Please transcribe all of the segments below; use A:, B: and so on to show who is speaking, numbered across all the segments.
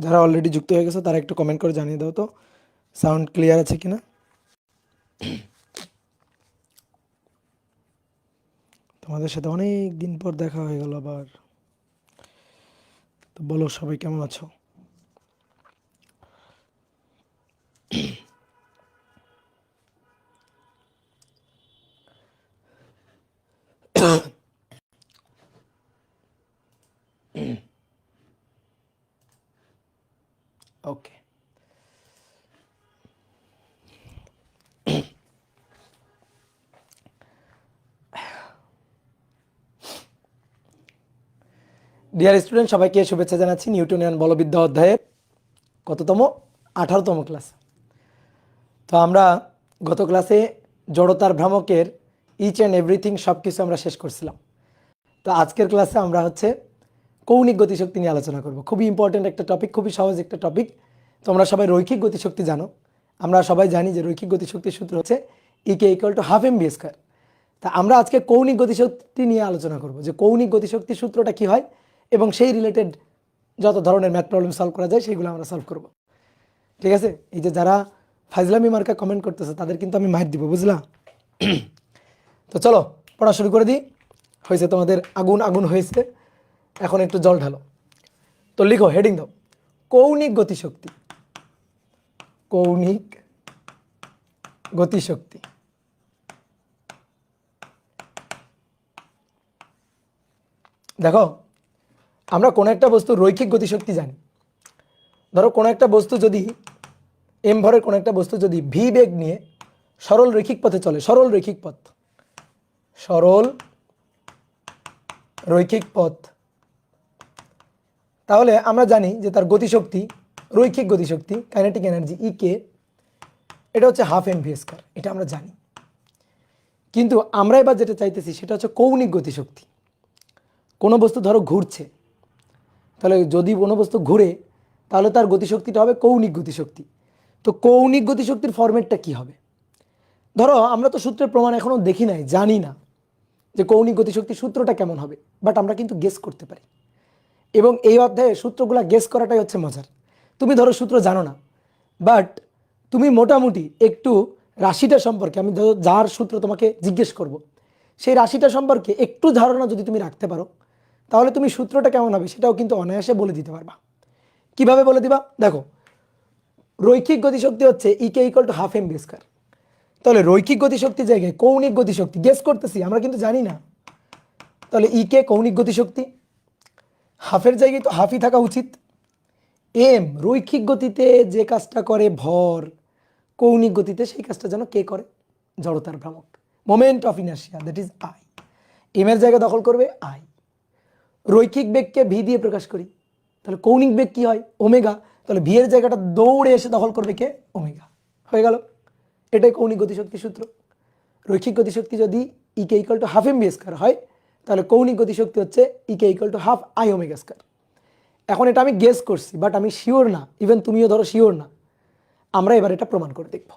A: যারা অলরেডি যুক্ত হয়ে গেছে তারা একটু কমেন্ট করে জানিয়ে দাও তো সাউন্ড ক্লিয়ার আছে কিনা। তোমাদের সাথে অনেক দিন পর দেখা হয়ে গেল আবার। তো বলো সবাই কেমন আছো? ওকে, ডিয়ার স্টুডেন্ট, সবাইকে শুভেচ্ছা জানাচ্ছি নিউটনিয়ান বলবিদ্যা অধ্যায়ের কততম 18তম ক্লাস। তো আমরা গত ক্লাসে জড়তার ভ্রামকের ইচ অ্যান্ড এভরিথিং সব কিছু আমরা শেষ করছিলাম। তো আজকের ক্লাসে আমরা হচ্ছে কৌণিক গতিশক্তি নিয়ে আলোচনা করব। খুবই ইম্পর্টেন্ট একটা টপিক, খুবই সহজ একটা টপিক। তোমরা সবাই রৈখিক গতিশক্তি জানো। আমরা সবাই জানি যে রৈখিক গতিশক্তির সূত্র হচ্ছে EK equal to half mv square. তা আমরা আজকে কৌণিক গতিশক্তি নিয়ে আলোচনা করব যে কৌণিক গতিশক্তির সূত্রটা কি হয় এবং সেই রিলেটেড যত ধরনের ম্যাথ প্রবলেম সলভ করা যায় সেগুলো আমরা সলভ করব। ঠিক আছে? এই যে যারা ফাইজলামি মার্কা কমেন্ট করতেছে তাদের কিন্তু আমি মাইর দিব, বুঝলা? তো চলো পড়া শুরু করে দিই। হয়েছে তোমাদের আগুন আগুন হয়েছে, এখন একটু জল ঢালো। তো লিখো, হেডিং দাও, কৌণিক গতিশক্তি। কৌণিক গতিশক্তি। দেখো, আমরা কোনো একটা বস্তু রৈখিক গতিশক্তি জানি। ধরো কোনো একটা বস্তু যদি এম ভরের কোনো একটা বস্তু যদি ভি বেগ নিয়ে সরল রৈখিক পথে চলে, সরল রৈখিক পথ, সরল রৈখিক পথ, তাহলে আমরা জানি যে তার গতিশক্তি, রৈখিক গতিশক্তি, কাইনেটিক এনার্জি ইকে, এটা হচ্ছে হাফ mv স্কয়ার। এটা আমরা জানি। কিন্তু আমরা এবার যেটা চাইতেছি সেটা হচ্ছে কৌণিক গতিশক্তি। কোনো বস্তু ধরো ঘুরছে, তাহলে যদি কোনো বস্তু ঘুরে তাহলে তার গতিশক্তিটা হবে কৌণিক গতিশক্তি। তো কৌণিক গতিশক্তির ফরম্যাটটা কি হবে? ধরো আমরা তো সূত্রের প্রমাণ এখনো দেখি নাই, জানি না যে কৌণিক গতিশক্তির সূত্রটা কেমন হবে, বাট আমরা কিন্তু গেস করতে পারি। এবং এই অধ্যায়ে সূত্রগুলা গেস করাটাই হচ্ছে মজার। তুমি ধরো সূত্র জানো না, বাট তুমি মোটামুটি একটু রাশিটা সম্পর্কে, আমি যার সূত্র তোমাকে জিজ্ঞেস করব, সেই রাশিটা সম্পর্কে একটু ধারণা যদি তুমি রাখতে পারো তাহলে তুমি সূত্রটা কেমন হবে সেটাও কিন্তু অনায়াসে বলে দিতে পারবা। কিভাবে বলে দিবা? দেখো, রৈখিক গতিশক্তি হচ্ছে EK equal to half mv square. তাহলে রৈখিক গতিশক্তির জায়গায় কৌণিক গতিশক্তি গেস করতেছি, আমরা কিন্তু জানি না। তাহলে ইকে কৌণিক গতিশক্তি, হাফের জায়গায় তো হাফই থাকা উচিত। এম রৈখিক গতিতে যে কাজটা করে ভর, কৌণিক গতিতে সেই কাজটা যেন কে করে? জড়তার ভ্রামক, moment of inertia, that is I. M এর জায়গা দখল করবে আই। রৈখিক বেগকে ভি দিয়ে প্রকাশ করি, তাহলে কৌণিক বেগ কি হয়? ওমেগা। তাহলে ভি এর জায়গাটা দৌড়ে এসে দখল করবে কে? ওমেগা। হয়ে গেল, এটাই কৌণিক গতিশক্তির সূত্র। রৈখিক গতিশক্তি যদি EK equal to half mv square হয় তাহলে কৌণিক গতিশক্তি হচ্ছে EK equal to half I omega square. এখন এটা আমি গেস করছি, বাট আমি শিওর না, ইভেন তুমিও ধরো শিওর না। আমরা এবার এটা প্রমাণ করে দেখব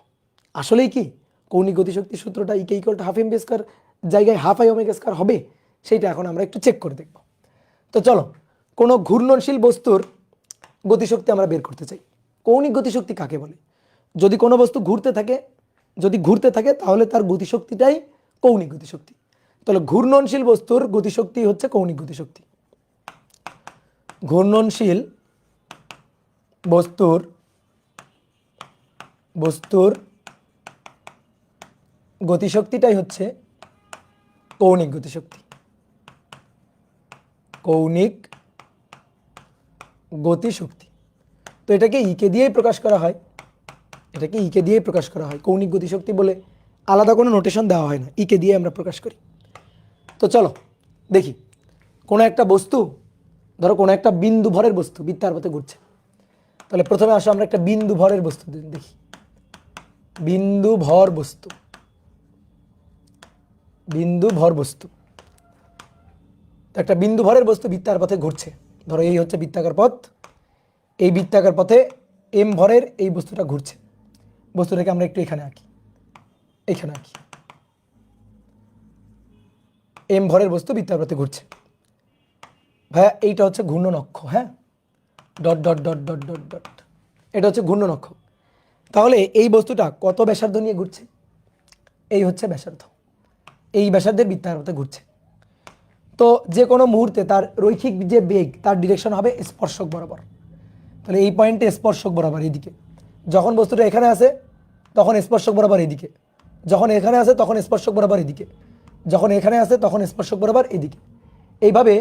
A: আসলেই কি কৌণিক গতিশক্তির সূত্রটা EK equal to half mv square জায়গায় হাফ আই ওমেগা স্কয়ার হবে, সেইটা এখন আমরা একটু চেক করে দেখব। তো চলো, কোনো ঘূর্ণনশীল বস্তুর গতিশক্তি আমরা বের করতে চাই। কৌণিক গতিশক্তি কাকে বলে? যদি কোনো বস্তু ঘুরতে থাকে তাহলে তার গতিশক্তিটাই কৌণিক গতিশক্তি। তাহলে ঘূর্ণনশীল বস্তুর গতিশক্তি হচ্ছে কৌণিক গতিশক্তি। ঘূর্ণনশীল বস্তুর গতিশক্তিটাই হচ্ছে কৌণিক গতিশক্তি। কৌণিক গতিশক্তি। তো এটাকে ইকে দিয়েই প্রকাশ করা হয়, কৌণিক গতিশক্তি বলে আলাদা কোনো নোটেশন দেওয়া হয় না, ইকে দিয়ে আমরা প্রকাশ করি। তো চলো দেখি, কোনো একটা বস্তু, ধরো কোনো একটা বিন্দু ভরের বস্তু বৃত্তার পথে ঘুরছে। তাহলে প্রথমে আসো আমরা একটা বিন্দু ভরের বস্তু দেখি। বিন্দু ভর বস্তু, একটা বিন্দু ভরের বস্তু বৃত্তার পথে ঘুরছে। ধরো এই হচ্ছে বৃত্তাকার পথ, এই বৃত্তাকার পথে এম ভরের এই বস্তুটা ঘুরছে। বস্তুটাকে আমরা একটু এখানে আঁকি, এম ভরের বস্তু বৃত্তার পথে ঘুরছে। ভাইয়া এইটা হচ্ছে ঘূর্ণন অক্ষ। হ্যাঁ, dot dot dot dot dot dot, এটা হচ্ছে ঘূর্ণন অক্ষ। তাহলে এই বস্তুটা কত ব্যাসার্ধ নিয়ে ঘুরছে? এই হচ্ছে ব্যাসার্ধ, এই ব্যাসার্ধের বৃত্তাকার পথে ঘুরছে। তো যে কোনো মুহূর্তে তার রৈখিক যে বেগ তার ডিরেকশন হবে স্পর্শক বরাবর। তাহলে এই পয়েন্টে স্পর্শক বরাবর এইদিকে, যখন বস্তুটা এখানে আসে তখন স্পর্শক বরাবর এইদিকে, যখন এখানে আসে তখন স্পর্শক বরাবর এদিকে, যখন এখানে আসে তখন স্পর্শক বরাবর এদিকে। এইভাবে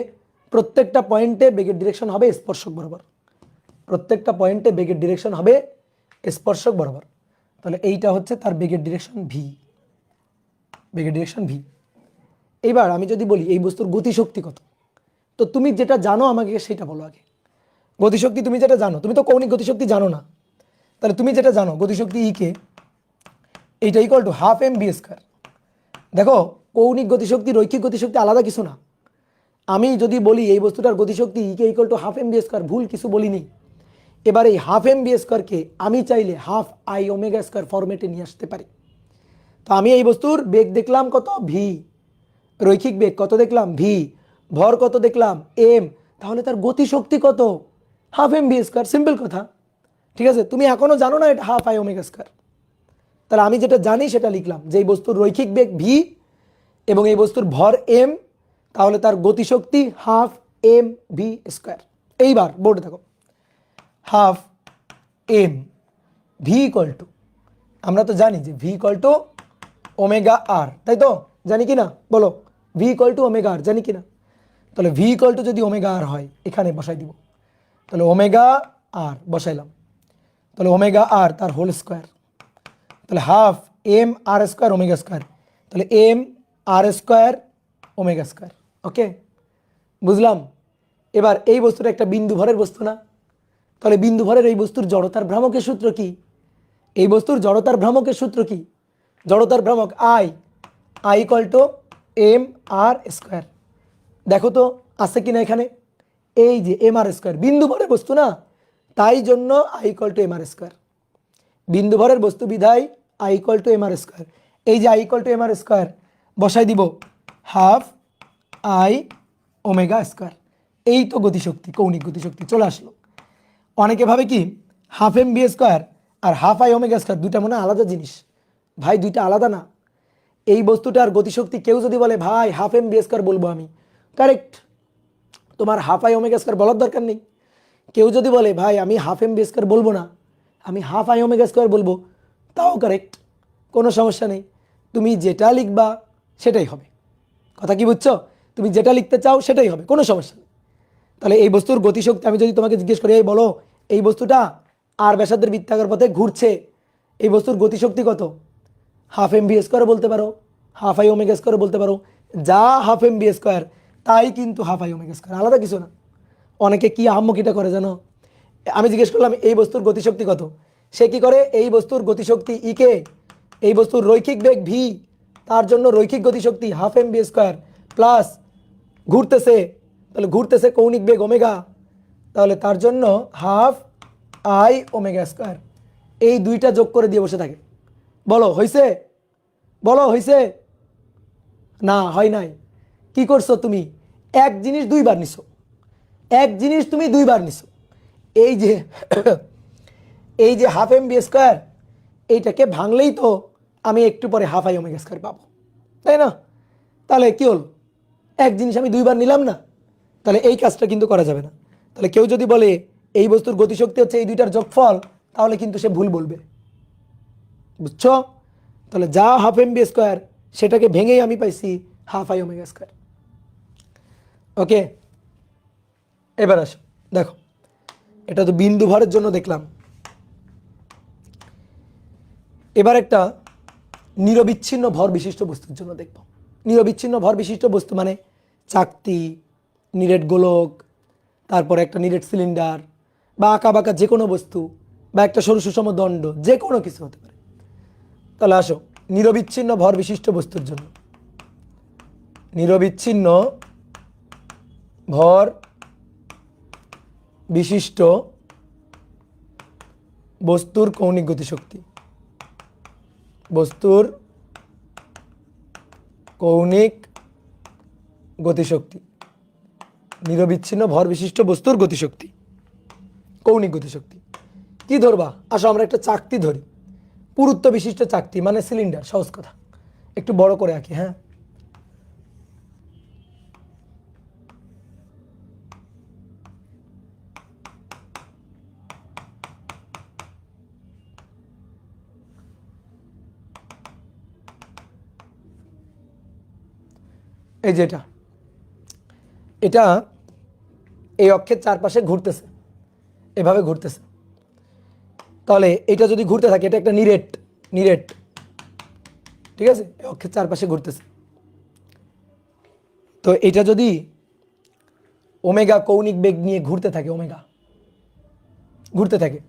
A: প্রত্যেকটা পয়েন্টে বেগের ডিরেকশন হবে স্পর্শক বরাবর, প্রত্যেকটা পয়েন্টে বেগের ডিরেকশন হবে স্পর্শক বরাবর। তাহলে এইটা হচ্ছে তার বেগের ডিরেকশন ভি, বেগের ডিরেকশন ভি। এইবার আমি যদি বলি এই বস্তুর গতিশক্তি কত, তো তুমি যেটা জানো আমাকে সেটা বলো আগে। গতিশক্তি তুমি যেটা জানো, তুমি তো কৌণিক গতিশক্তি জানো না, তাহলে তুমি যেটা জানো গতিশক্তি ই কে, এইটা equal to half M V square. দেখো কৌণিক গতিশক্তি রৈখিক গতিশক্তি আলাদা কিছু না। আমি যদি বলি এই বস্তুটার গতিশক্তি E K equal to half M V square, ভুল কিছু বলিনি। এবার এই হাফ এম ভি স্কয়ারকে আমি চাইলে হাফ আই ওমেগা স্কয়ার ফরম্যাটে নিয়ে আসতে পারি। তো আমি এই বস্তুর বেগ দেখলাম কত, ভি, রৈখিক বেগ কত দেখলাম, ভি, ভর কত দেখলাম, এম, তাহলে তার গতিশক্তি কত, half M V square. Simple কথা, ঠিক আছে? তুমি এখনো জানো না এটা হাফ আই ওমেগা স্কয়ার, তাহলে আমি যেটা জানি সেটা লিখলাম যে এই বস্তুর রৈখিক বেগ ভি এবং এই বস্তুর ভর এম, তাহলে তার গতিশক্তি হাফ এম ভি স্কয়ার। এইবার বোর্ডে দেখো, half M V equal to, আমরা তো জানি যে V equal to omega R, তাই তো? জানি কি না বলো, V equal to omega R, জানি কি না? তাহলে ভি ইকুয়াল টু যদি ওমেগা আর হয় এখানে বসাই দিব, তাহলে ওমেগা আর বসাইলাম, তাহলে ওমেগা আর তার হোল স্কোয়ার, তাহলে half M R square omega square, তাহলে M R square omega square. ওকে, বুঝলাম? এবার এই বস্তুটা একটা বিন্দু ভরের বস্তু না, তাহলে বিন্দু ভরের এই বস্তুর জড়তার ভ্রামকের সূত্র কি? এই বস্তুর জড়তার ভ্রামকের সূত্র কি? জড়তার ভ্রামক I, I equal to M R square. দেখো তো আছে কিনা এখানে, এই যে এম আর স্কোয়ার, বিন্দু ভরের বস্তু না, তাই জন্য I equal to M R square. বিন্দু ভরের বস্তু বিধায় I equal to M R square. এই যে I equal to M R square বসাই দিব হাফ আই ওমেগা স্কোয়ার। এই তো গতিশক্তি, কৌণিক গতিশক্তি চলে আসলো। অনেকে ভাবে কি হাফ এম বি স্কোয়ার আর হাফ আই ওমেগা স্কোয়ার দুইটা মনে হয় আলাদা জিনিস। ভাই দুইটা আলাদা না। এই বস্তুটার গতিশক্তি কেউ যদি বলে ভাই হাফ এম বি স্কোয়ার বলবো আমি, কারেক্ট, তোমার হাফ আই ওমেগা স্কোয়ার বলার দরকার নেই। কেউ যদি বলে ভাই আমি হাফ এম বি স্কোয়ার বলবো না, আমি হাফ আই ওমেগা স্কোয়ার বলবো, তাও কারেক্ট, কোনো সমস্যা নেই। তুমি যেটা লিখবা সেটাই হবে। কথা কি বুঝছো? তুমি যেটা লিখতে চাও সেটাই হবে, কোনো সমস্যা নেই। তাহলে এই বস্তুর গতিশক্তি আমি যদি তোমাকে জিজ্ঞেস করি এই বলো এই বস্তুটা আর ব্যাসার্ধের বৃত্তাকার পথে ঘুরছে, এই বস্তুর গতিশক্তি কত? হাফ এম ভি স্কোয়ার বলতে পারো, হাফ আই ওমেগা স্কোয়ার বলতে পারো, যা হাফ এম ভি স্কোয়ার তাই কিন্তু হাফ আই ওমেগা স্কোয়ার, আলাদা কিছু না। অনেকে কি আহাম্মকিটা করে জানো, আমি জিজ্ঞেস করলাম এই বস্তুর গতিশক্তি কত, সে কি করে এই বস্তুর গতিশক্তি ই কে, এই বস্তুর রৈখিক বেগ ভি, তার জন্য রৈখিক গতিশক্তি half M V square plus ঘুরতেছে, তাহলে ঘুরতেছে কৌণিক বেগ ওমেগা, তাহলে তার জন্য হাফ আই ওমেগা স্কোয়ার, এই দুইটা যোগ করে দিয়ে বসে থাকে। বলো হয়েছে? বলো হয়েছে? না হয় নাই। কি করছো তুমি? এক জিনিস দুইবার নিছো, এক জিনিস তুমি দুইবার নিছো। এই যে এই যে হাফ এম বি স্কোয়ার, এইটাকে ভাঙলেই তো আমি একটু পরে হাফ আই ওমেগা স্কোয়ার পাবো, তাই না? তাহলে কি হল, এক জিনিস আমি দুইবার নিলাম না, তাহলে এই কাজটা কিন্তু করা যাবে না। তাহলে কেউ যদি বলে এই বস্তুর গতিশক্তি হচ্ছে এই দুইটার যোগফল, তাহলে কিন্তু সে ভুল বলবে, বুঝছো? তাহলে যা হাফ এম বি স্কোয়ার সেটাকে ভেঙেই আমি পাইছি হাফ আই ওমেগা স্কোয়ার। ওকে, এবার আসো দেখো, এটা তো বিন্দু ভরের জন্য দেখলাম। এবার একটা নিরবিচ্ছিন্ন ভর বিশিষ্ট বস্তুর জন্য দেখব। নিরবিচ্ছিন্ন ভর বিশিষ্ট বস্তু মানে চাকতি, নিরেট গোলক, তারপরে একটা নিরেট সিলিন্ডার বা আঁকা বাঁকা যে কোনো বস্তু বা একটা সরু সুষম দণ্ড, যে কোনো কিছু হতে পারে। তাহলে আসো নিরবিচ্ছিন্ন ভর বিশিষ্ট বস্তুর জন্য, নিরবিচ্ছিন্ন ভর বিশিষ্ট বস্তুর কৌণিক গতিশক্তি, বস্তুর কৌণিক গতিশক্তি, নিরবিচ্ছিন্ন ভর বিশিষ্ট বস্তুর গতিশক্তি। কৌণিক গতিশক্তি। কি ধরবা? আসো আমরা একটা চাকতি ধরি, পুরুত্ব বিশিষ্ট চাকতি, মানে সিলিন্ডার, সহজ কথা। একটু বড় করে আঁকি, হ্যাঁ। এই যে এটা এটা এই অক্ষের চারপাশে ঘুরতেছে, এভাবে ঘুরতেছে। তাহলে এটা যদি ঘুরতে থাকে, এটা একটা নিরেট, নিরেট, ঠিক আছে, এই অক্ষের চারপাশে ঘুরতেছে। তো এটা যদি ওমেগা কৌণিক বেগ নিয়ে ঘুরতে থাকে, ওমেগা ঘুরতে থাকে,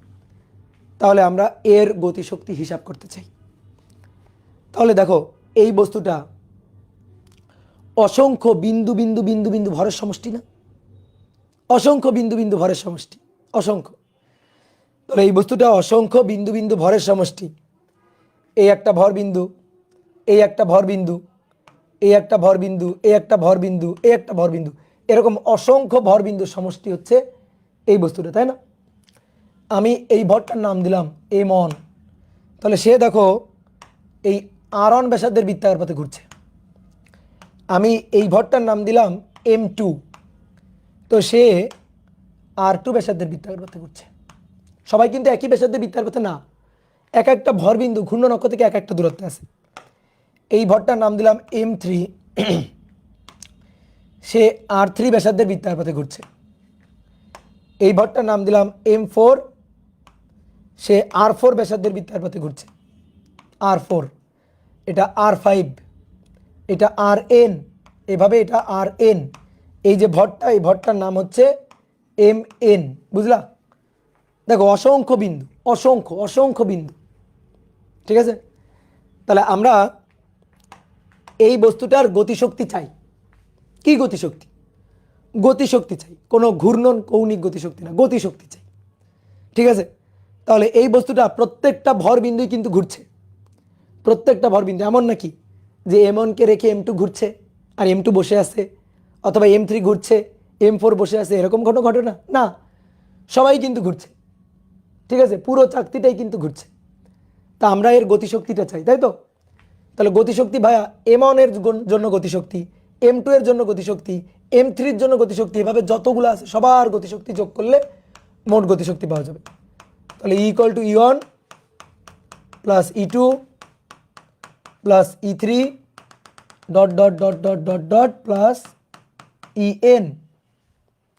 A: তাহলে আমরা এর গতিশক্তি হিসাব করতে চাই। তাহলে দেখো, এই বস্তুটা অসংখ্য বিন্দু বিন্দু বিন্দু বিন্দু ভরের সমষ্টি না? অসংখ্য বিন্দু বিন্দু ভরের সমষ্টি, অসংখ্য। তাহলে এই বস্তুটা অসংখ্য বিন্দু বিন্দু ভরের সমষ্টি। এই একটা ভর বিন্দু, এই একটা ভর বিন্দু, এই একটা ভর বিন্দু, এই একটা ভর বিন্দু, এই একটা ভর বিন্দু, এরকম অসংখ্য ভর বিন্দুর সমষ্টি হচ্ছে এই বস্তুটা, তাই না? আমি এই ভরটার নাম দিলাম m1। তাহলে সে দেখো এই r1 ব্যাসার্ধের বৃত্তাকার পথে ঘুরছে। আমি এই ভরটার নাম দিলাম m2। তো সে r2 ব্যাসার্ধের বৃত্তাকার পথে ঘুরছে। সবাই কিন্তু একই ব্যাসার্ধের বৃত্তাকার পথে না, এক একটা ভর বিন্দু ঘূর্ণন অক্ষ থেকে এক একটা দূরত্বে আছে। এই ভরটার নাম দিলাম m3। সে r3 ব্যাসার্ধের বৃত্তাকার পথে ঘুরছে। এই ভরটার নাম দিলাম m4। সে r4 ব্যাসার্ধের বৃত্তাকার পথে ঘুরছে, r4। এটা r5, এটা rn, এভাবে এটা rn। এই যে ভরটা, এই ভরটার নাম হচ্ছে mn। বুঝলা? দেখো অসংখ্য বিন্দু, অসংখ্য অসংখ্য বিন্দু, ঠিক আছে। তাহলে আমরা এই বস্তুটার গতিশক্তি চাই। কি গতিশক্তি? গতিশক্তি চাই, কোনো ঘূর্ণন কৌণিক গতিশক্তি না, গতিশক্তি চাই, ঠিক আছে। তাহলে এই বস্তুটা প্রত্যেকটা ভর বিন্দুই কিন্তু ঘুরছে, প্রত্যেকটা ভর বিন্দু। এমন নাকি যে m1কে রেখে m2 ঘুরছে আর m2 বসে আছে, অথবা m3 ঘুরছে m4 বসে আছে, এরকম ঘটনা না, সবাই কিন্তু ঘুরছে, ঠিক আছে, পুরো চাকতিটাই কিন্তু ঘুরছে। তা আমরা এর গতিশক্তিটা চাই, তাই তো? তাহলে গতিশক্তি ভাইয়া m1 এর জন্য গতিশক্তি, m2 এর জন্য গতিশক্তি, m3 এর জন্য গতিশক্তি, এভাবে যতগুলো আছে সবার গতিশক্তি যোগ করলে মোট গতিশক্তি পাওয়া যাবে। তাহলে E = E1 plus E2 plus E3 dot dot dot dot dot dot plus En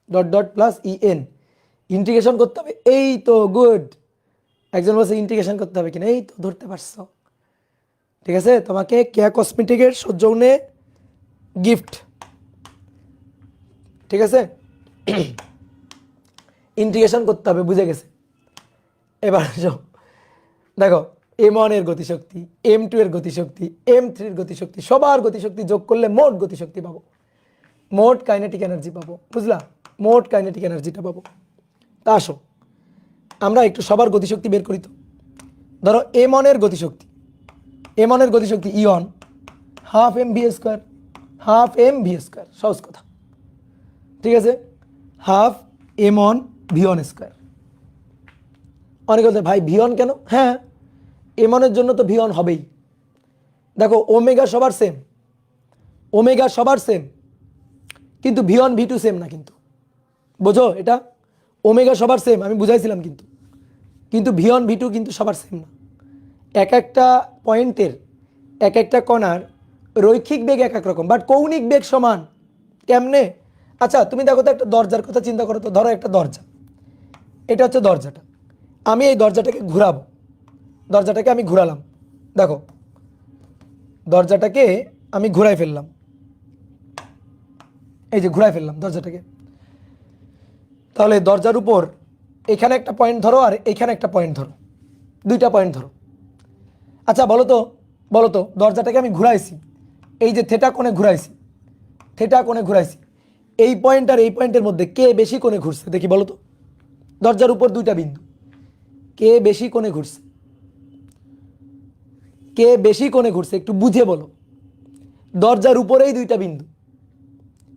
A: dot dot plus En। Integration করতে হবে, এই তো গুড। একজন বলছে ইন্টিগ্রেশন করতে হবে কিনা, এই তো ধরতে পারছো, ঠিক আছে। তোমাকে কেয়া কসমেটিকের সৌজন্যে গিফট, ঠিক আছে। ইন্টিগ্রেশন করতে হবে, বুঝে গেছে। এবার দেখো m1 এর গতিশক্তি, m2 এর গতিশক্তি, m3 এর গতিশক্তি, সবার গতিশক্তি যোগ করলে মোট গতিশক্তি পাবো, মোট কাইনেটিক এনার্জি পাবো, বুঝলা? মোট কাইনেটিক এনার্জিটা পাবো। তা আসো আমরা একটু সবার গতিশক্তি বের করি তো। ধরো m1 এর গতিশক্তি, m1 এর গতিশক্তি E1 half mv², half mv², সহজ কথা, ঠিক আছে, হাফ m1 v1²। অনেকে বলতে ভাই v1 কেন? হ্যাঁ, m1 এর জন্য তো v1 হবেই। দেখো ওমেগা সবার সেম, ওমেগা সবার সেম, কিন্তু v1 v2 সেম না, কিন্তু বোঝো এটা, ওমেগা সবার সেম আমি বুঝাইছিলাম, কিন্তু v1 v2 কিন্তু সবার সেম না। এক একটা পয়েন্টের, এক একটা কণার রৈখিক বেগ এক এক রকম, বাট কৌণিক বেগ সমান। কেমনে? আচ্ছা তুমি দেখো তো, একটা দরজার কথা চিন্তা করো তো। ধরো একটা দরজা, এটা হচ্ছে দরজাটা, আমি এই দরজাটাকে ঘুরাবো, দরজাটাকে আমি ঘুরালাম, দেখো দরজাটাকে আমি ঘুরাই ফেললাম, এই যে ঘুরাই ফেললাম দরজাটাকে। তাহলে দরজার উপর এখানে একটা পয়েন্ট ধরো আর এখানে একটা পয়েন্ট ধরো, দুইটা পয়েন্ট ধরো। আচ্ছা বলো তো দরজাটাকে আমি ঘুরাইছি, এই যে থেটা কোণে ঘুরাইছি, থেটা কোণে ঘুরাইছি, এই পয়েন্ট আর এই পয়েন্টের মধ্যে কে বেশি কোণে ঘুরছে দেখি বলো তো। দরজার উপর দুইটা বিন্দু, কে বেশি কোণে ঘুরছে, কে বেশি কোণে ঘুরছে একটু বুঝে বলো। দরজার উপরেই দুইটা বিন্দু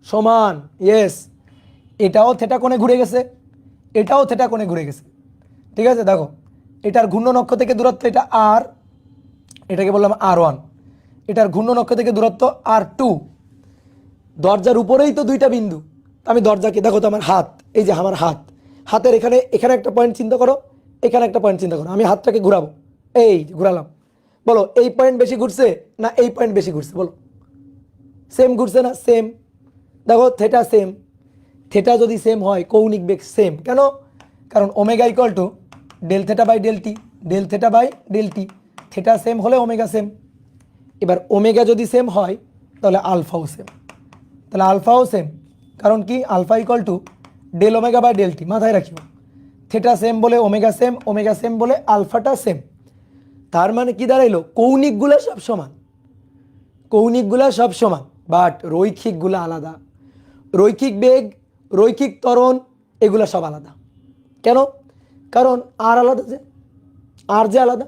A: সমান, ইয়েস, এটাও থেটা কোণে ঘুরে গেছে, এটাও থেটা কোণে ঘুরে গেছে। ঠিক আছে, দেখো এটার ঘূর্ণন অক্ষ থেকে দূরত্ব এটা আর, এটাকে বললাম R1, এটার ঘূর্ণন অক্ষ থেকে দূরত্ব R2। দরজার উপরেই তো দুইটা বিন্দু, আমি দরজাকে দেখো তো আমার হাত, এই যে আমার হাত, হাতের এখানে এখানে একটা পয়েন্ট চিন্তা করো, এখানে একটা পয়েন্ট চিন্তা করো, আমি হাতটাকে ঘুরাবো, এই ঘুরালাম, বলো এই পয়েন্ট বেশি ঘুরছে না এই পয়েন্ট বেশি ঘুরছে? বলো সেম ঘুরছে না? সেম। দেখো থেটা সেম, থেটা যদি সেম হয় কৌণিক বেগ সেম কেন? কারণ omega equal to del theta by del T, del theta by del T, theta same হলে ওমেগা সেম। এবার ওমেগা যদি সেম হয় তাহলে আলফাও সেম, তাহলে আলফাও সেম, কারণ কি alpha equal to del omega by del T, মাথায় রাখিও থেটা সেম বলে ওমেগা সেম, ওমেগা সেম বলে আলফাটা সেম। তার মানে কি দাঁড়াইলো? কৌণিকগুলো সব সমান, কৌণিকগুলো সব সমান, বাট রৈখিকগুলো আলাদা। রৈখিক বেগ, রৈখিক ত্বরণ এগুলো সব আলাদা। কেন? কারণ আর আলাদা, যে আর যে আলাদা।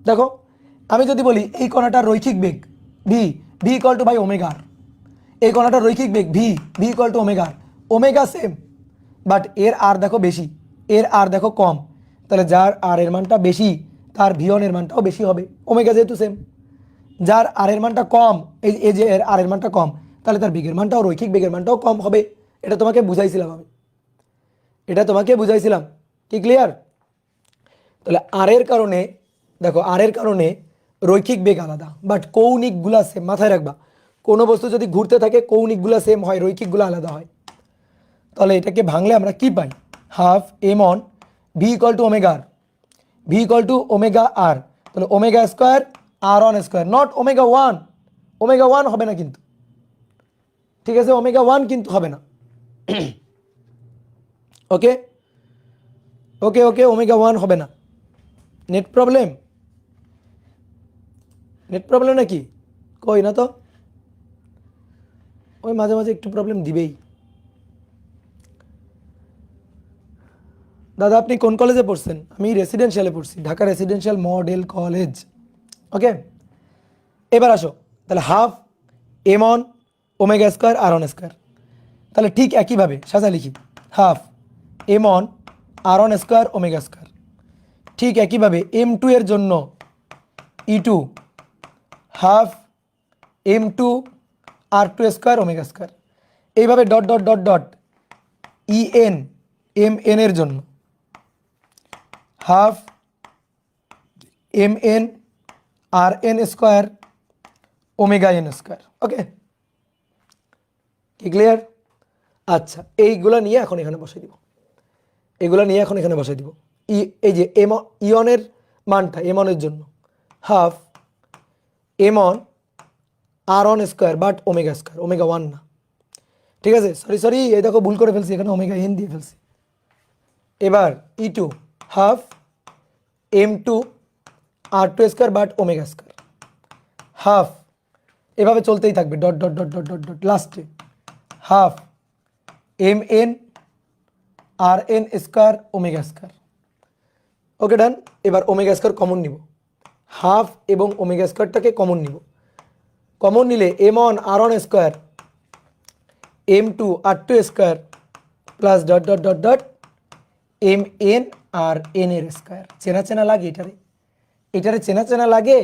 A: দেখো আমি যদি বলি এই কণাটার রৈখিক বেগ V, V equal to by omega R, এই কণাটার রৈখিক বেগ V, V equal to omega R, omega same but এর আর দেখো বেশি, এর আর দেখো কম, তাহলে যার আর এর মানটা বেশি তার ভিওন এর মানটাও বেশি হবে, ওমেগা যেহেতু সেম। যার আর এর মানটা কম, এই যে এর আর এর মানটা কম, তাহলে তার বেগের মানটাও, রৈখিক বেগের মানটাও কম হবে। এটা তোমাকে বুঝাইছিলাম আমি, এটা তোমাকে বুঝাইছিলাম। কি ক্লিয়ার? তাহলে আর এর কারণে দেখো, আর এর কারণে রৈখিক বেগ আলাদা বাট কৌণিকগুলা সেম। মাথায় রাখবা কোনো বস্তু যদি ঘুরতে থাকে কৌণিকগুলা সেম হয়, রৈখিকগুলো আলাদা হয়। তাহলে এটাকে ভাঙলে আমরা কি পাই? Half M on V equal to omega R, V equal to omega R, তাহলে omega square R on square, not omega one. Omega one হবে না কিন্তু, ঠিক আছে, ওমেগা ওয়ান কিন্তু হবে না। ওকে ওকে ওকে, ওমেগা ওয়ান হবে না। নেট প্রবলেম, নেট প্রবলেম নাকি? কই না তো, ওই মাঝে মাঝে একটু প্রবলেম দিবেই। দাদা আপনি কোন কলেজে পড়ছেন? আমি রেসিডেন্সিয়ালে পড়ছি, Dhaka residential model college. Okay, এবার আসো, তাহলে half M on omega square R on square, তাহলে ঠিক একইভাবে সাজা লিখি, half M on R on square omega square. ঠিক একইভাবে এম টু এর জন্য E two half M two R two square omega square. এইভাবে dot dot dot dot E N M N এর জন্য half M N R N square omega N square. ওকে, কি clear? আচ্ছা, এইগুলো নিয়ে এখন এখানে বসে দিব, এগুলো নিয়ে এখন এখানে বসে দিব। এই যে এম ইয়নের মানটা এম অনের জন্য half M on R on square but omega square, omega one না। ঠিক আছে, সরি সরি, এই দেখো ভুল করে ফেলছি, এখানে ওমেগা এন দিয়ে ফেলছি। এবার E two half M two R two square but omega square, half, এভাবে চলতেই থাকবে dot dot dot dot dot dot, লাস্টে half M N R N square omega square. Okay done. এবার ওমেগা স্কোয়ার কমন নিব, half এবং omega স্কোয়ারটাকে common নিব। Common নিলে M on R on square M two R two square plus dot dot dot dot M N R N এর square. চেনা চেনা লাগে এটারে, এটারে চেনা চেনা লাগে?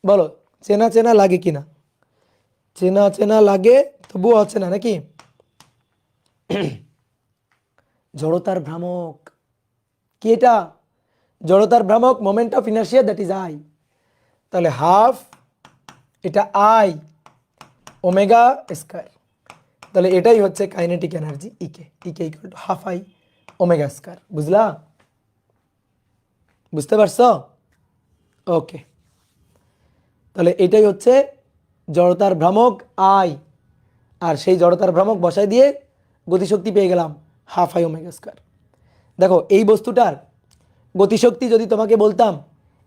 A: বলো চেনা চেনা লাগে কিনা? চেনা চেনা লাগে, তবুও হচ্ছে না নাকি? জড়তার ভ্রামক কি এটা? জড়তার ভ্রামক, moment of inertia, that is I. তাহলে হাফ এটা আই ওমেগা স্কোয়ার, তাহলে এটাই হচ্ছে kinetic energy EK, EK equal to half I omega square. বুঝলা? বুঝতে পারছো? ওকে, তাহলে এটাই হচ্ছে জড়তার ভ্রামক আই, আর সেই জড়তার ভ্রামক বসায় দিয়ে গতিশক্তি পেয়ে গেলাম হাফ আই ওমেগা স্কোয়ার। দেখো এই বস্তুটার গতিশক্তি যদি তোমাকে বলতাম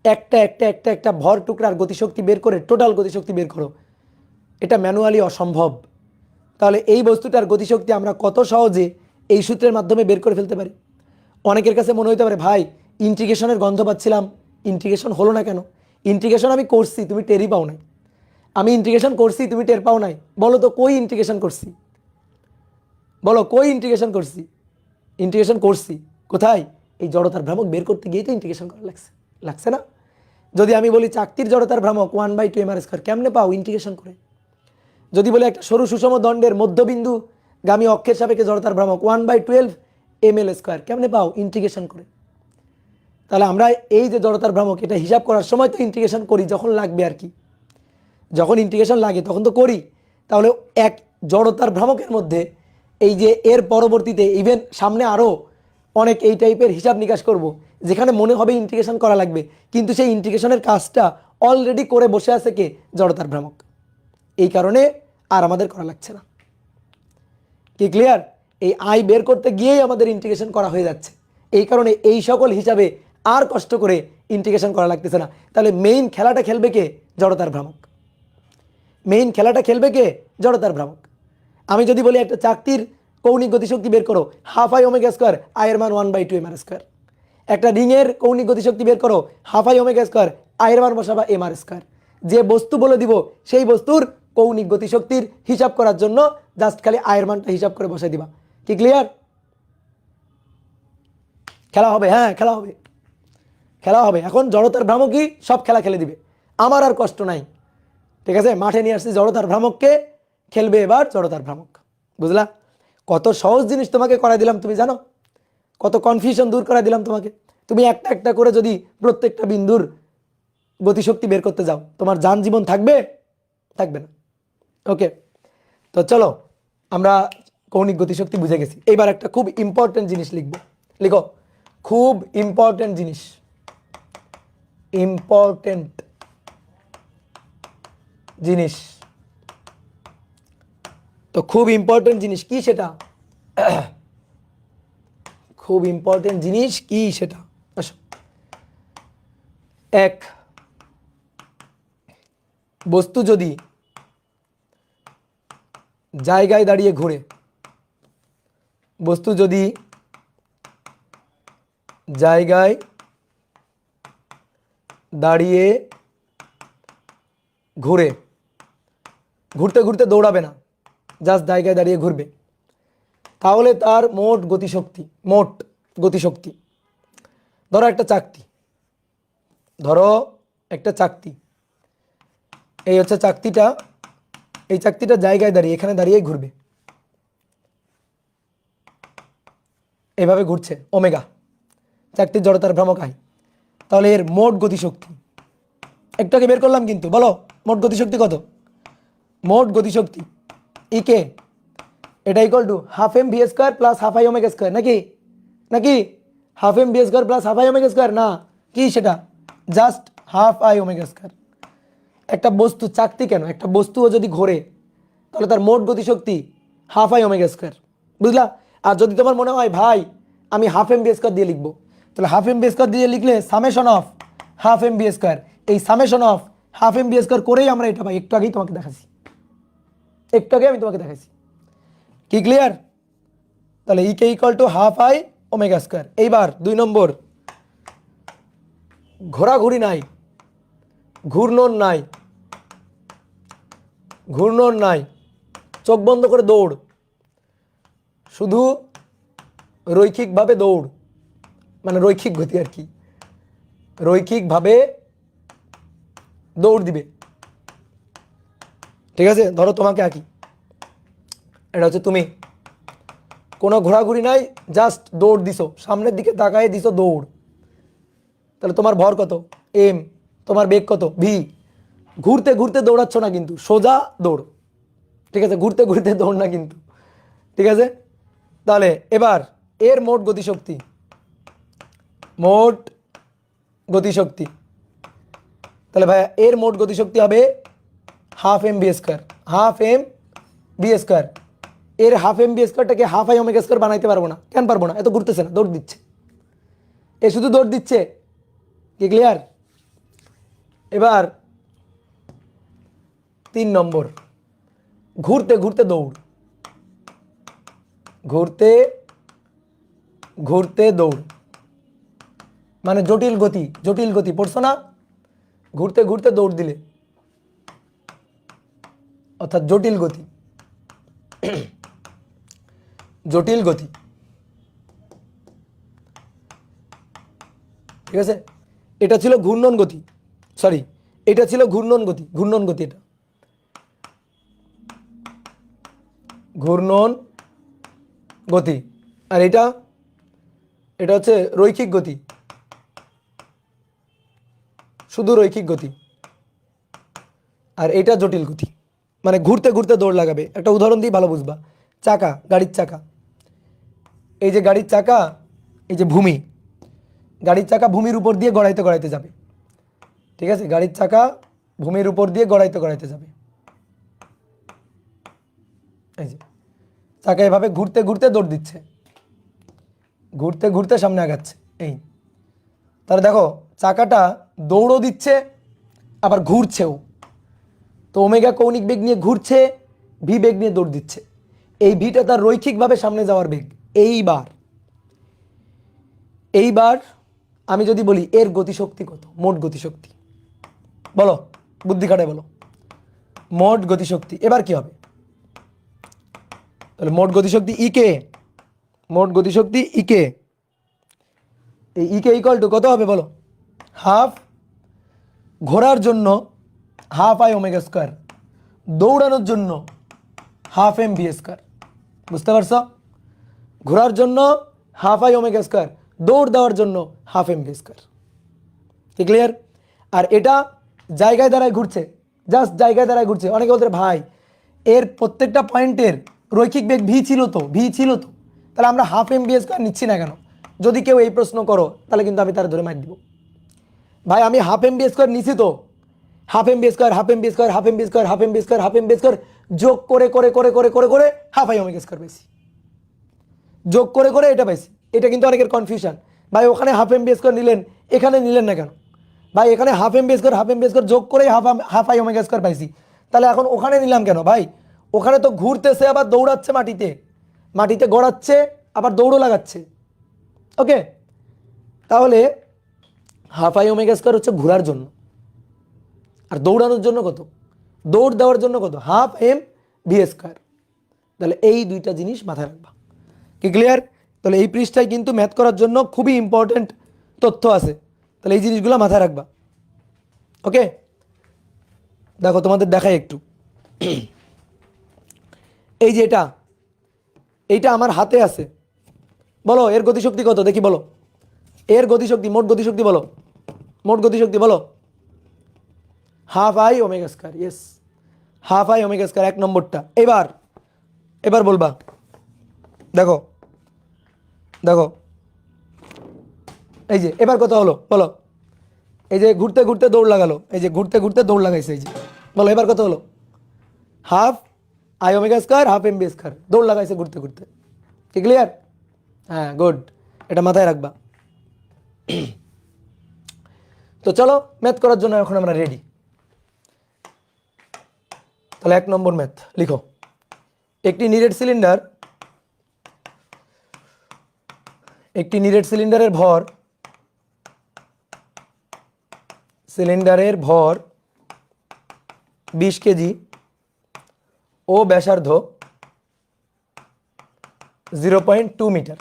A: একটা একটা একটা একটা ভর টুকরার গতিশক্তি বের করে টোটাল গতিশক্তি বের করো, এটা ম্যানুয়ালি অসম্ভব। তাহলে এই বস্তুটার গতিশক্তি আমরা কত সহজে এই সূত্রের মাধ্যমে বের করে ফেলতে পারি। অনেকের কাছে মনে হতে পারে ভাই ইন্টিগ্রেশনের গন্ধ পাচ্ছিলাম, ইন্টিগ্রেশন হলো না কেন? ইন্টিগ্রেশন আমি করছি, তুমি টেরই পাও নাই। আমি ইন্টিগ্রেশন করছি, তুমি টের পাও নাই। বলো তো কই ইন্টিগ্রেশন করছি? বলো কই ইন্টিগ্রেশন করছি? ইন্টিগ্রেশন করছি কোথায়? এই জড়তার ভ্রামক বের করতে গিয়েই তো ইন্টিগ্রেশন করা লাগছে না? যদি আমি বলি চাকতির জড়তার ভ্রামক 1/2 mr², কেমনে পাও? ইন্টিগ্রেশন করে। যদি বলি একটা সরু সুষম দণ্ডের মধ্যবিন্দু গামী অক্ষের সাপেক্ষে জড়তার ভ্রামক 1/12 ml², কেমনে পাও? ইন্টিগ্রেশন করে। তাহলে আমরা এই যে জড়তার ভ্রামক, এটা হিসাব করার সময় তো ইন্টিগ্রেশন করি যখন লাগবে আর কি। যখন ইন্টিগ্রেশন লাগে তখন তো করি। তাহলে এক জড়তার ভ্রামকের মধ্যে এই যে এর পরবর্তীতে ইভেন সামনে আরও অনেক এই টাইপের হিসাব নিকাশ করব, যেখানে মনে হবে ইন্টিগ্রেশন করা লাগবে, কিন্তু সেই ইন্টিগ্রেশনের কাজটা অলরেডি করে বসে আছে কে? জড়তার ভ্রামক। এই কারণে আর আমাদের করা লাগছে না। কি ক্লিয়ার? এই আই বের করতে গিয়েই আমাদের ইন্টিগ্রেশন করা হয়ে যাচ্ছে। এই কারণে এই সকল হিসাবে আর কষ্ট করে ইন্টিগ্রেশন করা লাগতেছে না। তাহলে মেইন খেলাটা খেলবে কে? জড়তার ভ্রামক। মেইন খেলাটা খেলবে কে? জড়তার ভ্রামক। আমি যদি বলি একটা চাকতির কৌণিক গতিশক্তি বের করো, 1/2 ω², আয়ের মান 1/2 mr²। একটা রিংয়ের কৌণিক গতিশক্তি বের করো, 1/2 ω², আয়ের মান বসাবা mr²। যে বস্তু বলে দিব সেই বস্তুর কৌণিক গতিশক্তির হিসাব করার জন্য জাস্ট খালি আয়ের মানটা হিসাব করে বসাই দিবা। কি ক্লিয়ার? খেলা হবে, হ্যাঁ খেলা হবে, খেলা হবে। এখন জড়তার ভ্রামকই সব খেলা খেলে দিবে, আমার আর কষ্ট নাই। ঠিক আছে, মাঠে নিয়ে আসছি জড়তার ভ্রামককে, খেলবে এবার জড়তার ভ্রামক। বুঝলা? কত সহজ জিনিস তোমাকে করাই দিলাম, তুমি জানো? কত কনফিউশন দূর করাই দিলাম তোমাকে। তুমি একটা একটা করে যদি প্রত্যেকটা বিন্দুর গতিশক্তি বের করতে যাও, তোমার যান জীবন থাকবে? থাকবে না। ওকে, তো চলো আমরা কৌণিক গতিশক্তি বুঝে গেছি। এইবার একটা খুব ইম্পর্টেন্ট জিনিস লিখবো, লিখো, খুব ইম্পর্টেন্ট জিনিস। ইম্পর্টেন্ট জিনিস, তো খুব ইম্পর্টেন্ট জিনিস কি সেটা? খুব ইম্পর্টেন্ট জিনিস কি সেটা? আসো। এক, বস্তু যদি জায়গায় দাঁড়িয়ে ঘুরে, বস্তু যদি জায়গায় দাঁড়িয়ে ঘুরে, ঘুরতে ঘুরতে দৌড়াবে না, জাস্ট জায়গায় দাঁড়িয়ে ঘুরবে, তাহলে তার মোট গতিশক্তি, ধরো একটা চাকতি, ধরো একটা চাকতি, এই হচ্ছে চাকতিটা, এই চাকতিটা জায়গায় দাঁড়িয়ে এখানে দাঁড়িয়ে ঘুরবে, এভাবে ঘুরছে ওমেগা, চাকতির জড়তার ভ্রামক আই। তাহলে এর মোট গতিশক্তি একটু আগে বের করলাম, কিন্তু বলো মোট গতিশক্তি কত? মোট গতিশক্তি ইকে, এটা ইকুয়াল টু 1/2 mv² প্লাস 1/2 ω², নাকি? নাকি 1/2 mv² প্লাস 1/2 ω²? না, কি সেটা? জাস্ট 1/2 ω²। একটা বস্তু চাকতি কেন, একটা বস্তুও যদি ঘোরে তাহলে তার মোট গতিশক্তি 1/2 ω²। বুঝলা? আর যদি তোমার মনে হয় ভাই আমি 1/2 mv² দিয়ে লিখবো, তাহলে 1/2 mv² দিয়ে লিখলে সামেশন অফ 1/2 mv², এই সামেশন অফ 1/2 mv² করেই আমরা এটা পাই। একটু আগেই তোমাকে দেখাচ্ছি, একটু আগে আমি তোমাকে দেখাচ্ছি। কি ক্লিয়ার? তাহলে ইকে ইকুয়াল টু 1/2 ω²। এইবার 2 নম্বর, ঘোরাঘুরি নাই, ঘূর্ণন নাই, ঘূর্ণন নাই, চোখ বন্ধ করে দৌড়, শুধু রৈখিকভাবে দৌড়, মানে রৈখিক গতি আর কি, রৈখিকভাবে দৌড় দিবে। ঠিক আছে, ধরো তোমাকে আঁকি, এটা হচ্ছে তুমি, কোনো ঘোরাঘুরি নাই, জাস্ট দৌড় দিছো, সামনের দিকে তাকায় দিছো দৌড়। তাহলে তোমার ভর কত? এম, তোমার বেগ কত? ভি। ঘুরতে ঘুরতে দৌড়াচ্ছ না কিন্তু, সোজা দৌড়। ঠিক আছে, ঘুরতে ঘুরতে দৌড় না কিন্তু। ঠিক আছে, তাহলে এবার এর মোট গতিশক্তি, মোট গতিশক্তি, তাহলে ভাইয়া এর মোট গতিশক্তি হবে 1/2 mv², 1/2 mv²। এর 1/2 mv²টাকে 1/2 ω² বানাইতে পারবো না, কেন পারবো না? এত ঘুরতেছে না, দৌড় দিচ্ছে, এ শুধু দৌড় দিচ্ছে। কি ক্লিয়ার? এবার 3 নম্বর, ঘুরতে ঘুরতে দৌড়, ঘুরতে ঘুরতে দৌড়, মানে জটিল গতি, জটিল গতি পড়ছো না? ঘুরতে ঘুরতে দৌড় দিলে, অর্থাৎ জটিল গতি, জটিল গতি। ঠিক আছে, এটা ছিল ঘূর্ণন গতি, সরি এটা ছিল ঘূর্ণন গতি, ঘূর্ণন গতি, এটা ঘূর্ণন গতি। আর এটা এটা হচ্ছে রৈখিক গতি, শুধু রৈখিক গতি। আর এটা জটিল গতি, মানে ঘুরতে ঘুরতে দৌড় লাগাবে। একটা উদাহরণ দিই ভালো বুঝবা। চাকা, গাড়ির চাকা, এই যে গাড়ির চাকা, এই যে ভূমি, গাড়ির চাকা ভূমির উপর দিয়ে গড়াইতে গড়াইতে যাবে। ঠিক আছে, গাড়ির চাকা ভূমির উপর দিয়ে গড়াইতে গড়াইতে যাবে। এই যে চাকা এভাবে ঘুরতে ঘুরতে দৌড় দিচ্ছে, ঘুরতে ঘুরতে সামনে আগাচ্ছে। এই তাহলে দেখো চাকাটা দৌড়ও দিচ্ছে আবার ঘুরছেও। তো ওমেগা কৌণিক বেগ নিয়ে ঘুরছে, ভি বেগ নিয়ে দৌড় দিচ্ছে। এই ভিটা তার রৈখিকভাবে সামনে যাওয়ার বেগ। এইবার আমি যদি বলি এর গতিশক্তি কত, মোট গতিশক্তি বলো, বুদ্ধি খাটায় বলো, মোট গতিশক্তি। এবার কি হবে, তাহলে মোট গতিশক্তি ইকে, মোট গতিশক্তি ইকে, এই ইকে ইকুয়াল টু কত হবে বলো, হাফ, ঘোরার জন্য হাফ আই ওমেগা স্কোয়ার, দৌড়ানোর জন্য হাফ এম ভি স্কোয়ার। বুঝতে পারছো, ঘোরার জন্য হাফ আই ওমেগা স্কোয়ার, দৌড় দেওয়ার জন্য হাফ এম ভি স্কোয়ার। কি ক্লিয়ার? আর এটা জায়গায় দাঁড়ায় ঘুরছে, জাস্ট জায়গায় দাঁড়ায় ঘুরছে। অনেকে বলতে ভাই এর প্রত্যেকটা পয়েন্টের রৈখিক বেগ ভি ছিল তো, তাহলে আমরা হাফ এম ভি স্কোয়ার নিচ্ছি না কেন? যদি কেউ এই প্রশ্ন করো তাহলে কিন্তু আমি তার ধরে মার দিব। ভাই আমি হাফ এম ভি স্কোয়ার নিছি তো, half M V square, half M V square, half M V square, half M V square, half M V square যোগ করে করে করে করে করে করে হাফ আই ওমেগা স্কোয়ার পাইছি, যোগ করে করে এটা পাইছি। এটা কিন্তু অনেকের কনফিউশন, ভাই ওখানে হাফ এম ভি স্কোয়ার নিলেন, এখানে নিলেন না কেন? ভাই এখানে half M V square, half M V square যোগ করে হাফ আই ওমেগা স্কোয়ার পাইছি, তাহলে এখন ওখানে নিলাম কেন? ভাই ওখানে তো ঘুরতেছে আবার দৌড়াচ্ছে, মাটিতে মাটিতে গড়াচ্ছে আবার দৌড়ও লাগাচ্ছে। ওকে, তাহলে হাফ আই ওমেগা স্কোয়ার হচ্ছে ঘোরার জন্য, আর দৌড়ানোর জন্য কত, দৌড় দেওয়ার জন্য কত, হাফ এম ভি স্কোয়ার। তাহলে এই দুইটা জিনিস মাথায় রাখবা। কি ক্লিয়ার? তাহলে এই পৃষ্ঠায় কিন্তু ম্যাথ করার জন্য খুবই ইম্পর্টেন্ট তথ্য আছে, তাহলে এই জিনিসগুলো মাথায় রাখবা। ওকে, দেখো তোমাদের দেখাই একটু। এই যে এইটা আমার হাতে আছে, বলো এর গতিশক্তি কত দেখি, বলো এর গতিশক্তি, মোট গতিশক্তি বলো, মোট গতিশক্তি বলো, half I omega square. Yes, half I omega square, এক নম্বরটা। এবার বলবা, দেখো দেখো এই যে এবার কত হলো বলো, এই যে ঘুরতে ঘুরতে দৌড় লাগালো, এই যে ঘুরতে ঘুরতে দৌড় লাগাইছে, এই যে বলো এবার কত হলো, half I omega square, half M B square, দৌড় লাগাইছে ঘুরতে ঘুরতে। কি ক্লিয়ার? হ্যাঁ, গুড, এটা মাথায় রাখবা। তো চলো ম্যাথ করার জন্য এখন আমরা রেডি। তাহলে এক নম্বর ম্যাথ লিখো। একটি নিরেট সিলিন্ডারের ভর 20 কেজি ও ব্যাসার্ধ 0.2 মিটার।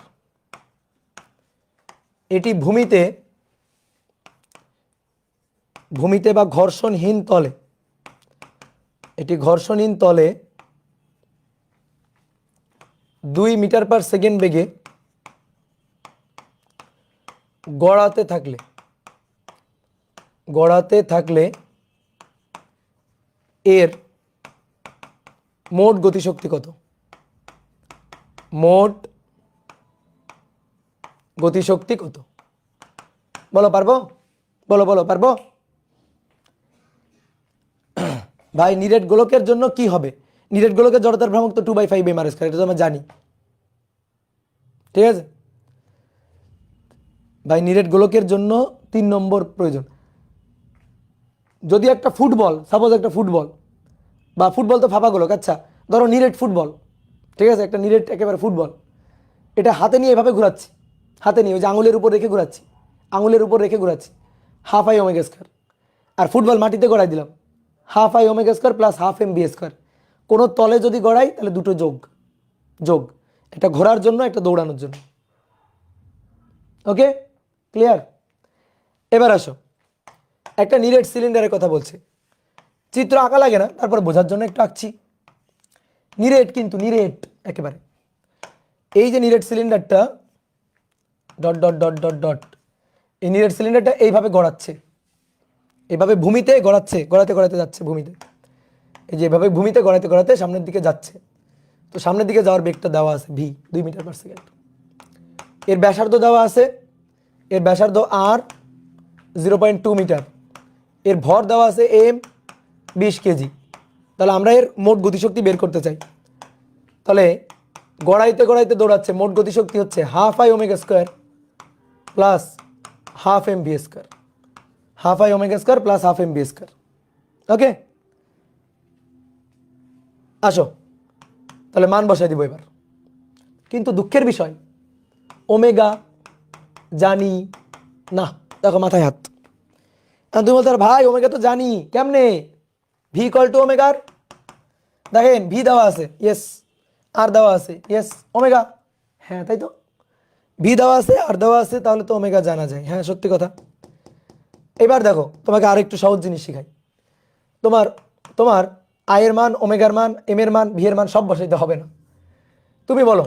A: এটি ভূমিতে বা ঘর্ষণহীন তলে 2 মিটার পার সেকেন্ড বেগে গড়াতে থাকলে এর মোট গতিশক্তি কত? মোট গতিশক্তি কত বলো, পারবো? বলো পারবো? ভাই নিরেট গোলকের জন্য কি হবে? নিরেট গোলকের জড়তার ভ্রামক তো 2/5 mr স্কয়ার, এটা তো আমরা জানি। ঠিক আছে ভাই, নিরেট গোলকের জন্য 3 নম্বর প্রয়োজন। যদি একটা ফুটবল, সাপোজ একটা ফুটবল, বা ফুটবল তো ফাঁপা গোলক, আচ্ছা ধরো নিরেট ফুটবল, ঠিক আছে, একটা নিরেট একেবারে ফুটবল, এটা হাতে নিয়ে এভাবে ঘোরাচ্ছি, হাতে নিয়ে ওই যে আঙুলের উপর রেখে ঘোরাচ্ছি, হাফ আই ওমেগা স্কয়ার। আর ফুটবল মাটিতে গড়াই দিলাম, half I omega square plus half M B square. কোনো তলে যদি গড়াই তাহলে দুটো যোগ, একটা ঘোরার জন্য, একটা দৌড়ানোর জন্য। ওকে, ক্লিয়ার? এবার আসো, একটা নিরেট সিলিন্ডারের কথা বলছে, চিত্র আঁকা লাগে না, তারপর বোঝার জন্য একটু আঁকছি। নিরেট, কিন্তু নিরেট একেবারে, এই যে নিরেট সিলিন্ডারটা dot dot dot dot dot, এই নিরেট সিলিন্ডারটা এইভাবে গড়াচ্ছে, এভাবে ভূমিতে গড়াচ্ছে, গড়াতে গড়াতে যাচ্ছে ভূমিতে, এই যে এভাবে ভূমিতে গড়াতে গড়াতে সামনের দিকে যাচ্ছে। তো সামনের দিকে যাওয়ার বেগটা দেওয়া আছে ভি, 2 মিটার পার সেকেন্ড। এর ব্যাসার্ধ দেওয়া আছে, এর ব্যাসার্ধ আর 0.2 মিটার। এর ভর দেওয়া আছে এম, 20 কেজি। তাহলে আমরা এর মোট গতিশক্তি বের করতে চাই। তাহলে গড়াইতে গড়াইতে দৌড়াচ্ছে, মোট গতিশক্তি হচ্ছে half I omega square plus half M V square, half I omega square plus half M V square. Okay, আসো তাহলে মান বসাই দিব এবার। কিন্তু দুঃখের বিষয়, ওমেগা জানি না। দেখো মাথায় হাত, তুমি বলতে ভাই ওমেগা তো জানি, কেমনে? ভি ইকুয়াল টু ওমেগার, দেখেন ভি দেওয়া আছে, ইয়েস, আর দেওয়া আছে, ইয়েস, ওমেগা, হ্যাঁ তাই তো, ভি দেওয়া আছে আর দেওয়া আছে, তাহলে তো ওমেগা জানা যায়, হ্যাঁ সত্যি কথা। এবার দেখো তোমাকে আরেকটু সহজ জিনিস শিখাই। তোমার তোমার আয়ের মান, ওমেগার মান, এম এর মান, ভি এর মান সব বসাইতে হবে না। তুমি বলো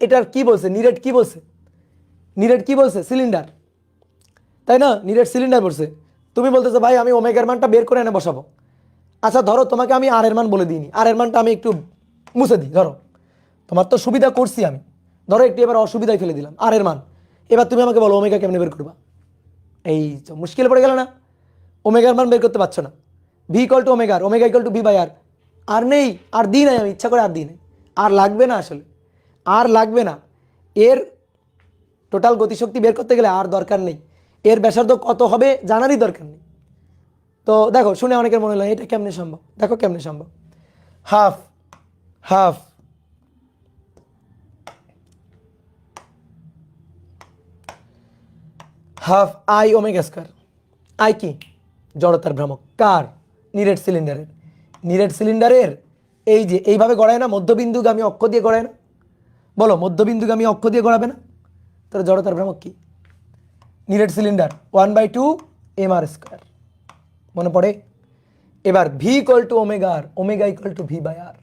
A: এটার কি বলছে, নিরেট কি বলছে, নিরেট কি বলছে, সিলিন্ডার, তাই না? নিরেট সিলিন্ডার বলছে। তুমি বলতেছো ভাই আমি ওমেগার মানটা বের করে এনে বসাবো। আচ্ছা ধরো তোমাকে আমি আর এর মান বলে দিইনি, আর এর মানটা আমি একটু মুছে দিই, ধরো তোমার তো সুবিধা করছি আমি, ধরো একটু এবার অসুবিধায় ফেলে দিলাম আর এর মান। এবার তুমি আমাকে বলো ওমেগা কেমনে বের করবা? এই তো মুশকিলে পড়ে গেল না, ওমেগার মান বের করতে পারছো না। ভি ইকুয়াল টু ওমেগার, omega equal to V by R, R নেই, আর দিই নাই আমি, ইচ্ছা করে আর দিই নাই, আর লাগবে না, আসলে আর লাগবে না। এর টোটাল গতিশক্তি বের করতে গেলে আর দরকার নেই, এর ব্যাসার্ধ কত হবে জানারই দরকার নেই। তো দেখো শুনে অনেকের মনে হলো এটা কেমনে সম্ভব, দেখো কেমনে সম্ভব। Half half half I omega square, I কি? জড়তার ভ্রামক, কার? নিরেট সিলিন্ডারের। নিরেট সিলিন্ডারের এই যে এইভাবে গড়ায় না, মধ্যবিন্দুগামী অক্ষ দিয়ে গড়ায় না, বলো মধ্যবিন্দুগামী অক্ষ দিয়ে গড়াবে না? তাহলে জড়তার ভ্রামক কি? নিরেট সিলিন্ডার 1/2 এম আর স্কয়ার, মনে পড়ে? এবার V equal to omega R, omega equal to V by R,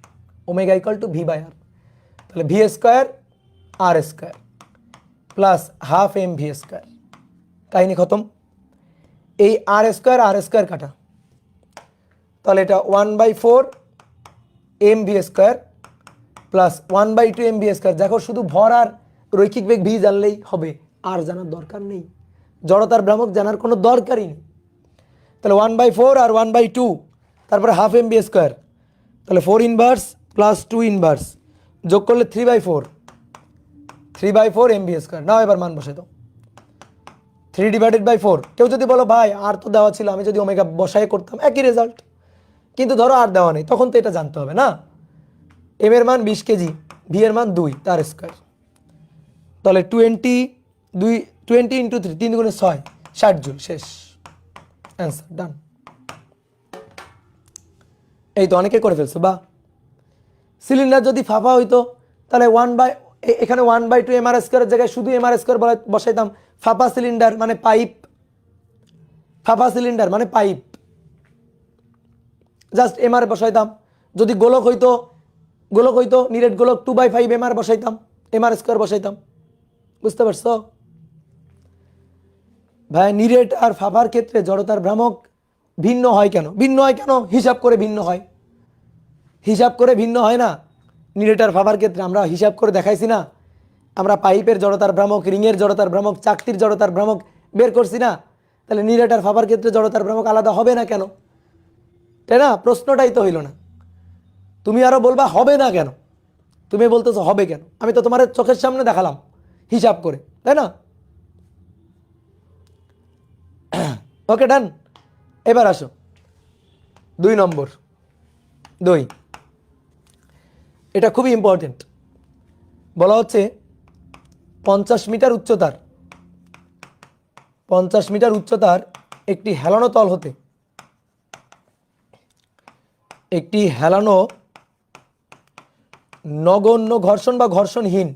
A: omega equal to V by R, তাহলে V square R square plus half M V square, কাহিনী খতম। এই আর স্কয়ার কাটা, তাহলে এটা 1/4 M V square plus 1/2 M V square. দেখো শুধু ভর আর রৈখিক বেগ ভি জানলেই হবে, আর জানার দরকার নেই, জড়তার ভ্রামক জানার কোনো দরকারই নেই। তাহলে 1/4 আর 1/2, তারপরে হাফ এম ভি স্কয়ার, তাহলে 4 ইনভার্স প্লাস 2 ইনভার্স যোগ করলে 3/4 এম ভি স্কয়ার। নাও এবার মান বসে দাও, 3/4। কেউ যদি বলো ভাই আর তো দেওয়া ছিল, আমি যদি ওমেগা বসায় করতাম একই রেজাল্ট, কিন্তু ধরো আর দেওয়া নেই, তখন তো এটা জানতে হবে না। এম এর মান 20 কেজি, ভি এর মান 2 তার স্কয়ার, তাহলে 20 ইন্টু 3, 3 গুণে 6, 60 জুল, শেষ, অ্যান্সার ডান। এই তো অনেকে করে ফেলছো বা। সিলিন্ডার যদি ফাঁপা হইতো তাহলে এখানে 1/2 এম আর স্কয়ারের জায়গায় শুধু এম আর স্কয়ার বসাইতাম, ফাঁপা সিলিন্ডার মানে পাইপ, ফাঁপা সিলিন্ডার মানে পাইপ, জাস্ট এম আর বসাইতাম। যদি গোলক হইতো নিরেট গোলক 2/5 M R বসাইতাম, M R square বসাইতাম, বুঝতে পারছো ভাই? নিরেট আর ফাঁপার ক্ষেত্রে জড়তার ভ্রামক ভিন্ন হয় কেন? ভিন্ন হয় কেন? হিসাব করে ভিন্ন হয়, হিসাব করে ভিন্ন হয় না। নিরেট আর ফাঁপার ক্ষেত্রে আমরা হিসাব করে দেখাইছি না, আমরা পাইপের জড়তার ভ্রামক, রিংয়ের জড়তার ভ্রামক, চাকতির জড়তার ভ্রামক বের করছি না। তাহলে নিরেট আর ফাঁপার ক্ষেত্রে জড়তার ভ্রামক আলাদা হবে না কেন? তাই না? প্রশ্নটাই তো হইল না। তুমি আরো বলবা হবে না কেন, তুমি বলতেছো হবে কেন, আমি তো তোমার চোখের সামনে দেখালাম হিসাব করে, তাই না? ওকে ডান। এবার আসো 2 নম্বর, 2, এটা খুবই ইম্পর্টেন্ট। বলা হচ্ছে 50 মিটার উচ্চতার একটি হেলানো তল হতে একটি হেলানো নগণ্য ঘর্ষণ বা ঘর্ষণহীন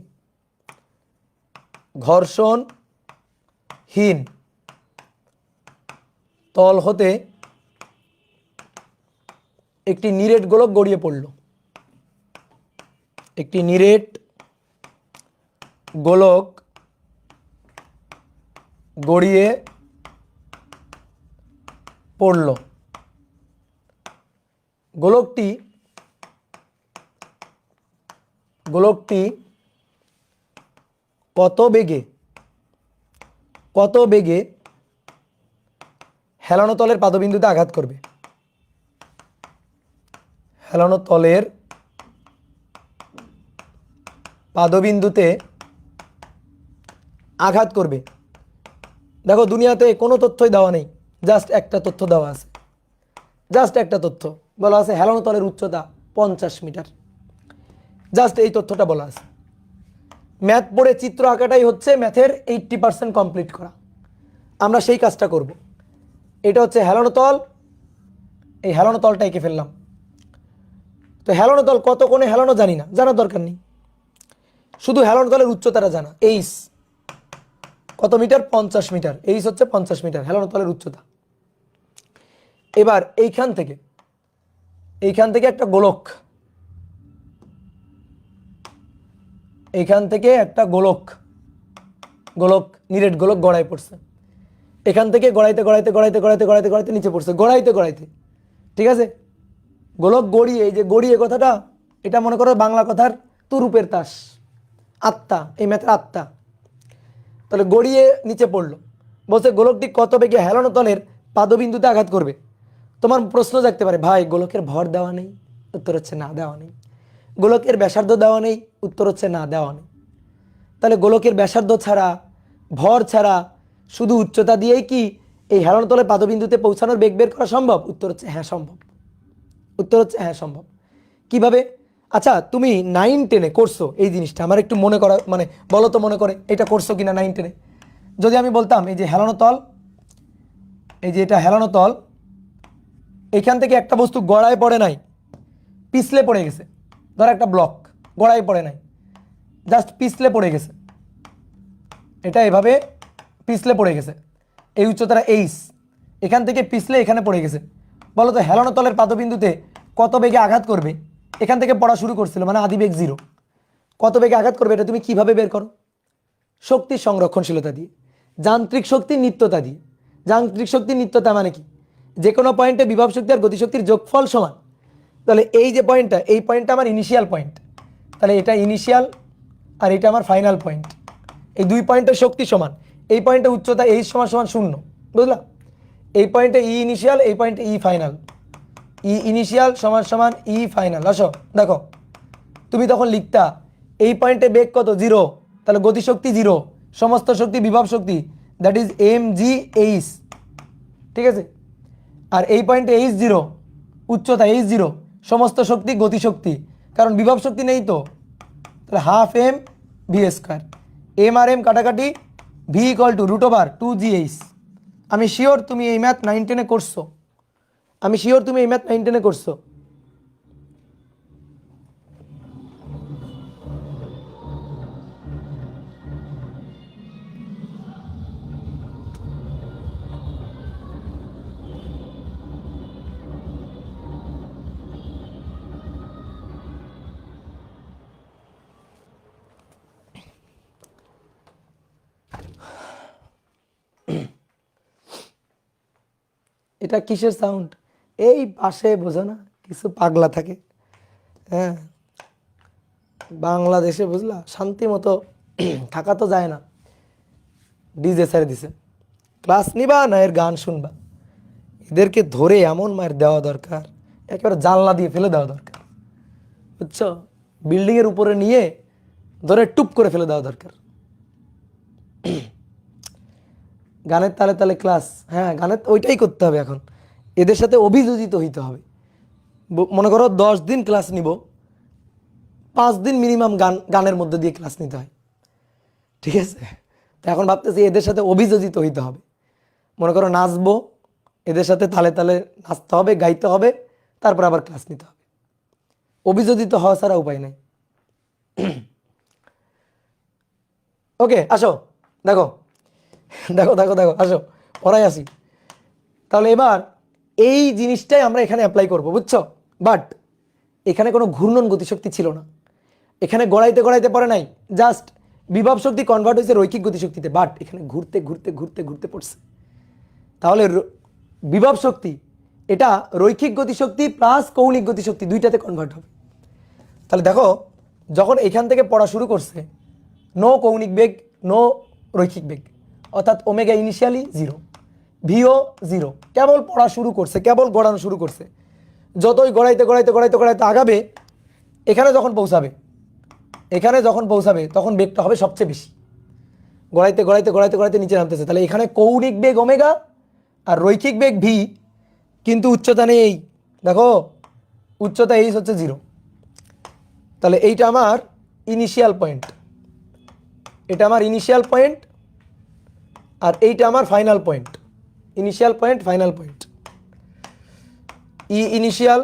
A: তল হতে একটি নিরেট গোলক গড়িয়ে পড়ল, একটি নিরেট গোলক গড়িয়ে পড়ল। গোলকটি কত বেগে হেলানো তলের পাদবিন্দুতে আঘাত করবে? হেলানো তলের পাদবিন্দুতে আঘাত করবে। দেখো দুনিয়াতে কোনো তথ্যই দেওয়া নেই, জাস্ট একটা তথ্য দেওয়া আছে, জাস্ট একটা তথ্য বলা আছে হেলানো তলের উচ্চতা 50 মিটার, জাস্ট এই তথ্যটা বলা আছে। ম্যাথ পড়ে চিত্র আঁকাটাই হচ্ছে ম্যাথের 80% কমপ্লিট করা। আমরা সেই কাজটা করব। এটা হচ্ছে হেলানো তল, এই হেলানো তলটা এঁকে ফেললাম। তো হেলানো তল কত কোণে হেলানো জানি না, জানার দরকার নেই, শুধু হেলানো তলের উচ্চতাটা জানা। এইচ কত মিটার? 50 মিটার। এইচ হচ্ছে 50 মিটার হেলানো তলের উচ্চতা। এবার এইখান থেকে একটা গোলক, এইখান থেকে একটা গোলক নিরেট গোলক গড়ায় পড়ছে। এখান থেকে গড়াইতে নিচে পড়ছে, গড়াইতে, ঠিক আছে। গোলক গড়িয়ে, এই যে গড়িয়ে কথাটা, এটা মনে করো বাংলা কথার তুরুপের তাস, আত্মা, এই ম্যাথের আত্মা। তাহলে গড়িয়ে নিচে পড়লো, বলছে গোলকটি কত বেগে হেলানো তলের পাদবিন্দুতে আঘাত করবে। তোমার প্রশ্ন জাগতে পারে, ভাই গোলকের ভর দেওয়া নেই, উত্তর হচ্ছে না, দেওয়া নেই। গোলকের ব্যাসার্ধ দেওয়া নেই, উত্তর হচ্ছে না, দেওয়া নেই। তাহলে গোলকের ব্যাসার্ধ ছাড়া, ভর ছাড়া, শুধু উচ্চতা দিয়েই কি এই হেলানো তলের পাদবিন্দুতে পৌঁছানোর বেগ বের করা সম্ভব? উত্তর হচ্ছে হ্যাঁ সম্ভব, উত্তর হচ্ছে হ্যাঁ সম্ভব। কিভাবে? আচ্ছা তুমি 9-10 করছো এই জিনিসটা, আমার একটু মনে করা, মানে বলো তো মনে করে এটা করছো কিনা 9-10। যদি আমি বলতাম এই যে হেলানো তল, এই যে এটা হেলানো তল, এখান থেকে একটা বস্তু গড়ায় পড়ে নাই, পিছলে পড়ে গেছে। ধর একটা ব্লক গড়ায় পড়ে নাই, জাস্ট পিছলে পড়ে গেছে, এটা এভাবে পিছলে পড়ে গেছে, এই উচ্চতাটা এইচ, এখান থেকে পিছলে এখানে পড়ে গেছে। বলো তো হেলানো তলের পাদবিন্দুতে কত বেগে আঘাত করবে? এখান থেকে পড়া শুরু করছিল মানে আদিবেগ 0, কত বেগে আঘাত করবে এটা তুমি কিভাবে বের করো? শক্তির সংরক্ষণশীলতা দিয়ে, যান্ত্রিক শক্তির নিত্যতা দিয়ে। যান্ত্রিক শক্তির নিত্যতা মানে কি? যে কোনো পয়েন্টে বিভব শক্তি আর গতিশক্তির যোগফল সমান। তাহলে এই যে পয়েন্টটা, এই পয়েন্টটা আমার ইনিশিয়াল পয়েন্ট, তাহলে এটা ইনিশিয়াল আর এটা আমার ফাইনাল পয়েন্ট। এই দুই পয়েন্টের শক্তি সমান, এই পয়েন্টে উচ্চতা এইচ সমান সমান 0, বুঝলা? এই পয়েন্টে ই ইনিশিয়াল, এই পয়েন্টে ই ফাইনাল, ই ইনিশিয়াল সমান সমান ই ফাইনাল। আসো দেখো, তুমি তখন লিখতা এই পয়েন্টে বেগ কত? 0, তাহলে গতিশক্তি 0, সমস্ত শক্তি বিভব শক্তি, that is M G H, ঠিক আছে। আর এই পয়েন্টে এইচ 0, উচ্চতা এইচ 0, সমস্ত শক্তি গতিশক্তি, কারণ বিভব শক্তি নেই তো, তাহলে half M V square, M আর এম কাটাকাটি, ভি ইকুয়াল টু √2gh। আমি শিওর তুমি এই ম্যাথ 9-10 করছো, আমি শিওর তুমি এই ম্যাথ 9-10 করছো। এটা কিসের সাউন্ড? এই পাশে বোঝো না কিছু পাগলা থাকে, হ্যাঁ, বাংলাদেশে বুঝলা শান্তি মতো থাকা তো যায় না। ডিজে ছেড়ে দিছে, ক্লাস নিবা না এর গান শুনবা? এদেরকে ধরে এমন মার দেওয়া দরকার, একেবারে জানলা দিয়ে ফেলে দেওয়া দরকার, বুঝছো? বিল্ডিংয়ের উপরে নিয়ে ধরে টুপ করে ফেলে দেওয়া দরকার। গানের তালে তালে ক্লাস, হ্যাঁ গানের ওইটাই করতে হবে এখন, এদের সাথে অভিযোজিত হইতে হবে। মনে করো 10 দিন ক্লাস নিব, 5 দিন মিনিমাম গানের মধ্যে দিয়ে ক্লাস নিতে হয়, ঠিক আছে। তো এখন ভাবতেছি এদের সাথে অভিযোজিত হইতে হবে। মনে করো নাচবো, এদের সাথে তালে তালে নাচতে হবে, গাইতে হবে, তারপর আবার ক্লাস নিতে হবে। অভিযোজিত হওয়া ছাড়া উপায় নেই। ওকে আসো, দেখো দেখো দেখো দেখো, আসো পড়াই আসি। তাহলে এবার এই জিনিসটাই আমরা এখানে অ্যাপ্লাই করব, বুঝছো? বাট এখানে কোনো ঘূর্ণন গতিশক্তি ছিল না, এখানে গড়াইতে গড়াইতে পড়ে নাই, জাস্ট বিভব শক্তি কনভার্ট হয়েছে রৈখিক গতিশক্তিতে, বাট এখানে ঘুরতে ঘুরতে ঘুরতে ঘুরতে পড়ছে। তাহলে বিভব শক্তি এটা রৈখিক গতিশক্তি প্লাস কৌণিক গতিশক্তি দুইটাতে কনভার্ট হবে। তাহলে দেখো যখন এখান থেকে পড়া শুরু করছে, নো কৌণিক বেগ, নো রৈখিক বেগ, অর্থাৎ ওমেগা ইনিশিয়ালি 0, ভিও 0, কেবল পড়া শুরু করছে, কেবল গড়ানো শুরু করছে। যতই গড়াইতে গড়াইতে গড়াইতে গড়াইতে আগাবে, এখানে যখন পৌঁছাবে তখন বেগটা হবে সবচেয়ে বেশি। গড়াইতে গড়াইতে গড়াইতে গড়াইতে নিচে নামতেছে। তাহলে এখানে কৌণিক বেগ ওমেগা আর রৈখিক বেগ ভি, কিন্তু উচ্চতা নেই। দেখো উচ্চতা এইচ হচ্ছে 0। তাহলে এইটা আমার ইনিশিয়াল পয়েন্ট, এটা আমার ইনিশিয়াল পয়েন্ট, আর এইটা আমার final point. Initial point, final point. E initial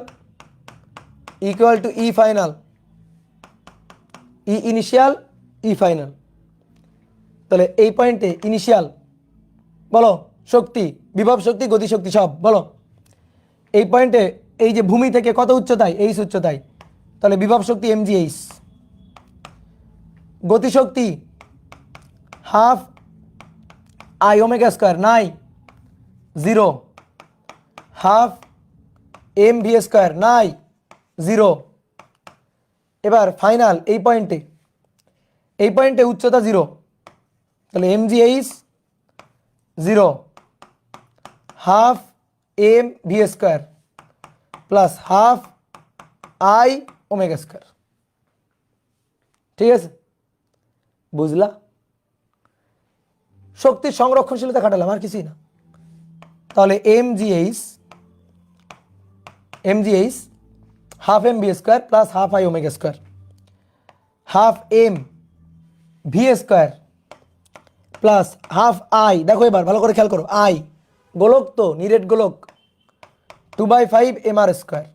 A: equal to E final, E initial E final. তাহলে এই পয়েন্টে ইনিশিয়াল বলো শক্তি, বিভব শক্তি, গতিশক্তি সব বলো। এই পয়েন্টে এই যে ভূমি থেকে কত উচ্চতায়, এইচ উচ্চতায়, তাহলে বিভব শক্তি mgh, গতিশক্তি হাফ আই ওমেগা স্কোয়ার, নাই 0, হাফ এম ভি স্কোয়ার, নাই 0। এবার ফাইনাল এই পয়েন্টে উচ্চতা 0, তাহলে mgh 0, half M V square plus half I omega square. ঠিক আছে, বুঝলা? শক্তির সংরক্ষণশীলতা খাটালাম, আর কিছুই না। তাহলে mgh half M V square plus half I omega square, half M V square plus half I. দেখো এবার ভালো করে খেয়াল করো, আই গোলক তো নিরেট গোলক, 2/5 mr square,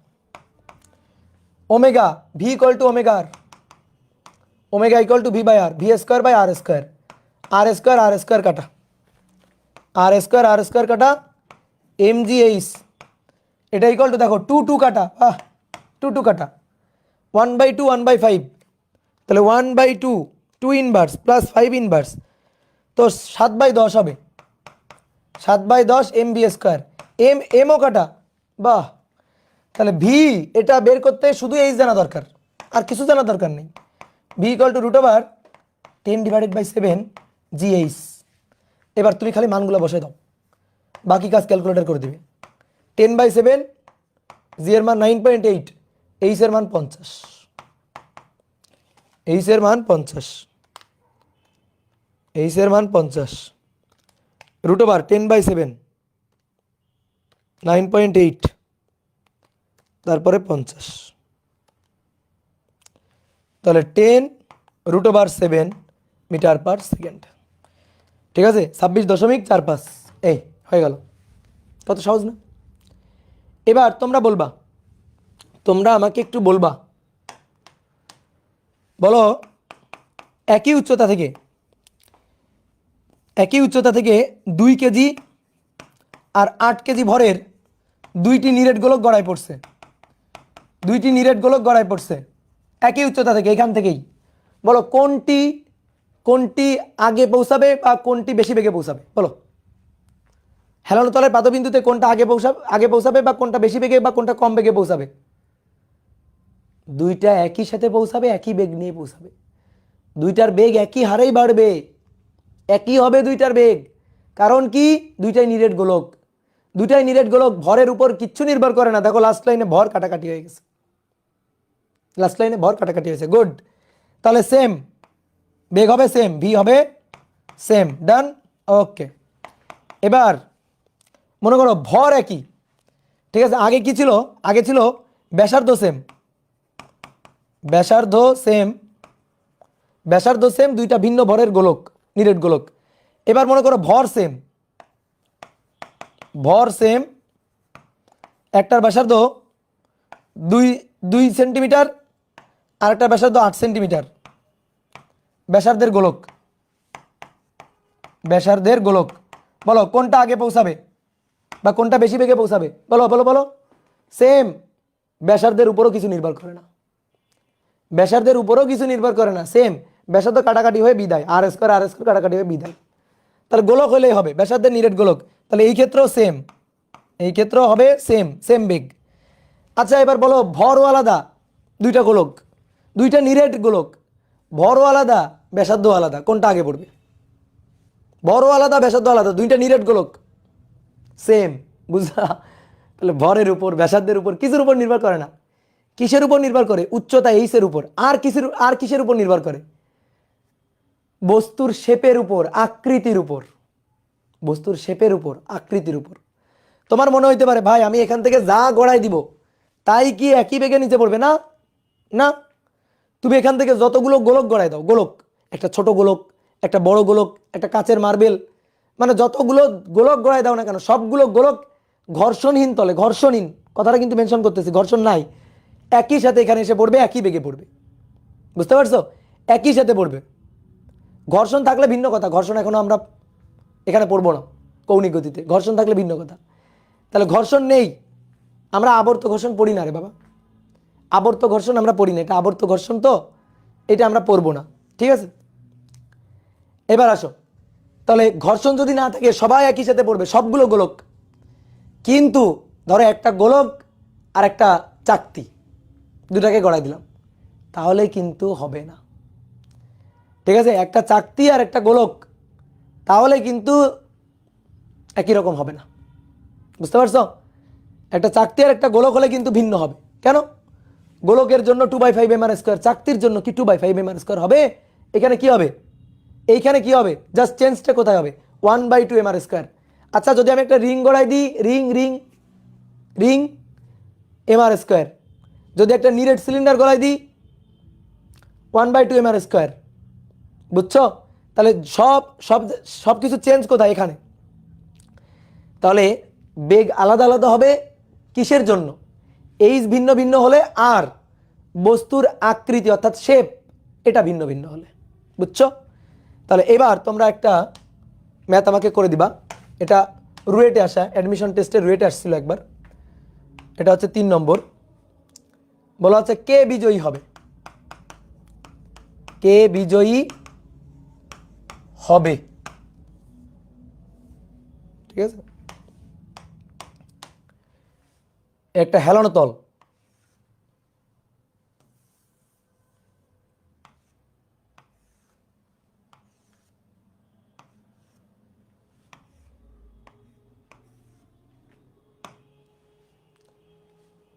A: omega V equal to omega R, omega equal to V by R, V square by R square, R square কাটা, আর স্কোয়ার কাটা, mgh এটা ইকুয়াল টু দেখো 2 কাটা, 2 কাটা, 1/2 1/5, তাহলে 1/2 2 ইনভার্স প্লাস 5 ইনভার্স, তো 7/10 হবে, 7/10 mv স্কোয়ার, এমও কাটা, বাহ। তাহলে ভি এটা বের করতে শুধু এইচ জানা দরকার, আর কিছু জানা দরকার নেই। V equal two √10/7 gh। এবার তুমি খালি মানগুলো বসে দাও, বাকি কাজ ক্যালকুলেটর করে দেবে। 10/7, জি এর মান 9.8, এইচ এর মান 50, এইচ এর মান 50, √10/7 9.8 তারপরে 50, তাহলে 10√7 মিটার পার সেকেন্ড। ঠিক আছে, 26.45, এই হয়ে গেল। কত সহজ না? এবার তোমরা আমাকে একটু বলবা, বলো একই উচ্চতা থেকে 2 কেজি আর 8 কেজি ভরের দুইটি নিরেট গোলক গড়ায় পড়ছে, একই উচ্চতা থেকে, এখান থেকেই বলো কোনটি আগে পৌঁছাবে বা কোনটি বেশি বেগে পৌঁছাবে, বলো। হেলানো তলের পাদবিন্দুতে কোনটা আগে পৌঁছাবে বা কোনটা বেশি বেগে বা কোনটা কম বেগে পৌঁছাবে? দুইটা একই সাথে পৌঁছাবে, একই বেগ নিয়ে পৌঁছাবে, দুইটার বেগ একই হারেই বাড়বে, একই হবে দুইটার বেগ। কারণ কি? দুইটাই নিরেট গোলক, ভরের উপর কিচ্ছু নির্ভর করে না। দেখো লাস্ট লাইনে ভর কাটাকাটি হয়ে গেছে, গুড। তাহলে সেম বেগ হবে, সেম ভি হবে সেম, ডান, ওকে। এবার মনে করো ভর একই, ঠিক আছে। আগে কি ছিল? আগে ছিল ব্যাসার্ধ সেম, দুইটা ভিন্ন ভরের গোলক, নিরেট গোলক। এবার মনে করো ভর সেম, একটার ব্যাসার্ধ 2 সেন্টিমিটার আর একটা ব্যাসার্ধ 8 সেন্টিমিটার, ব্যাসার্ধের গোলক। বলো কোনটা আগে পৌঁছাবে? বা কোনটা বেশি বেগে পৌঁছাবে? বলো বলো বলো। সেম। ব্যাসার্ধের উপরও কিছু নির্ভর করে না, ব্যাসার্ধের উপরও কিছু নির্ভর করে না। সেম। ব্যাসার্ধ কাটাকাটি হয়ে বিদায়, আর স্কোয়ার কাটাকাটি হয়ে বিদায়। তাহলে গোলক হলেই হবে, ব্যাসার্ধের নিরেট গোলক। তাহলে এই ক্ষেত্রেও সেম, এই ক্ষেত্রেও হবে সেম, সেম বেগ। আচ্ছা এবার বলো, ভরও আলাদা, দুইটা গোলক, দুইটা নিরেট গোলক, ভরও আলাদা, ব্যাসার্ধ আলাদা, কোনটা আগে পড়বে? ভরও আলাদা, ব্যাসার্ধ আলাদা, দুইটা নিরেট গোলক, সেম। বুঝলা? তাহলে ভরের উপর, ব্যাসার্ধের উপর, কিছুর উপর নির্ভর করে না। কিসের উপর নির্ভর করে? উচ্চতা এইসের উপর। আর কিসের উপর নির্ভর করে? বস্তুর শেপের উপর, আকৃতির উপর, বস্তুর শেপের উপর, আকৃতির উপর। তোমার মনে হইতে পারে ভাই আমি এখান থেকে যা গড়াই দিব তাই কি একই বেগে নিচে পড়বে? না না, তুমি এখান থেকে যতগুলো গোলক গড়াই দাও, গোলক, একটা ছোট গোলক, একটা বড় গোলক, একটা কাচের মার্বেল, মানে যতগুলো গোলক গড়াই দাও না কেন, সবগুলো গোলক ঘর্ষণহীন তলে, ঘর্ষণহীন কথাটা কিন্তু মেনশন করতেছি, ঘর্ষণ নাই, একই সাথে এখানে এসে পড়বে, একই বেগে পড়বে। বুঝতে পারছো? একই সাথে পড়বে। ঘর্ষণ থাকলে ভিন্ন কথা, ঘর্ষণ এখনো আমরা এখানে পড়বো না কৌণিক গতিতে, ঘর্ষণ থাকলে ভিন্ন কথা। তাহলে ঘর্ষণ নেই, আমরা আবর্ত ঘর্ষণ পড়ি না রে বাবা, আবর্ত ঘর্ষণ আমরা পড়ি না, এটা আবর্ত ঘর্ষণ, তো এটা আমরা পড়বো না। ঠিক আছে, এবার আসো, তাহলে ঘর্ষণ যদি না থাকে সবাই একই সাথে পড়বে, সবগুলো গোলক। কিন্তু ধরো একটা গোলক আর একটা চাকতি, দুটাকে গড়াই দিলাম, তাহলে কিন্তু হবে না। ঠিক আছে, একটা চাকতি আর একটা গোলক, তাহলে কিন্তু একই রকম হবে না। বুঝতে পারছো? একটা চাকতি আর একটা গোলক হলে কিন্তু ভিন্ন হবে। কেন? গোলকের জন্য 2/5 m² চাকতির জন্য কি 2/5 m² হবে? এখানে কি হবে? এইখানে কি হবে? জাস্ট চেঞ্জটা কোথায় হবে? 1/2 m²। আচ্ছা যদি আমি একটা রিং গড়াই দিই, রিং রিং রিং m², যদি একটা নিরেট সিলিন্ডার গড়াই দিই 1/2 m²। বুঝছো? তাহলে সব সব সব কিছু চেঞ্জ কোথায়? এখানে। তাহলে বেগ আলাদা আলাদা হবে কিসের জন্য? এইচ ভিন্ন ভিন্ন হলে আর বস্তুর আকৃতি অর্থাৎ শেপ এটা ভিন্ন ভিন্ন হলে। বুঝছো? তাহলে এবার তোমরা একটা ম্যাথ আমাকে করে দিবা, এটা রুয়েটে আসা, অ্যাডমিশন টেস্টে রুয়েটে আসছিল একবার। এটা হচ্ছে 3 নম্বর, বলা হচ্ছে কে বিজয়ী হবে, কে বিজয়ী হবে। ঠিক আছে, একটা হেলানো তল,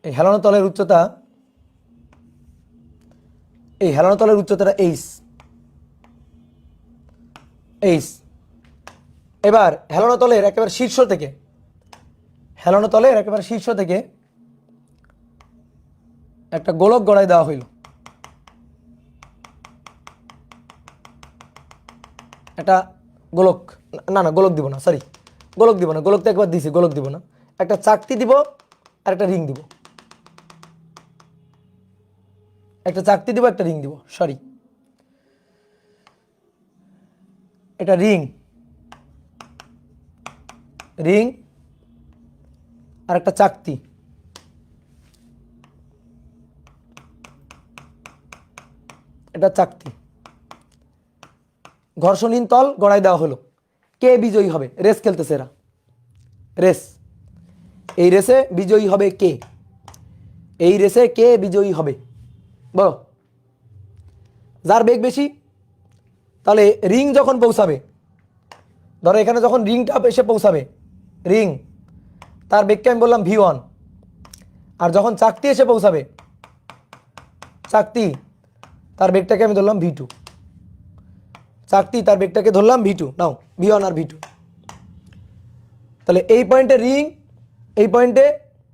A: এই হেলানো তলের উচ্চতা, এই হেলানো তলের উচ্চতাটা এইচ, এইচ। এবার হেলানো তলের একেবারে শীর্ষ থেকে, হেলানো তলের একেবারে শীর্ষ থেকে একটা গোলক গড়াই দেওয়া হইল, একটা গোলক, না না গোলক দিব না, সরি গোলক দিব না, গোলক তো একবার দিছি, গোলক দিব না, একটা চাকতি দিব আর একটা রিং দিব, একটা চাকতি দিব একটা রিং দিব, সরি এটা রিং, রিং আর একটা চাকতি, এটা চাকতি, ঘর্ষণহীন তল গড়াই দেওয়া হলো। কে বিজয়ী হবে? রেস খেলতেছে এরা, রেস। এই রেসে বিজয়ী হবে কে? এই রেসে কে বিজয়ী হবে বলো? যার বেগ বেশি। তাহলে রিং যখন পৌঁছাবে, ধরো এখানে যখন রিংটা এসে পৌঁছাবে, রিং তার বেগকে আমি বললাম v1, আর যখন চাকতি এসে পৌঁছাবে, চাকতি তার বেগটাকে আমি ধরলাম v2, চাকতি তার বেগটাকে ধরলাম v2, নাও v1 আর v2। তাহলে এই পয়েন্টে রিং, এই পয়েন্টে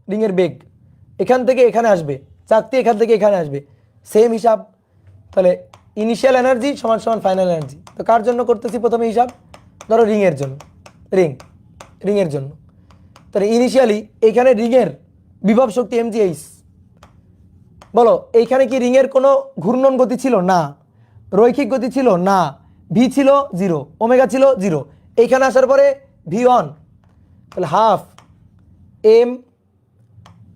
A: রিং এর বেগ এখান থেকে এখানে আসবে, চাকতি এখান থেকে এখানে আসবে, সেম হিসাব। তাহলে ইনিশিয়াল এনার্জি সমান সমান ফাইনাল এনার্জি। তো কার জন্য করতেছি প্রথমে হিসাব? ধরো রিং এর জন্য, রিং, রিং এর জন্য। তাহলে ইনিশিয়ালি এইখানে রিং এর বিভব শক্তি mgh। বলো এইখানে কি রিং এর কোনো ঘূর্ণন গতি ছিল? না। রৈখিক গতি ছিল? না। ভি ছিল 0, ওমেগা ছিল 0। এইখানে আসার পরে v1, তাহলে half M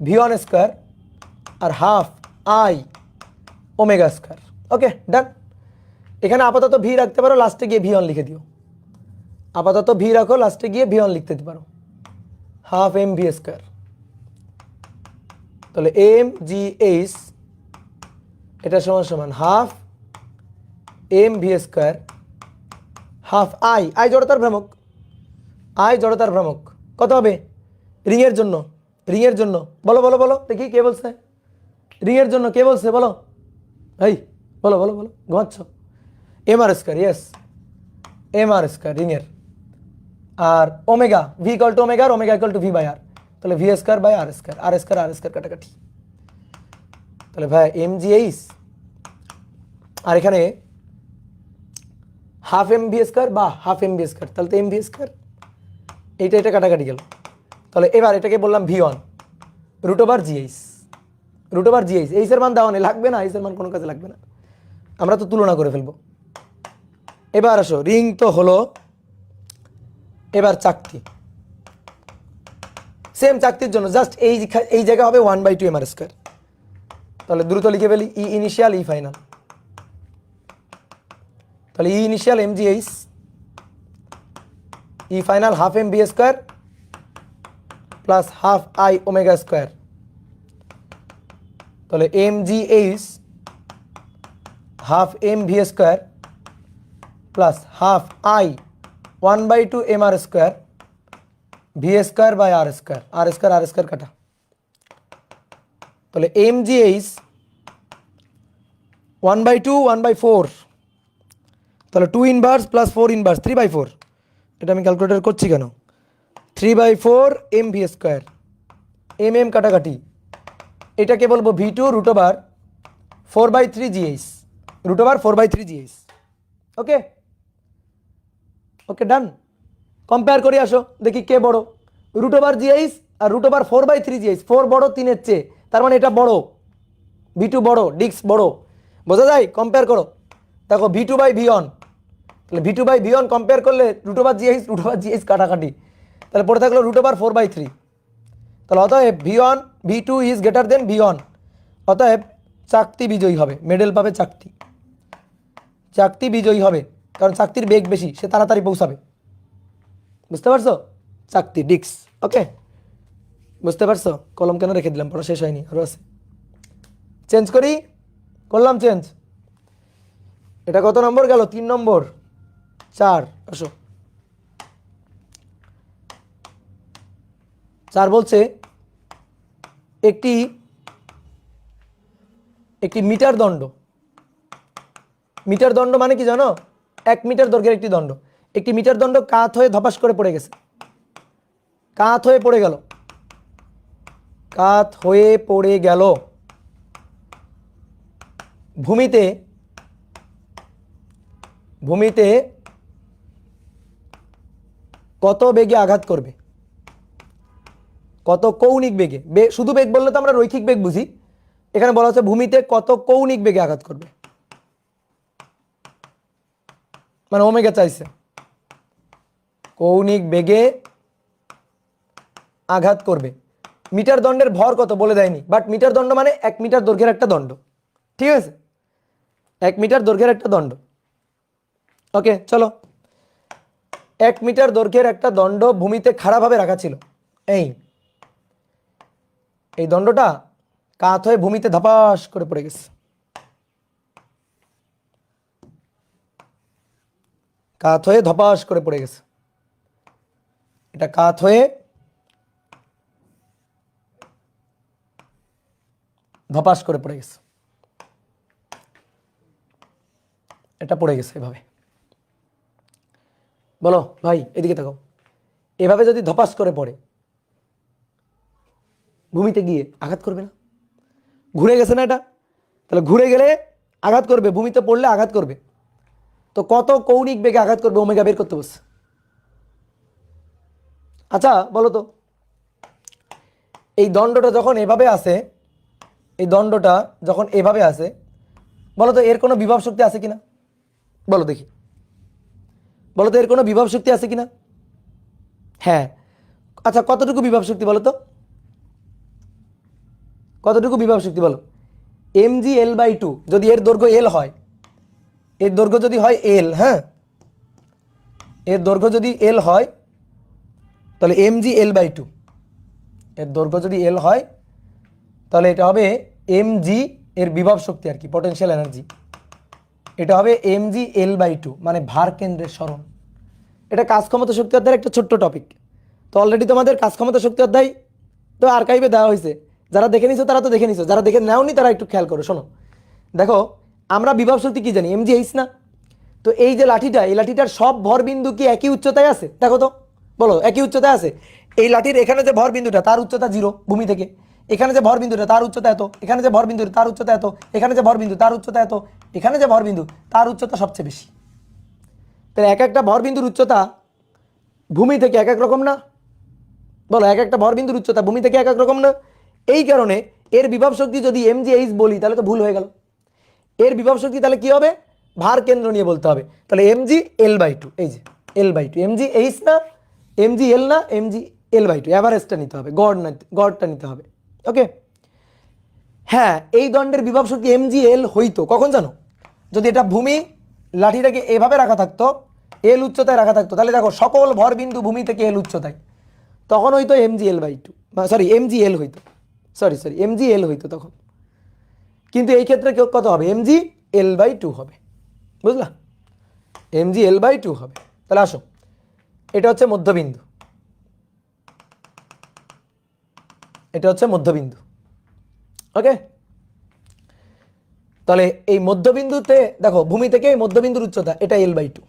A: V one square আর half I omega square. Okay done. এখানে আপাতত ভি রাখতে পারো, লাস্টে গিয়ে ভি ওয়ান লিখে দিও। আপাতত ভি রাখো, লাস্টে গিয়ে ভি ওয়ান লিখতে পারো, হাফ এম ভি স্কোয়ার। তাহলে এম জি এইচ এটা সমান সমান half M V square half I, I জড়তার ভ্রামক, আই জড়তার ভ্রামক কত হবে রিংয়ের জন্য? রিংয়ের জন্য বলো বলো বলো দেখি কে বলছে? রিংয়ের জন্য কে বলছে বলো? এই বলো বলো বলো, ঘুমাচ্ছ? M R square, yes M R square রিংয়ের। আর omega V equal to omega R omega equal to V by R, তাহলে V square by R square, R square R square কাটাকাটি। তাহলে ভাই এম জি এইচ আর এখানে half M V square বা half M V square, তাহলে তো M V square, এইটা এটা কাটাকাটি গেল। তাহলে এবার এটাকে বললাম V one root over GH, root over GH. এইচের মান দেওয়া নেই, লাগবে না, এইচের মান কোনো কাজে লাগবে না, আমরা তো তুলনা করে ফেলবো। এবার আসো, রিং তো হলো, এবার চাকতি। সেম চাকতির জন্য জাস্ট এই জায়গা হবে 1/2 এম আর স্কোয়ার। তাহলে দ্রুত লিখে ফেলি, ই ইনিশিয়াল ই ফাইনাল। তাহলে E initial M G H, E final half M B square plus half I omega square. তাহলে M G H half M V square plus half I 1/2 M R square V square by R square, R square R square কাটা। তাহলে M G H 1/2 1/4, তাহলে 2 inverse plus 4 inverse 3/4। এটা আমি calculator করছি কেন? 3/4 M V square, M M কাটাকাটি, এটাকে বলবো V two root over 4/3 GH, root over 4/3 GH. Okay okay done. Compare করে আসো দেখি কে বড়, রুট ওভার জিএইচ আর রুট ওভার 4/3 জিএইচ। 4 বড় 3-এর চেয়ে, তার মানে এটা বড়, ভি টু বড়, ডিক্স বড়, বোঝা যায়? কম্পেয়ার করো, দেখো V two by V one, তাহলে V two by V one compare করলে রুট ওভার জিএইচ কাটাকাটি, তাহলে পড়ে থাকলো রুট ওভার 4/3। তাহলে অতএব V one V two is greater than V one, অতএব চাকতি বিজয়ী হবে, মেডেল পাবে চাকতি, চাকতি বিজয়ী হবে, কারণ চাকতির বেগ বেশি, সে তাড়াতাড়ি পৌঁছাবে। বুঝতে পারছো? চাকতি ডিক্স। ওকে বুঝতে পারছো? কলম কেন রেখে দিলাম, পড়া শেষ হয়নি, আরও আছে। চেঞ্জ করি, করলাম চেঞ্জ। এটা কত নম্বর গেল? 3 নম্বর, 4 আসো। 4 বলছে একটি মিটার দণ্ড। মিটার দণ্ড মানে কি জানো? 1 মিটার দৈর্ঘ্যের একটি দণ্ড। একটি মিটার দণ্ড কাত হয়ে ধপাস করে পড়ে গেছে, কাত হয়ে পড়ে গেল, কাত হয়ে পড়ে গেল ভূমিতে, ভূমিতে কত বেগে আঘাত করবে? কত কৌণিক বেগে? শুধু বেগ বললে তো আমরা রৈখিক বেগ বুঝি, এখানে বলা হচ্ছে ভূমিতে কত কৌণিক বেগে আঘাত করবে, মানে ওমেগা চাইছে, কৌণিক বেগে আঘাত করবে। মিটার দণ্ডের ভর কত বলে দেয়নি, বাট মিটার দণ্ড মানে 1 মিটার দৈর্ঘ্যের একটা দণ্ড, ঠিক আছে? 1 মিটার দৈর্ঘ্যের একটা দণ্ড। ওকে চলো, 1 মিটার দৈর্ঘ্যের একটা দণ্ড ভূমিতে খাড়াভাবে রাখা ছিল। এই দণ্ডটা কাত হয়ে ভূমিতে ধপাস করে পড়ে গেছে, কাত হয়ে ধপাস করে পড়ে গেছে। এটা কাত হয়ে ধপাস করে পড়ে গেছে, এটা পড়ে গেছে এভাবে। বলো ভাই এদিকে তাকাও, এভাবে যদি ধপাস করে পড়ে ভূমিতে গিয়ে আঘাত করবে না? ঘুরে গেছে না এটা? তাহলে ঘুরে গেলে আঘাত করবে, ভূমিতে পড়লে আঘাত করবে, তো কত কৌণিক বেগে আঘাত করবে ওমেগা বের করতে বসে। আচ্ছা বলো তো, এই দণ্ডটা যখন এভাবে আসে, এই দণ্ডটা যখন এভাবে আসে, বলো তো এর কোনো বিভব শক্তি আছে কিনা? বলো দেখি, বলো তো এর কোনো বিভব শক্তি আছে কিনা? হ্যাঁ, আচ্ছা কতটুকু বিভব শক্তি বলো তো? কতটুকু বিভব শক্তি বলো? mg/L/2 যদি এর দৈর্ঘ্য L হয়, এর দৈর্ঘ্য যদি হয় L, হ্যাঁ, এর দৈর্ঘ্য যদি L হয় তাহলে mg/L/2, এর দৈর্ঘ্য যদি L হয় তাহলে এটা হবে mg, এর বিভব শক্তি আর কি, পটেনশিয়াল এনার্জি, এটা হবে mg/L/2, মানে ভার কেন্দ্রের সরণ। এটা কাজ ক্ষমতা শক্তি অধ্যায়ের একটা ছোট্ট টপিক। তো অলরেডি তোমাদের কাজ ক্ষমতা শক্তি অধ্যায় তো আর্কাইভে দেওয়া হয়েছে, যারা দেখে নিছো তারা তো দেখে নিছো, যারা দেখে নাওনি তারা একটু খেয়াল করো। শোনো, দেখো আমরা বিভব শক্তি কি জানি, mg/h না? তো এই যে লাঠিটা, এই লাঠিটার সব ভর বিন্দু কি একই উচ্চতায় আছে? দেখো তো, বলো একই উচ্চতায় আছে? এই লাঠির এখানে যে ভর বিন্দুটা তার উচ্চতা 0 ভূমি থেকে, এখানে যে ভর বিন্দুটা তার উচ্চতা এত, এখানে যে ভর বিন্দু তার উচ্চতা এত, এখানে যে ভর বিন্দু তার উচ্চতা এত, এখানে যে ভর বিন্দু তার উচ্চতা সবচেয়ে বেশি। তাহলে এক একটা ভর বিন্দুর উচ্চতা ভূমি থেকে এক এক রকম না? বলো, এক একটা ভর বিন্দুর উচ্চতা ভূমি থেকে এক এক রকম না? এই কারণে এর বিভব শক্তি যদি mg/h বলি তাহলে তো ভুল হয়ে গেল। এর বিভব শক্তি তাহলে কি হবে? ভার কেন্দ্র নিয়ে বলতে হবে। তাহলে mg/L/2, এই যে L/2, mg/h না, mg/L না, mg/L/2, অ্যাভারেজটা নিতে হবে, গড়টা নিতে হবে। ওকে, হ্যাঁ, এই দণ্ডের বিভব শক্তি mg/L হইতো কখন জানো? যদি এটা ভূমি, লাঠিটাকে এভাবে রাখা থাকতো, L উচ্চতায় রাখা থাকতো, তাহলে দেখো সকল ভর বিন্দু ভূমি থেকে L উচ্চতায়, তখন হইতো mg/L/2, সরি mg/L হইতো, সরি mg/L হইতো তখন। কিন্তু এই ক্ষেত্রে কত হবে? mg/L/2 হবে, বুঝলা? mg/L/2 হবে। তাহলে আসো, এটা হচ্ছে মধ্যবিন্দু, এটা হচ্ছে মধ্যবিন্দু। ওকে, তাহলে এই মধ্যবিন্দুতে দেখো ভূমি থেকে এই মধ্যবিন্দুর উচ্চতা এটা L/2।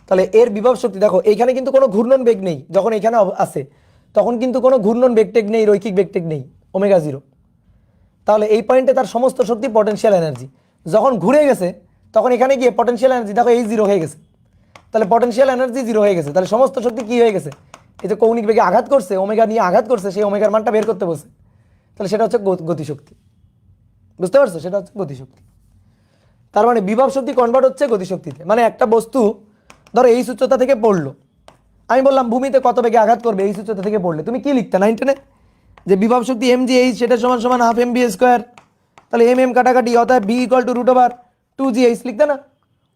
A: তাহলে এর বিভব শক্তি দেখো, এইখানে কিন্তু কোনো ঘূর্ণন বেগ নেই, যখন এখানে আছে তখন কিন্তু কোনো ঘূর্ণন বেগটেগ নেই, রৈখিক বেগটেগ নেই, ω0। তাহলে এই পয়েন্টে তার সমস্ত শক্তি পটেনশিয়াল এনার্জি। যখন ঘুরে গেছে তখন এখানে গিয়ে পটেনশিয়াল এনার্জি দেখো এই 0 হয়ে গেছে, তাহলে পটেনশিয়াল এনার্জি 0 হয়ে গেছে, তাহলে সমস্ত শক্তি কি হয়ে গেছে? এই যে কৌণিক বেগে আঘাত করছে, ওমেগা নিয়ে আঘাত করছে, সেই ওমেগার মানটা বের করতে বসে, তাহলে সেটা হচ্ছে গতিশক্তি। বুঝতে পারছো? সেটা হচ্ছে গতিশক্তি। তার মানে বিভব শক্তি কনভার্ট হচ্ছে গতিশক্তিতে। মানে একটা বস্তু ধরো এই উচ্চতা থেকে পড়লো, আমি বললাম ভূমিতে কত বেগে আঘাত করবে এই উচ্চতা থেকে পড়লে, তুমি কি লিখতে 9 টেনে যে বিভব শক্তি mg/h সেটা সমান সমান হাফ mv², তাহলে mm কাটাকাটি, অর্থাৎ b = √2gh লিখতে না?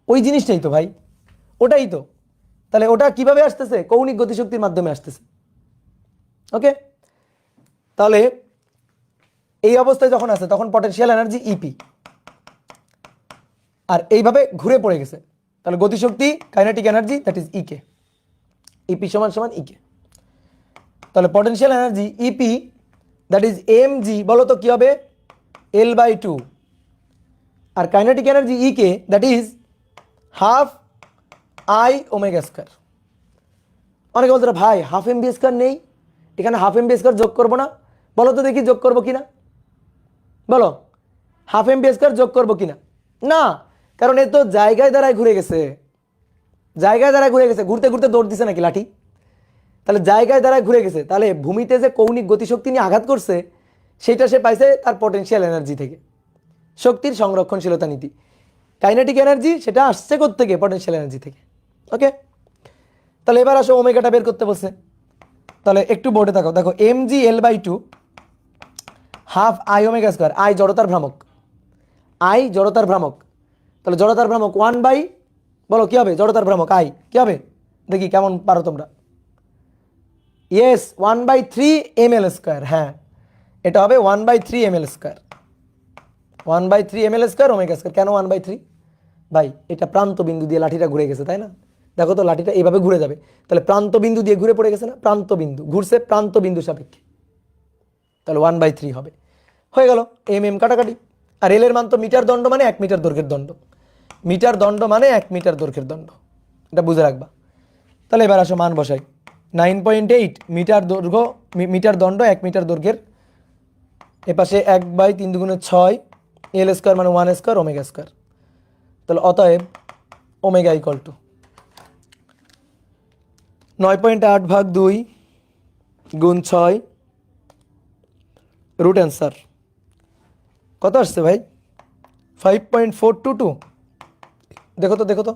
A: ওই জিনিসটাই তো ভাই, ওটাই তো। তাহলে ওটা কিভাবে আসতেছে? কৌণিক গতিশক্তির মাধ্যমে আসতেছে। ওকে, তাহলে এই অবস্থায় যখন আছে তখন পটেনশিয়াল এনার্জি ইপি, আর এইভাবে ঘুরে পড়ে গেছে, তাহলে গতিশক্তি kinetic energy that is EK, EP সমান সমান ইকে। তাহলে potential energy EP that is mg, বলো তো কি হবে? L/2, আর kinetic energy EK that is half I ω²। অনেকে বলতে ভাই হাফ mv² নেই, এখানে হাফ mv² যোগ করবো না? বলো তো দেখি যোগ করবো কিনা, বলো হাফ mv² যোগ করবো কিনা? না, কারণ এ তো জায়গায় দ্বারায় ঘুরে গেছে, জায়গায় দ্বারায় ঘুরে গেছে, ঘুরতে ঘুরতে দৌড় দিছে নাকি লাঠি? তাহলে জায়গায় দ্বারায় ঘুরে গেছে, তাহলে ভূমিতে যে কৌণিক গতিশক্তি নিয়ে আঘাত করছে সেটা সে পাইছে তার পটেনশিয়াল এনার্জি থেকে, শক্তির সংরক্ষণশীলতা নীতি। কাইনেটিক এনার্জি সেটা আসছে কোত্থেকে? পটেনশিয়াল এনার্জি থেকে। ওকে, তাহলে এবার আসো ওমেগাটা বের করতে বসে। তাহলে একটু বোর্ডে থাকো, দেখো mg/L/2 হাফ I ω², I জড়তার ভ্রামক, I জড়তার ভ্রামক, তাহলে জড়তার ভ্রামক 1 বাই, বলো কি হবে? জড়তার ভ্রামক I কি হবে? দেখি কেমন পারো তোমরা। ইয়েস, 1/3 ml², হ্যাঁ এটা হবে 1/3 ml², 1/3 ml² ω²। কেন 1/3? ভাই এটা প্রান্ত বিন্দু দিয়ে লাঠিটা ঘুরে গেছে, তাই না? দেখো তো লাঠিটা এইভাবে ঘুরে যাবে, তাহলে প্রান্ত বিন্দু দিয়ে ঘুরে পড়ে গেছে না? প্রান্ত বিন্দু ঘুরছে প্রান্ত বিন্দু সাপেক্ষে, তাহলে 1/3 হবে। হয়ে গেল, mm কাটাকাটি। আর এল এর মান তো মিটার দণ্ড মানে 1 মিটার দৈর্ঘ্যের দণ্ড, মিটার দণ্ড মানে 1 মিটার দৈর্ঘ্যের দণ্ড, এটা বুঝে রাখবা। তাহলে এবার আসো মান বসাই, 9.8 মিটার দৈর্ঘ্য, মিটার দণ্ড 1 মিটার দৈর্ঘ্যের, এপাশে 1/3 × 6 L² মানে 1² ω²। তাহলে অতএব ওমেগা = 9.8/2 × 6 রুট অ্যান্সার কত আসছে ভাই? 5.422। দেখো তো দেখো তো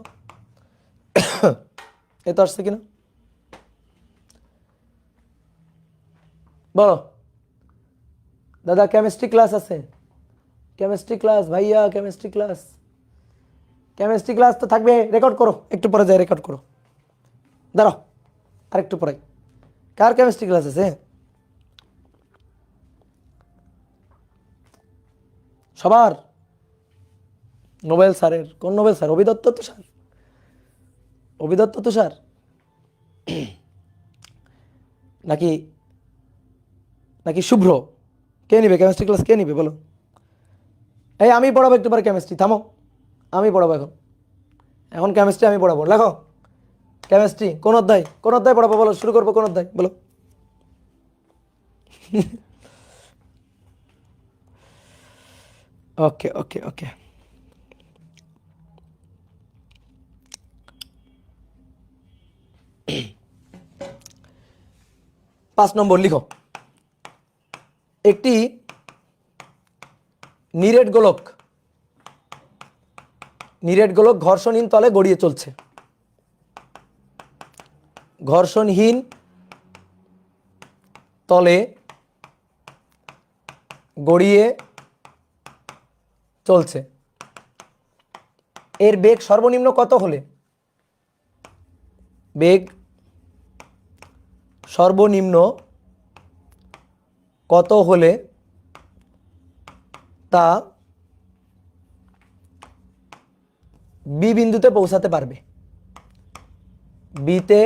A: এ তো আসছে কিনা বলো। দাদা কেমিস্ট্রি ক্লাস আছে? কেমিস্ট্রি ক্লাস ভাইয়া, কেমিস্ট্রি ক্লাস, কেমিস্ট্রি ক্লাস তো থাকবে, রেকর্ড করো, একটু পরে যাই রেকর্ড করো, দাঁড়াও আরেকটু পরে। কার কেমিস্ট্রি ক্লাস আছে? সবার? নোবেল স্যারের? কোন নোবেল স্যার? অভিদত্ত তুষার? অভিদত্ত তুষার নাকি নাকি শুভ্র? কে নিবে কেমিস্ট্রি ক্লাস, কে নিবে বলো? এই আমি পড়াবো একটু পরে কেমিস্ট্রি, থামো, আমি পড়াবো এখন, এখন কেমিস্ট্রি আমি পড়াবো। লেখো কেমিস্ট্রি কোন অধ্যায়, কোন অধ্যায় পড়াবো বলো, শুরু করবো কোন অধ্যায় বলো? ওকে ওকে ওকে, 5 নম্বর লিখো। একটি নিরেট গোলক, নিরেট গোলক ঘর্ষণহীন তলে গড়িয়ে চলছে, ঘর্ষণহীন তলে গড়িয়ে চলছে, এর বেগ সর্বনিম্ন কত হলে, বেগ সর্বনিম্ন কত হলে তা বি বিন্দুতে পৌঁছাতে পারবে, বিতে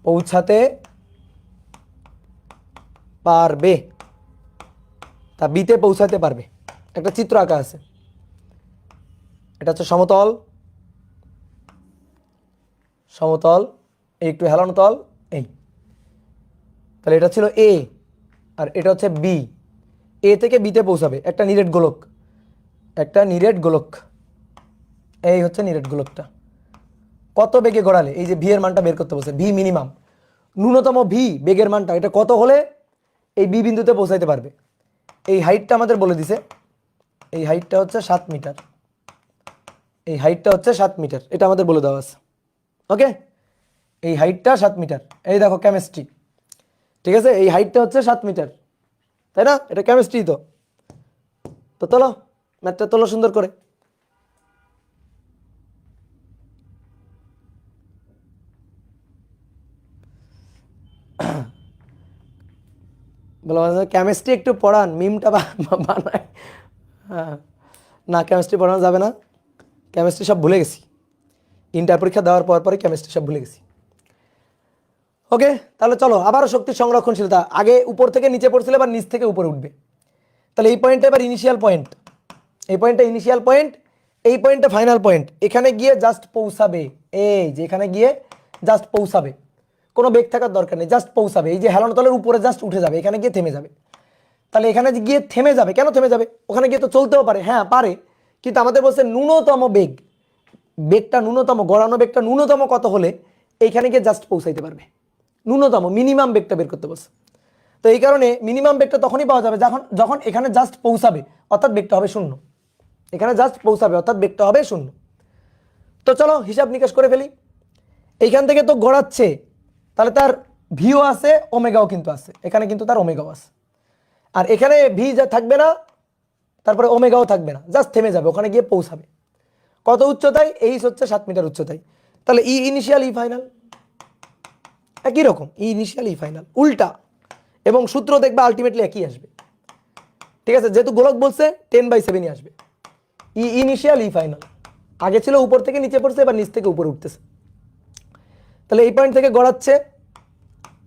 A: পৌঁছাতে পারবে, তা বিতে পৌঁছাতে পারবে। একটা চিত্র আঁকা আছে, এটা হচ্ছে সমতল, সমতল, এই একটু হেলানো তল, এই তাহলে এটা ছিল এ আর এটা হচ্ছে বি, এ থেকে বিতে পৌঁছাবে একটা নিরেট গোলক, একটা নিরেট গোলক, এই হচ্ছে নিরেট গোলকটা। কত বেগে গড়ালে, এই যে ভি এর মানটা বের করতে বলছে, ভি মিনিমাম, ন্যূনতম ভি বেগের মানটা এটা কত হলে এই বি বিন্দুতে পৌঁছাইতে পারবে। এই হাইটটা আমাদের বলে দিছে, এই হাইটটা হচ্ছে 7 মিটার, এই হাইটটা হচ্ছে 7 মিটার, এটা আমাদের বলে দেওয়া আছে। ওকে, এই হাইটটা 7 মিটার, এই দেখো কেমিস্ট্রি, ঠিক আছে, এই হাইটটা হচ্ছে 7 মিটার, তাই না? এটা কেমিস্ট্রি তো, তো তোলো ম্যাথটা তোলো সুন্দর করে। বলো কেমিস্ট্রি একটু পড়ান, মিমটা বানায়। হ্যাঁ, না কেমিস্ট্রি পড়ানো যাবে না, কেমিস্ট্রি সব ভুলে গেছি, ইন্টার পরীক্ষা দেওয়ার পর পরে কেমিস্ট্রি সব ভুলে গেছি। ওকে, তাহলে চলো আবারও শক্তির সংরক্ষণশীলতা, আগে উপর থেকে নিচে পড়ছিল, এবার নিচ থেকে উপরে উঠবে। তাহলে এই পয়েন্টটা এবার ইনিশিয়াল পয়েন্ট, এই পয়েন্টটা ইনিশিয়াল পয়েন্ট, এই পয়েন্টটা ফাইনাল পয়েন্ট, এখানে গিয়ে জাস্ট পৌঁছাবে, এই যে এখানে গিয়ে জাস্ট পৌঁছাবে, কোনো বেগ থাকার দরকার নেই, জাস্ট পৌঁছাবে, এই যে হেলানো তলের উপরে জাস্ট উঠে যাবে, এখানে গিয়ে থেমে যাবে। তাহলে এখানে গিয়ে থেমে যাবে, কেন থেমে যাবে? ওখানে গিয়ে তো চলতেও পারে, হ্যাঁ পারে, কিন্তু আমাদের বলছে ন্যূনতম বেগ, বেগটা ন্যূনতম, গড়ানো বেগটা ন্যূনতম কত হলে এইখানে গিয়ে জাস্ট পৌঁছাইতে পারবে, ন্যূনতম মিনিমাম বেগটা বের করতে বলছে। তো এই কারণে মিনিমাম বেগটা তখনই পাওয়া যাবে যখন যখন এখানে জাস্ট পৌঁছাবে, অর্থাৎ বেগটা হবে 0, এখানে জাস্ট পৌঁছাবে অর্থাৎ বেগটা হবে 0। তো চলো হিসাব নিকাশ করে ফেলি, এইখান থেকে তো গড়াচ্ছে, তাহলে তার ভিও আছে, ওমেগাও কিন্তু আছে, এখানে কিন্তু তার ওমেগাও আছে, আর এখানে ভি যা থাকবে না, তারপরে ওমেগাও থাকবে না, জাস্ট থেমে যাবে, ওখানে গিয়ে পৌঁছাবে। কত উচ্চতায়? এইচ হচ্ছে 7 মিটার উচ্চতায়। তাহলে ই ইনিশিয়াল ই ফাইনাল, একই রকম, ই ইনিশিয়াল ই ফাইনাল, উল্টা, এবং সূত্র দেখবে আলটিমেটলি একই আসবে। ঠিক আছে, যেহেতু গোলক বলছে 10/7ই আসবে। ই ইনিশিয়াল ই ফাইনাল, আগে ছিল উপর থেকে নিচে পড়ছে, এবার নিচ থেকে উপরে উঠতেছে। তাহলে এই পয়েন্ট থেকে গড়াচ্ছে,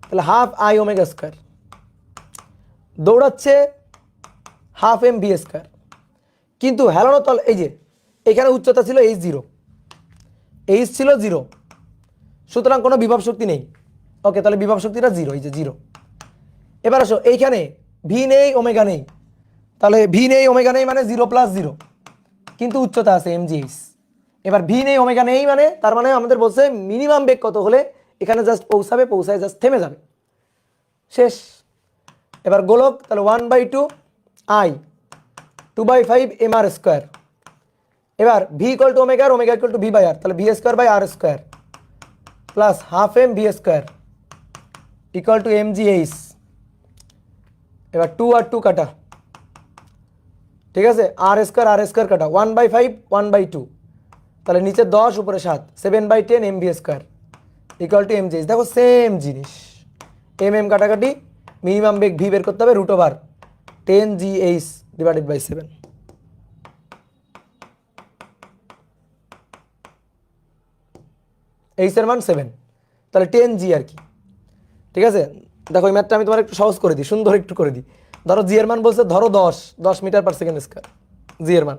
A: তাহলে হাফ আই ওমেগা স্কোয়ার, দৌড়াচ্ছে হাফ এম ভি স্কোয়ার, কিন্তু হেলানো তল, এই যে এখানে উচ্চতা ছিল H0, এইচ ছিল 0, সুতরাং কোনো বিভব শক্তি নেই। ওকে, তাহলে বিভব শক্তিটা 0, এই যে 0। এবার আসো এইখানে ভি নেই, ওমেগা নেই, তাহলে ভি নেই, ওমেগা নেই মানে 0 + 0, কিন্তু উচ্চতা আছে mgh। এবার ভি নেই, ওমেগা নেই মানে, তার মানে আমাদের বলছে মিনিমাম বেগ কত হলে এখানে জাস্ট পৌঁছাবে, পৌঁছায় জাস্ট থেমে যাবে, শেষ। এবার গোলক, তাহলে 1/2 I 2/5 mr স্কোয়ার। এবার V equal to omega, omega equal to ভি/r, তাহলে V square by R square plus half M V square equal to mgh এবার 2 আর 2 কাটা, ঠিক আছে, আর স্কোয়ার কাটা 1/5 1/2, তাহলে নিচে 10 উপরে 7, 7/10 mv square equal to mgh। দেখো সেম জিনিস, এম কাটাকাটি, মিনিমাম বেগ ভি বের করতে হবে, √10gh ডিভাইডেড বাই 7। এইচ এর মান 7, তাহলে 10g আর কি, ঠিক আছে। দেখো এই ম্যাথটা আমি তোমার একটু সহজ করে দিই, সুন্দর একটু করে দিই। ধরো জি এর মান বলছে, ধরো 10 মিটার পার সেকেন্ড স্কোয়ার জি এর মান,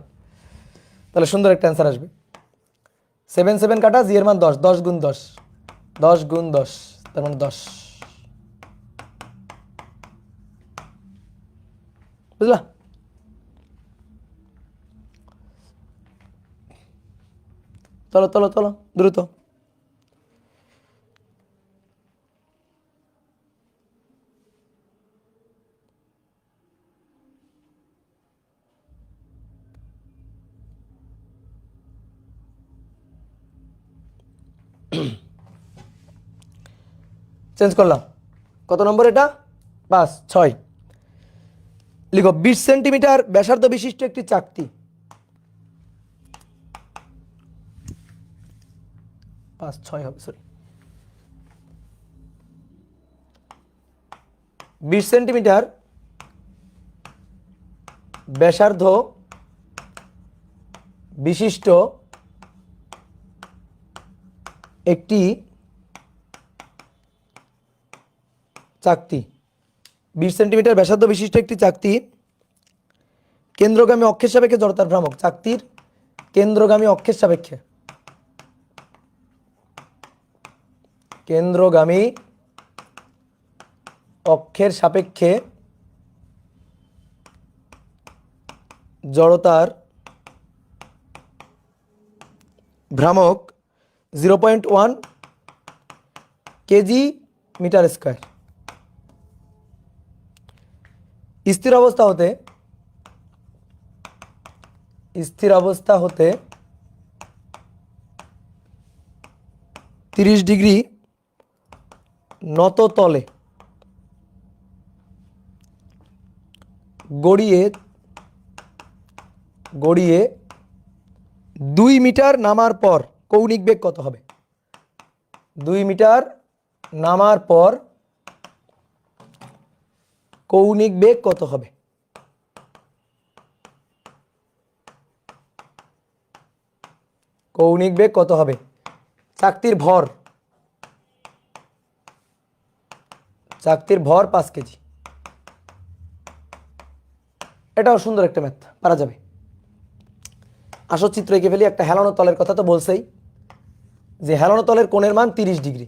A: তাহলে সুন্দর একটা অ্যান্সার আসবে। 7 কাটা, জি এর মান 10, 10 গুণ 10, 10 গুণ 10, তার মানে 10, বুঝলা? চলো চলো চলো দ্রুত। চেঞ্জ করলাম। কত নম্বর এটা? 5, 6 লিখো। 20 সেন্টিমিটার ব্যাসার্ধ বিশিষ্ট একটি চাকতি, 5, 6 হবে, সরি, 20 সেন্টিমিটার ব্যাসার্ধ বিশিষ্ট একটি চাকতি, 20 সেন্টিমিটার ব্যাসার্ধ বিশিষ্ট একটি চাকতি কেন্দ্রগামী অক্ষের সাপেক্ষে জড়তার ভ্রামক, চাকতির কেন্দ্রগামী অক্ষের সাপেক্ষে, কেন্দ্রগামী অক্ষের সাপেক্ষে জড়তার ভ্রামক 0.1 কেজি মিটার স্কোয়ার। স্থির অবস্থা হতে 30 ডিগ্রি নত তলে গড়িয়ে 2 মিটার নামার পর কৌণিক বেগ কত হবে? 2 মিটার নামার পর কৌণিক বেগ কত হবে? কৌণিক বেগ কত হবে? চাকতির ভর 5 কেজি। এটাও সুন্দর একটা ম্যাথ, পারা যাবে। আসো চিত্র এঁকে ফেলি। একটা হেলানো তলের কথা তো বলছেই, যে হেলানো তলের কোণের মান 30 ডিগ্রি,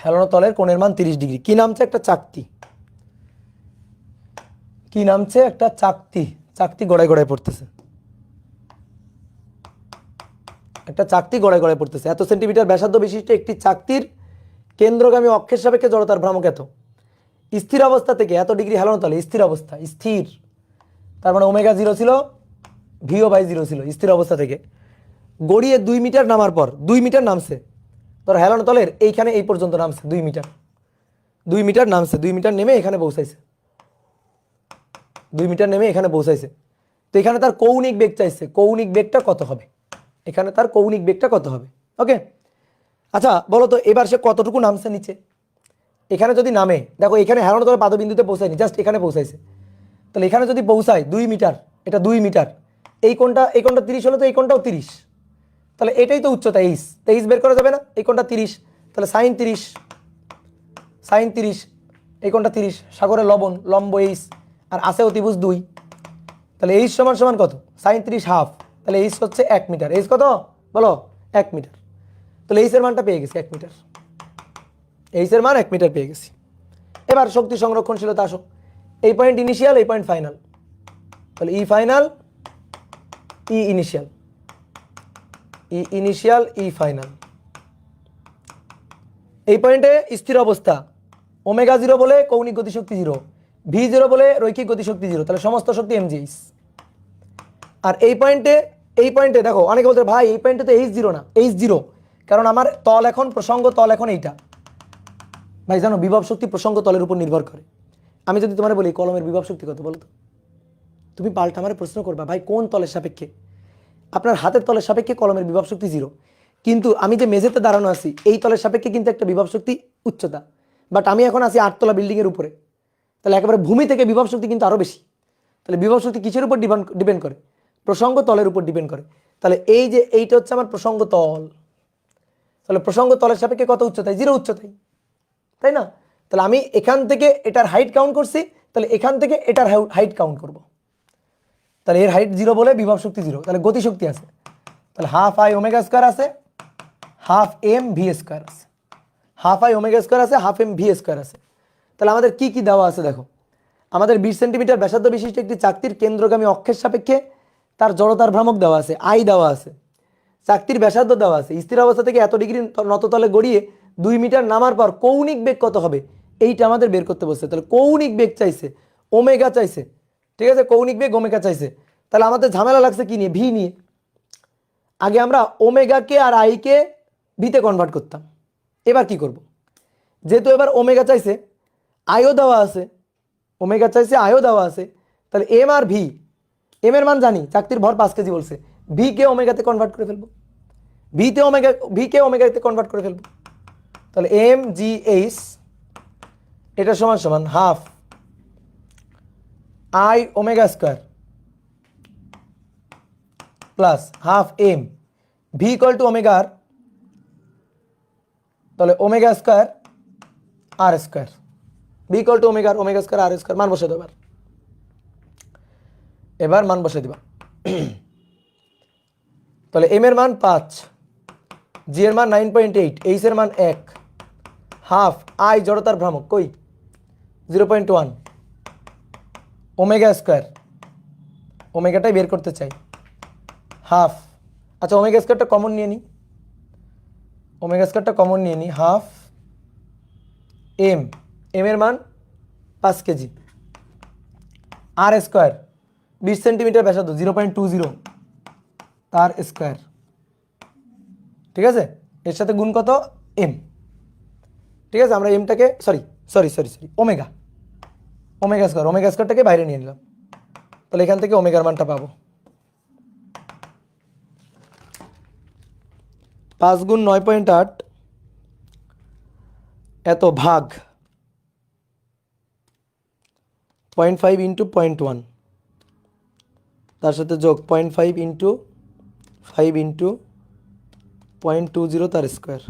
A: হেলানো তলের কোণের মান 30 ডিগ্রি। কি নামছে? একটা চাকতি। কি নামছে? একটা চাকতি। চাকতি গড়ায় গড়ায় পড়তেছে, একটা চাকতি গড়ায় গড়ায় পড়তেছে। এত সেন্টিমিটার ব্যাসার্ধ বিশিষ্ট একটি চাকতির কেন্দ্রগামী অক্ষের সাপেক্ষে জড়তার ভ্রামক এত। স্থির অবস্থা থেকে এত ডিগ্রি হেলানো তলে, স্থির অবস্থা, স্থির, তার মানে ওমেগা 0 ছিল, VO/0 ছিল। স্থির অবস্থা থেকে গড়িয়ে 2 মিটার নামার পর, 2 মিটার নামছে, ধরো হেলানো তলের এইখানে এই পর্যন্ত নামছে 2 মিটার, 2 মিটার নামছে, 2 মিটার নেমে এখানে পৌঁছাইছে, 2 মিটার নেমে এখানে পৌঁছাইছে। তো এখানে তার কৌণিক বেগ চাইছে, কৌণিক বেগটা কত হবে? এখানে তার কৌণিক বেগটা কত হবে? ওকে, আচ্ছা বলো তো এবার সে কতটুকু নামছে নিচে? এখানে যদি নামে, দেখো এখানে হেলানো তলে পাদবিন্দুতে পৌঁছায়নি, জাস্ট এখানে পৌঁছাইছে। তাহলে এখানে যদি পৌঁছায় 2 মিটার, এটা 2 মিটার, এই কোণটা 30 হলে তো এই কোণটাও 30, তাহলে এটাই তো উচ্চতা, 23 বের করা যাবে না? এই কোণটা 30, তাহলে সাইন 30, এই কোণটা 30, সাগরের লবণ, লম্ব এইচ, আর আছে অতিভুজ 2, তাহলে এইচ সমান সমান কত? সাইন 30 হাফ, তাহলে এইচ হচ্ছে 1 মিটার। এইচ কত বলো? 1 মিটার। তাহলে এইচের মানটা পেয়ে গেছি 1 মিটার, এইচের মান 1 মিটার পেয়ে গেছি। এবার শক্তি সংরক্ষণশীলতা আসো। এই পয়েন্ট ইনিশিয়াল, এই পয়েন্ট ফাইনাল, তাহলে ই ফাইনাল, ই ইনিশিয়াল, ই ইনিশিয়াল, ই ফাইনাল। এই পয়েন্টে স্থির অবস্থা, ওমেগা 0 বলে কৌণিক গতিশক্তি 0, V0 বলে রৈখিক গতিশক্তি 0, তাহলে সমস্ত শক্তি mgh। আর এই পয়েন্টে দেখো অনেকে বলতে ভাই এই পয়েন্টে তো H0 না, H0 কারণ আমার তল এখন প্রসঙ্গ তল এখন এইটা। ভাই জানো বিভব শক্তি প্রসঙ্গ তলের উপর নির্ভর করে। আমি যদি তোমার বলি কলমের বিভব শক্তি কত বলো তো, তুমি পাল্টা আমার প্রশ্ন করবা ভাই কোন তলের সাপেক্ষে? আপনার হাতের তলের সাপেক্ষে কলমের বিভব শক্তি 0, কিন্তু আমি যে মেঝেতে দাঁড়ানো আছি এই তলের সাপেক্ষে কিন্তু একটা বিভব শক্তি উচ্চতা, বাট আমি এখন আছি 8তলা বিল্ডিংয়ের উপরে, তাহলে একেবারে ভূমি থেকে বিভব শক্তি কিন্তু আরও বেশি। তাহলে বিভব শক্তি কিসের উপর ডিপেন্ড করে? প্রসঙ্গ তলের উপর ডিপেন্ড করে। তাহলে এই যে এইটা হচ্ছে আমার প্রসঙ্গ তল, তাহলে প্রসঙ্গ তলের সাপেক্ষে কত উচ্চতায়? 0 উচ্চতায়, তাই না? তাহলে আমি এখান থেকে এটার হাইট কাউন্ট করছি, তাহলে এখান থেকে এটার হাইট কাউন্ট করব, তাহলে এর হাইট 0 বলে বিভব শক্তি 0, তাহলে গতি শক্তি আছে, তাহলে হাফ আই ওমেগা স্কয়ার আছে, হাফ এম ভি স্কয়ার আছে, হাফ আই ওমেগা স্কয়ার আছে, হাফ এম ভি স্কয়ার আছে। তাহলে আমাদের কি কি দেওয়া আছে দেখো, আমাদের 20 সেন্টিমিটার ব্যাসার্ধ বিশিষ্ট একটি চাকতির কেন্দ্রগামী অক্ষের সাপেক্ষে তার জড়তার ভ্রামক দেওয়া আছে, আই দেওয়া আছে, চাকতির ব্যাসার্ধ দেওয়া আছে, স্থির অবস্থা থেকে এত ডিগ্রি নততলে গড়িয়ে 2 মিটার নামার পর কৌণিক বেগ কত হবে এইটা আমাদের বের করতে বলছে। তাহলে কৌণিক বেগ চাইছে, ওমেগা চাইছে, ঠিক আছে, কৌণিক বেগ ওমেগা চাইছে। তাহলে আমাদের ঝামেলা লাগছে কি নিয়ে? ভি নিয়ে। আগে আমরা ওমেগাকে আর আইকে ভিতে কনভার্ট করতাম, এবার কি করব? যেহেতু এবার ওমেগা চাইছে, আইও দেওয়া আছে, ওমেগা চাইছে, আইও দেওয়া আছে, তাহলে এম আর ভি, এম এর মান জানি, চাকতির ভর 5 কেজি বলছে, ভি কে ওমেগাতে কনভার্ট করে ফেলবো, ভি কে ওমেগাতে কনভার্ট করে ফেলবো। তাহলে এম জি এইচ এটা সমান সমান half I omega square plus half M V equal to omega R, তাহলে omega square R square, V equal to omega R, omega square R square. মান বসে দেবো, এবার মান বসে দিবা। তাহলে এম এর মান 5, জি এর মান 9.8, এইচ এর মান 1, হাফ আই জড়তার ভ্রামক কই 0.1, ওমেগা স্কয়ার, ওমেগাটাই বের করতে চাই, হাফ, আচ্ছা ওমেগা স্কয়ারটা কমন নিয়ে নিই, ওমেগা স্কয়ারটা কমন নিয়ে নিই, হাফ এম, এম এর মান 5 কেজি, আর স্কয়ার 20 সেন্টিমিটার ব্যাসার্ধ 0.20 তার স্কয়ার, ঠিক আছে, এর সাথে গুণ কত? এম, ঠিক আছে। আমরা এমটাকে সরি ওমেগা, ওমেগা স্কয়ারটাকে বাইরে নিয়ে নিলাম, তাহলে এখান থেকে ওমেগার মানটা পাবো 5 গুণ 9.8 এত ভাগ 0.5 ইন্টু 0.1, তার সাথে যোগ 0.5 ইন্টু 5 ইন্টু 0.20 তার স্কোয়ার,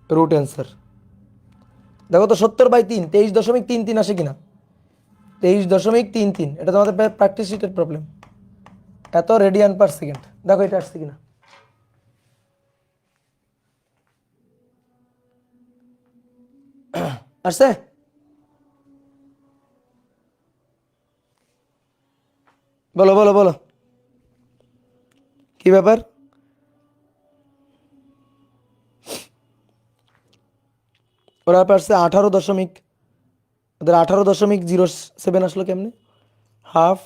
A: রুট অ্যান্সার। দেখো তো 70/3 23.33 আসে কিনা? 23.33, এটা তোমাদের প্র্যাকটিস শিটের প্রবলেম। এত রেডিয়ান পার সেকেন্ড, দেখো এটা আসছে কিনা। আসছে? বলো বলো বলো কি ব্যাপার? ওরা পারছে 18 দশমিক, ওদের 18.07 আসলো কেমনে? হাফ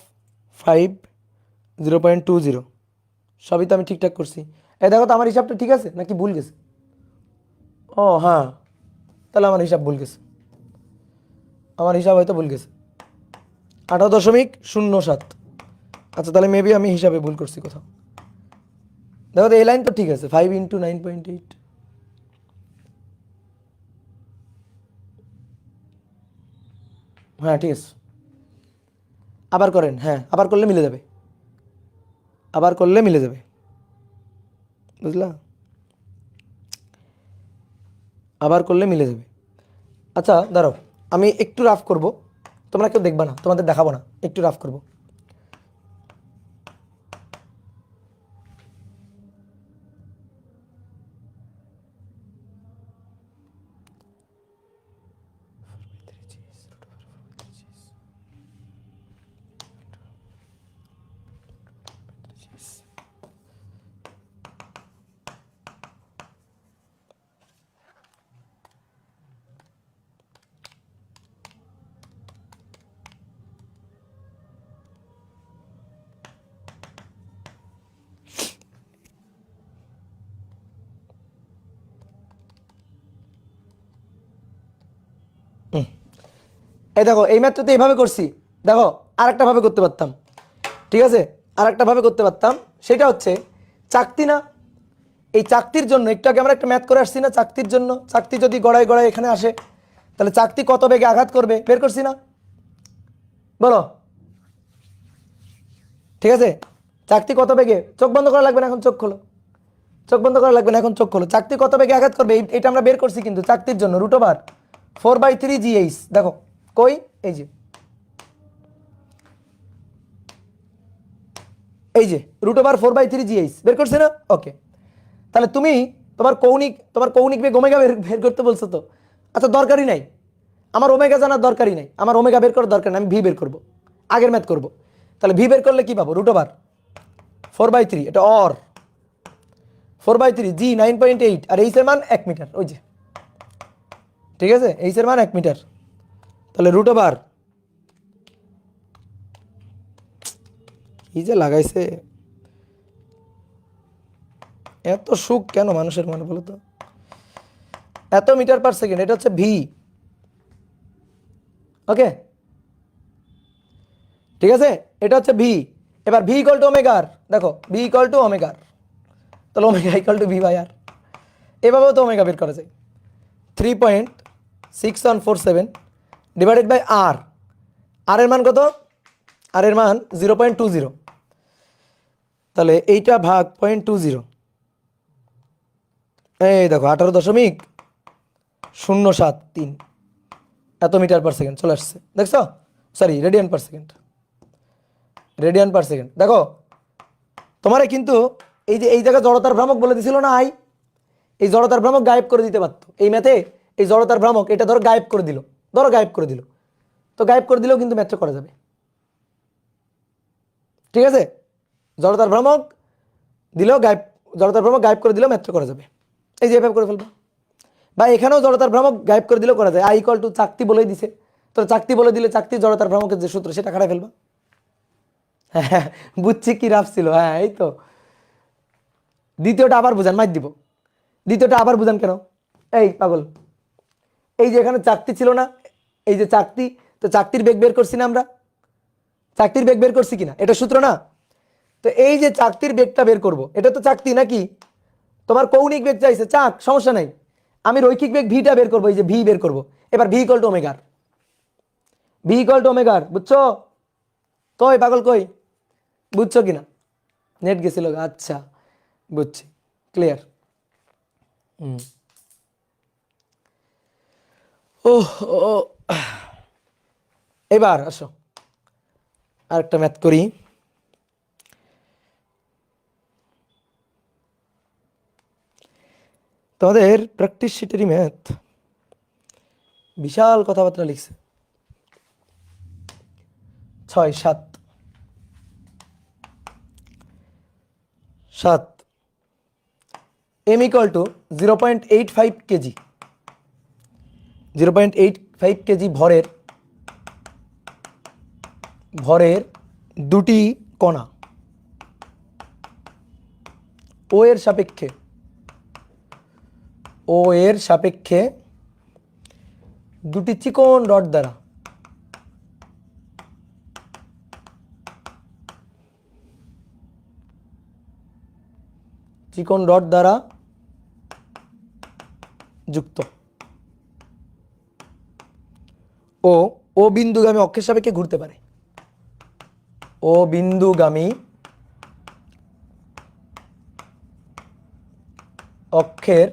A: 5 0.20, সবই তো আমি ঠিকঠাক করছি। এই দেখো তো আমার হিসাবটা ঠিক আছে নাকি ভুল গেছে? ও হ্যাঁ, তাহলে আমার হিসাব ভুল গেছে, আমার হিসাব হয়তো ভুল গেছে, 18.07। আচ্ছা তাহলে মেবি আমি হিসাবে ভুল করছি কোথাও। দেখো তো এই লাইন তো ঠিক আছে, 5 ইন্টু 9.8, হ্যাঁ ঠিক আছে। আবার করেন, হ্যাঁ আবার করলে মিলে যাবে, আবার করলে মিলে যাবে, বুঝলা, আবার করলে মিলে যাবে। আচ্ছা দাঁড়াও, আমি একটু রাফ করব, তোমরা কেউ দেখবা না, তোমাদের দেখাবো না, একটু রাফ করব। এই দেখো এই ম্যাথটা তো এইভাবে করছি, দেখো আরেকটা ভাবে করতে পারতাম, ঠিক আছে, আরেকটা ভাবে করতে পারতাম, সেটা হচ্ছে চাকতি না, এই চাকতির জন্য একটু আগে আমরা একটা ম্যাথ করে আসছি না, চাকতির জন্য চাকতি যদি গড়ায় গড়ায় এখানে আসে তাহলে চাকতি কত বেগে আঘাত করবে বের করছি না, বলো। ঠিক আছে, চাকতি কত বেগে, চোখ বন্ধ করা লাগবে না, এখন চোখ খোলো, চোখ বন্ধ করা লাগবে না, এখন চোখ খোলো। চাকতি কত বেগে আঘাত করবে এটা আমরা বের করছি, কিন্তু চাকতির জন্য √4 4/3 GH, দেখো কই, এই যে এই যে √4 4/3 GH বের করছে না, ওকে। তাহলে তুমি তোমার কৌণিক বেগ ওমেগা বের করতে বলছো তো, আচ্ছা দরকারই নাই, আমার ওমেগা জানার দরকারই নাই, আমার ওমেগা বের করার দরকার নেই, আমি ভি বের করব, আগের ম্যাথ করব। তাহলে ভি বের করলে কি পাবো, √4 4/3, এটা অর 4/3 জি 9.8, আর এইচ এর মান 1 মিটার, ওই যে, ঠিক আছে, এইচ এর মান 1 মিটার। তাহলে √4 কি যে লাগাইছে, এত সুখ কেন মানুষের মনে বলো তো, এত মিটার পার সেকেন্ড, এটা হচ্ছে ভি, ওকে, ঠিক আছে, এটা হচ্ছে ভি। এবার ভি ইকুয়াল টু ওমেগার, দেখো ভি ইকুয়াল টু ওমেগার, তাহলে omega equal to V by R, এভাবেও তো ওমেগা বের করা যায়, 3.6147 ডিভাইডেড বাই আর, আর এর মান কত, আর এর মান 0.20, তাহলে এইটা ভাগ 0.20, এই দেখো 18.073 এত মিটার পার সেকেন্ড চলে আসছে, দেখছো, sorry radian per second, radian per second. দেখো তোমারে কিন্তু এই যে এই জায়গায় জড়তার ভ্রামক বলে দিছিল না আই, এই জড়তার ভ্রামক গায়েব করে দিতে পারতো এই ম্যাথে, এই জড়তার ভ্রামক এটা ধরো গায়েব করে দিল, ধরো গায়েব করে দিল, তো গায়েব করে দিলেও কিন্তু ম্যাথটা করা যাবে, ঠিক আছে, জড়তার ভ্রামক দিলেও গায়েব, জড়তার ভ্রামক গায়েব করে দিলেও ম্যাথটা করা যাবে, এই যে এভাবে করে ফেলবো, বা এখানেও জড়তার ভ্রামক গায়েব করে দিলেও করা যায়, আই ইকুয়াল টু চাকতি বলেই দিছে, তো চাকতি বলে দিলে চাকতি জড়তার ভ্রামকের যে সূত্র সেটা খাটাই ফেলবা, হ্যাঁ বুঝছি কি রাফ ছিল, হ্যাঁ এই তো। দ্বিতীয়টা আবার বুঝান, মাইর দিব, দ্বিতীয়টা আবার বুঝান কেন, এই পাগল, এই যে এখানে চাকতি ছিল না, এই যে চাকতি, তো চাকতির বেগ বের করছি না আমরা, চাকতির বেগ বের করছি কিনা, এটা সূত্র না, তো এই যে চাকতির বেগটা বের করব, এটা তো চাকতি নাকি, তোমার কৌণিক বেগ চাইছে চাক, সমস্যা নাই, আমি রৈখিক বেগ ভিটা বের করবো, এই যে ভি বের করব, এবার ভি ইকুয়াল টু ওমেগার, ভি ইকুয়াল টু ওমেগার, বুঝছো, কই পাগল কই, বুঝছো কিনা, নেট গেছিল, আচ্ছা বুঝছি, ক্লিয়ার। ও ও, এবার আসো আরেকটা ম্যাথ করি, তোমাদের প্র্যাকটিস শিটেরই ম্যাথ, বিশাল কথাবার্তা লিখছে, 6 7 M equal to 0.85 KG, 0.85 KG ভরের দুটি কণা ও এর সাপেক্ষে দুটি চিকন রড দ্বারা যুক্ত ও বিন্দুগামী অক্ষের সাপেক্ষে ঘুরতে পারে, ও বিন্দুগামী অক্ষের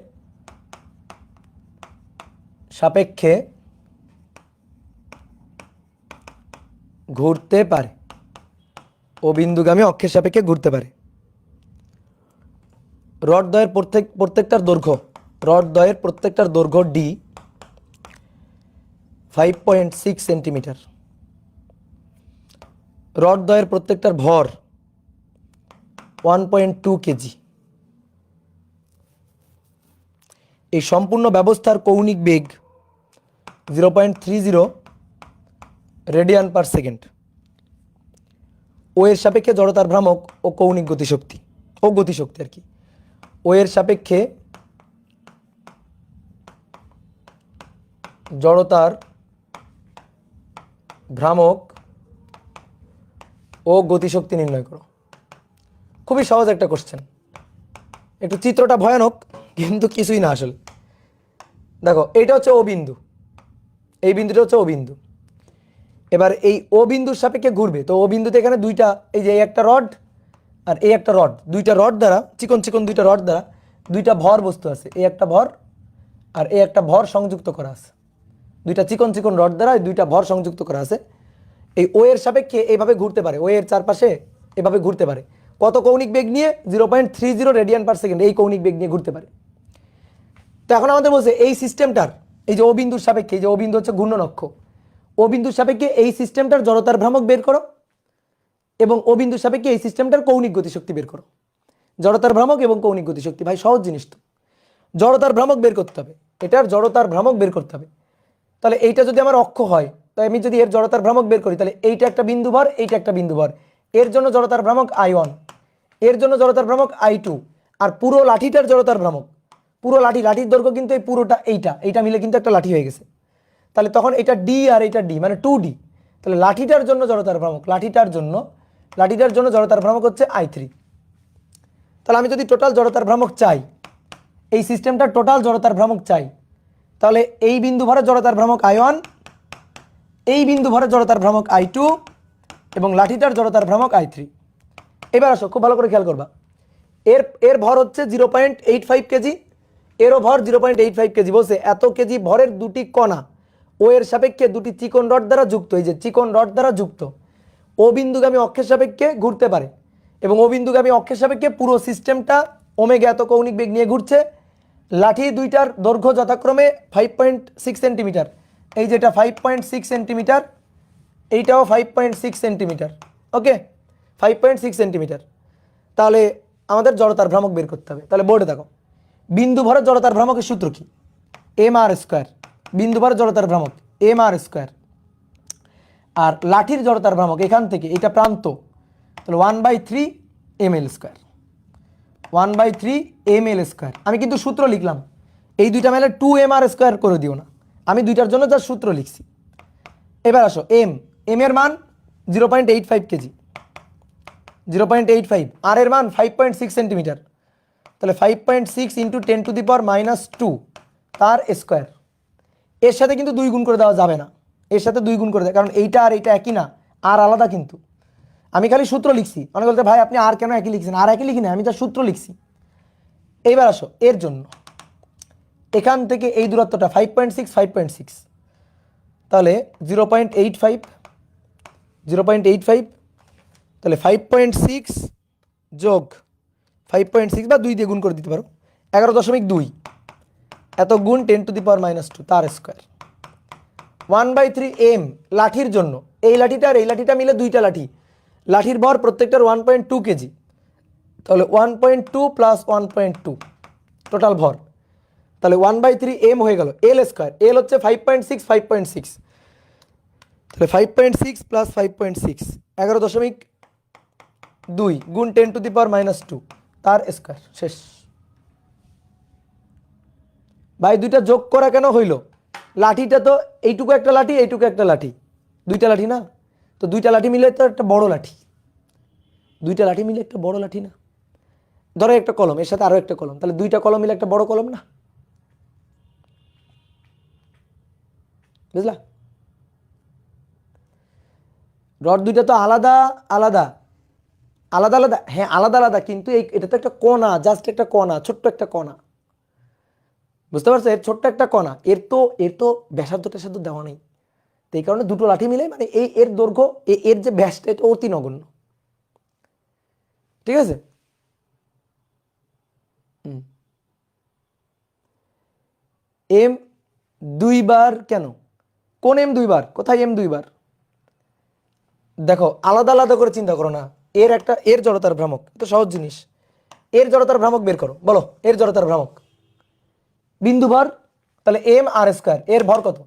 A: সাপেক্ষে ঘুরতে পারে, ও বিন্দুগামী অক্ষের সাপেক্ষে ঘুরতে পারে, রডদ্বয়ের প্রত্যেকটার দৈর্ঘ্য ডি 5.6 সেন্টিমিটার, রডদ্বয়ের প্রত্যেকটার ভর 1.2 কেজি, এই সম্পূর্ণ ব্যবস্থার কৌণিক বেগ 0.30 রেডিয়ান পার সেকেন্ড, ও এর সাপেক্ষে জড়তার ভ্রামক ও কৌণিক গতিশক্তি আর কি, ও এর সাপেক্ষে জড়তার ভ্রামক ও গতিশক্তি নির্ণয় করো। খুবই সহজ একটা কোশ্চেন, একটু চিত্রটা ভয়ানক কিন্তু কিছুই না আসলে। দেখো এইটা হচ্ছে ও বিন্দু, এই বিন্দুটা হচ্ছে ও বিন্দু। এবার এই ও বিন্দুর সাপেক্ষে ঘুরবে, তো ও বিন্দুতে এখানে দুইটা, এই যে এই একটা রড আর এই একটা রড, দুইটা রড দ্বারা চিকন চিকন দুইটা রড দ্বারা দুইটা ভর বস্তু আছে, এই একটা ভর আর এই একটা ভর সংযুক্ত করা আছে, দুইটা চিকন চিকন রড দ্বারা দুইটা ভর সংযুক্ত করা আছে। এই ও এর সাপেক্ষে এইভাবে ঘুরতে পারে, ও এর চারপাশে এভাবে ঘুরতে পারে। কত কৌণিক বেগ নিয়ে? 0.30 রেডিয়ান পার সেকেন্ড, এই কৌণিক বেগ নিয়ে ঘুরতে পারে। তো এখন আমাদের বলছে এই সিস্টেমটার, এই যে ও বিন্দুর সাপেক্ষে, এই যে ও বিন্দু হচ্ছে ঘূর্ণন অক্ষ, ও বিন্দুর সাপেক্ষে এই সিস্টেমটার জড়তার ভ্রামক বের করো এবং ও বিন্দুর সাপেক্ষে এই সিস্টেমটার কৌণিক গতিশক্তি বের করো। জড়তার ভ্রামক এবং কৌণিক গতিশক্তি, ভাই সহজ জিনিস তো। জড়তার ভ্রামক বের করতে হবে, এটার জড়তার ভ্রামক বের করতে হবে। তাহলে এইটা যদি আমার অক্ষ হয়, তো আমি যদি এর জড়তার ভ্রামক বের করি, তাহলে এইটা একটা বিন্দু ভর, এইটা একটা বিন্দু ভর, এর জন্য জড়তার ভ্রামক I1, এর জন্য জড়তার ভ্রামক I2, আর পুরো লাঠিটার জড়তার ভ্রামক, পুরো লাঠির দৈর্ঘ্য কিন্তু এই পুরোটা, এইটা মিলে কিন্তু একটা লাঠি হয়ে গেছে। তাহলে তখন এটা ডি আর এটা ডি, মানে 2D। তাহলে লাঠিটার জন্য জড়তার ভ্রামক, লাঠিটার জন্য জড়তার ভ্রামক হচ্ছে I3। তাহলে আমি যদি টোটাল জড়তার ভ্রামক চাই, এই সিস্টেমটার টোটাল জড়তার ভ্রামক চাই, তাহলে এই বিন্দু ভরের জড়তার ভ্রামক I1, এই বিন্দু ভরের জড়তার ভ্রামক I2 এবং লাঠিটার জড়তার ভ্রামক I3। এবার আসো, খুব ভালো করে খেয়াল করবা, এর ভর হচ্ছে 0.85 কেজি, এরও ভর 0.85 কেজি। বলছে এত কেজি ভরের দুটি কণা ও এর সাপেক্ষে দুটি চিকন রড দ্বারা যুক্ত, এই যে চিকন রড দ্বারা যুক্ত, ও বিন্দুগামী অক্ষের সাপেক্ষে ঘুরতে পারে এবং ও বিন্দুগামী অক্ষের সাপেক্ষে পুরো সিস্টেমটা ওমেগা এত কৌণিক বেগ নিয়ে ঘুরছে। লাঠি দুইটার দৈর্ঘ্য যথাক্রমে 5.6 সেন্টিমিটার, এই যেটা 5.6 সেন্টিমিটার, এইটাও 5.6 সেন্টিমিটার, ওকে 5.6 সেন্টিমিটার। তাহলে আমাদের জড়তার ভ্রামক বের করতে হবে। তাহলে বোর্ডে দেখো, বিন্দু ভরের জড়তার ভ্রামকের সূত্র কি? mr²। বিন্দু ভরের জড়তার ভ্রামক mr², আর লাঠির জড়তার ভ্রামক এখান থেকে এটা প্রান্ত, তাহলে 1/3 ml², 1/3 ml²। আমি কিন্তু সূত্র লিখলাম, এই দুইটা মেলে 2mr² করে দিও না, আমি দুইটার জন্য যা সূত্র লিখছি। এবার আসো এম এর মান 0.85 কেজি, 0.85, আর এর মান 5.6 সেন্টিমিটার, তাহলে 5.6 × 10⁻², তার স্কোয়ার। এর সাথে কিন্তু 2 গুণ করে দেওয়া যাবে না, এর সাথে 2 গুণ করে দেয়, কারণ এইটা আর এইটা একই না, আর আলাদা। কিন্তু আমি খালি সূত্র লিখছি, অনেক বলতে ভাই আপনি আর কেন একই লিখছেন, আর একই লিখি না, আমি যা সূত্র লিখছি। এইবার আসো এর জন্য এখান থেকে এই দূরত্বটা 5.6, তাহলে 0.85, তাহলে 5.6 যোগ 5.6 বা 2 দিয়ে গুণ করে দিতে পারো, 11.2, এত গুণ 10⁻², তার স্কোয়ার। 1/3 m লাঠির জন্য, এই লাঠিটা আর এই লাঠিটা মিলে দুইটা লাঠি, লাঠির ভর প্রত্যেকটার 1.2 কেজি, তাহলে 1.2 + 1.2 টোটাল ভর, তাহলে 1/3 m হয়ে গেল l²। l হচ্ছে 5.6, তাহলে 5.6 + 5.6, 11.2 গুণ 10⁻², তার স্কোয়ার। শেষ। ভাই দুইটা যোগ করা কেন হইল? লাঠিটা তো এইটুকু একটা লাঠি, এইটুকু একটা লাঠি, দুইটা লাঠি না, তো দুইটা লাঠি মিলে তো একটা বড় লাঠি, দুইটা লাঠি মিলে একটা বড় লাঠি না? ধরো একটা কলম, এর সাথে আরো একটা কলম, তাহলে দুইটা কলম মিলে একটা বড় কলম না? বুঝলা? রড দুইটা তো আলাদা আলাদা, হ্যাঁ আলাদা আলাদা, কিন্তু এটা তো একটা কণা, জাস্ট একটা কণা, ছোট্ট একটা কণা, বুঝতে পারছো? এর ছোট্ট একটা কণা, এর তো ব্যাসার্ধটা সাথে দেওয়া নেই, তো এই কারণে দুটো লাঠি মিলে মানে এর দৈর্ঘ্য, এর যে ব্যাসটা, এটা অতি নগণ্য। ঠিক আছে? m 2 বার কেন? কোন m 2 বার? কোথায় m 2 বার? দেখো আলাদা আলাদা করে চিন্তা করো না, এর জড়তার ভ্রামক তো সহজ জিনিস, এর জড়তার ভ্রামক বের করো, বলো এর জড়তার ভ্রামক। বিন্দু ভর, তাহলে mr², এর ভর কত?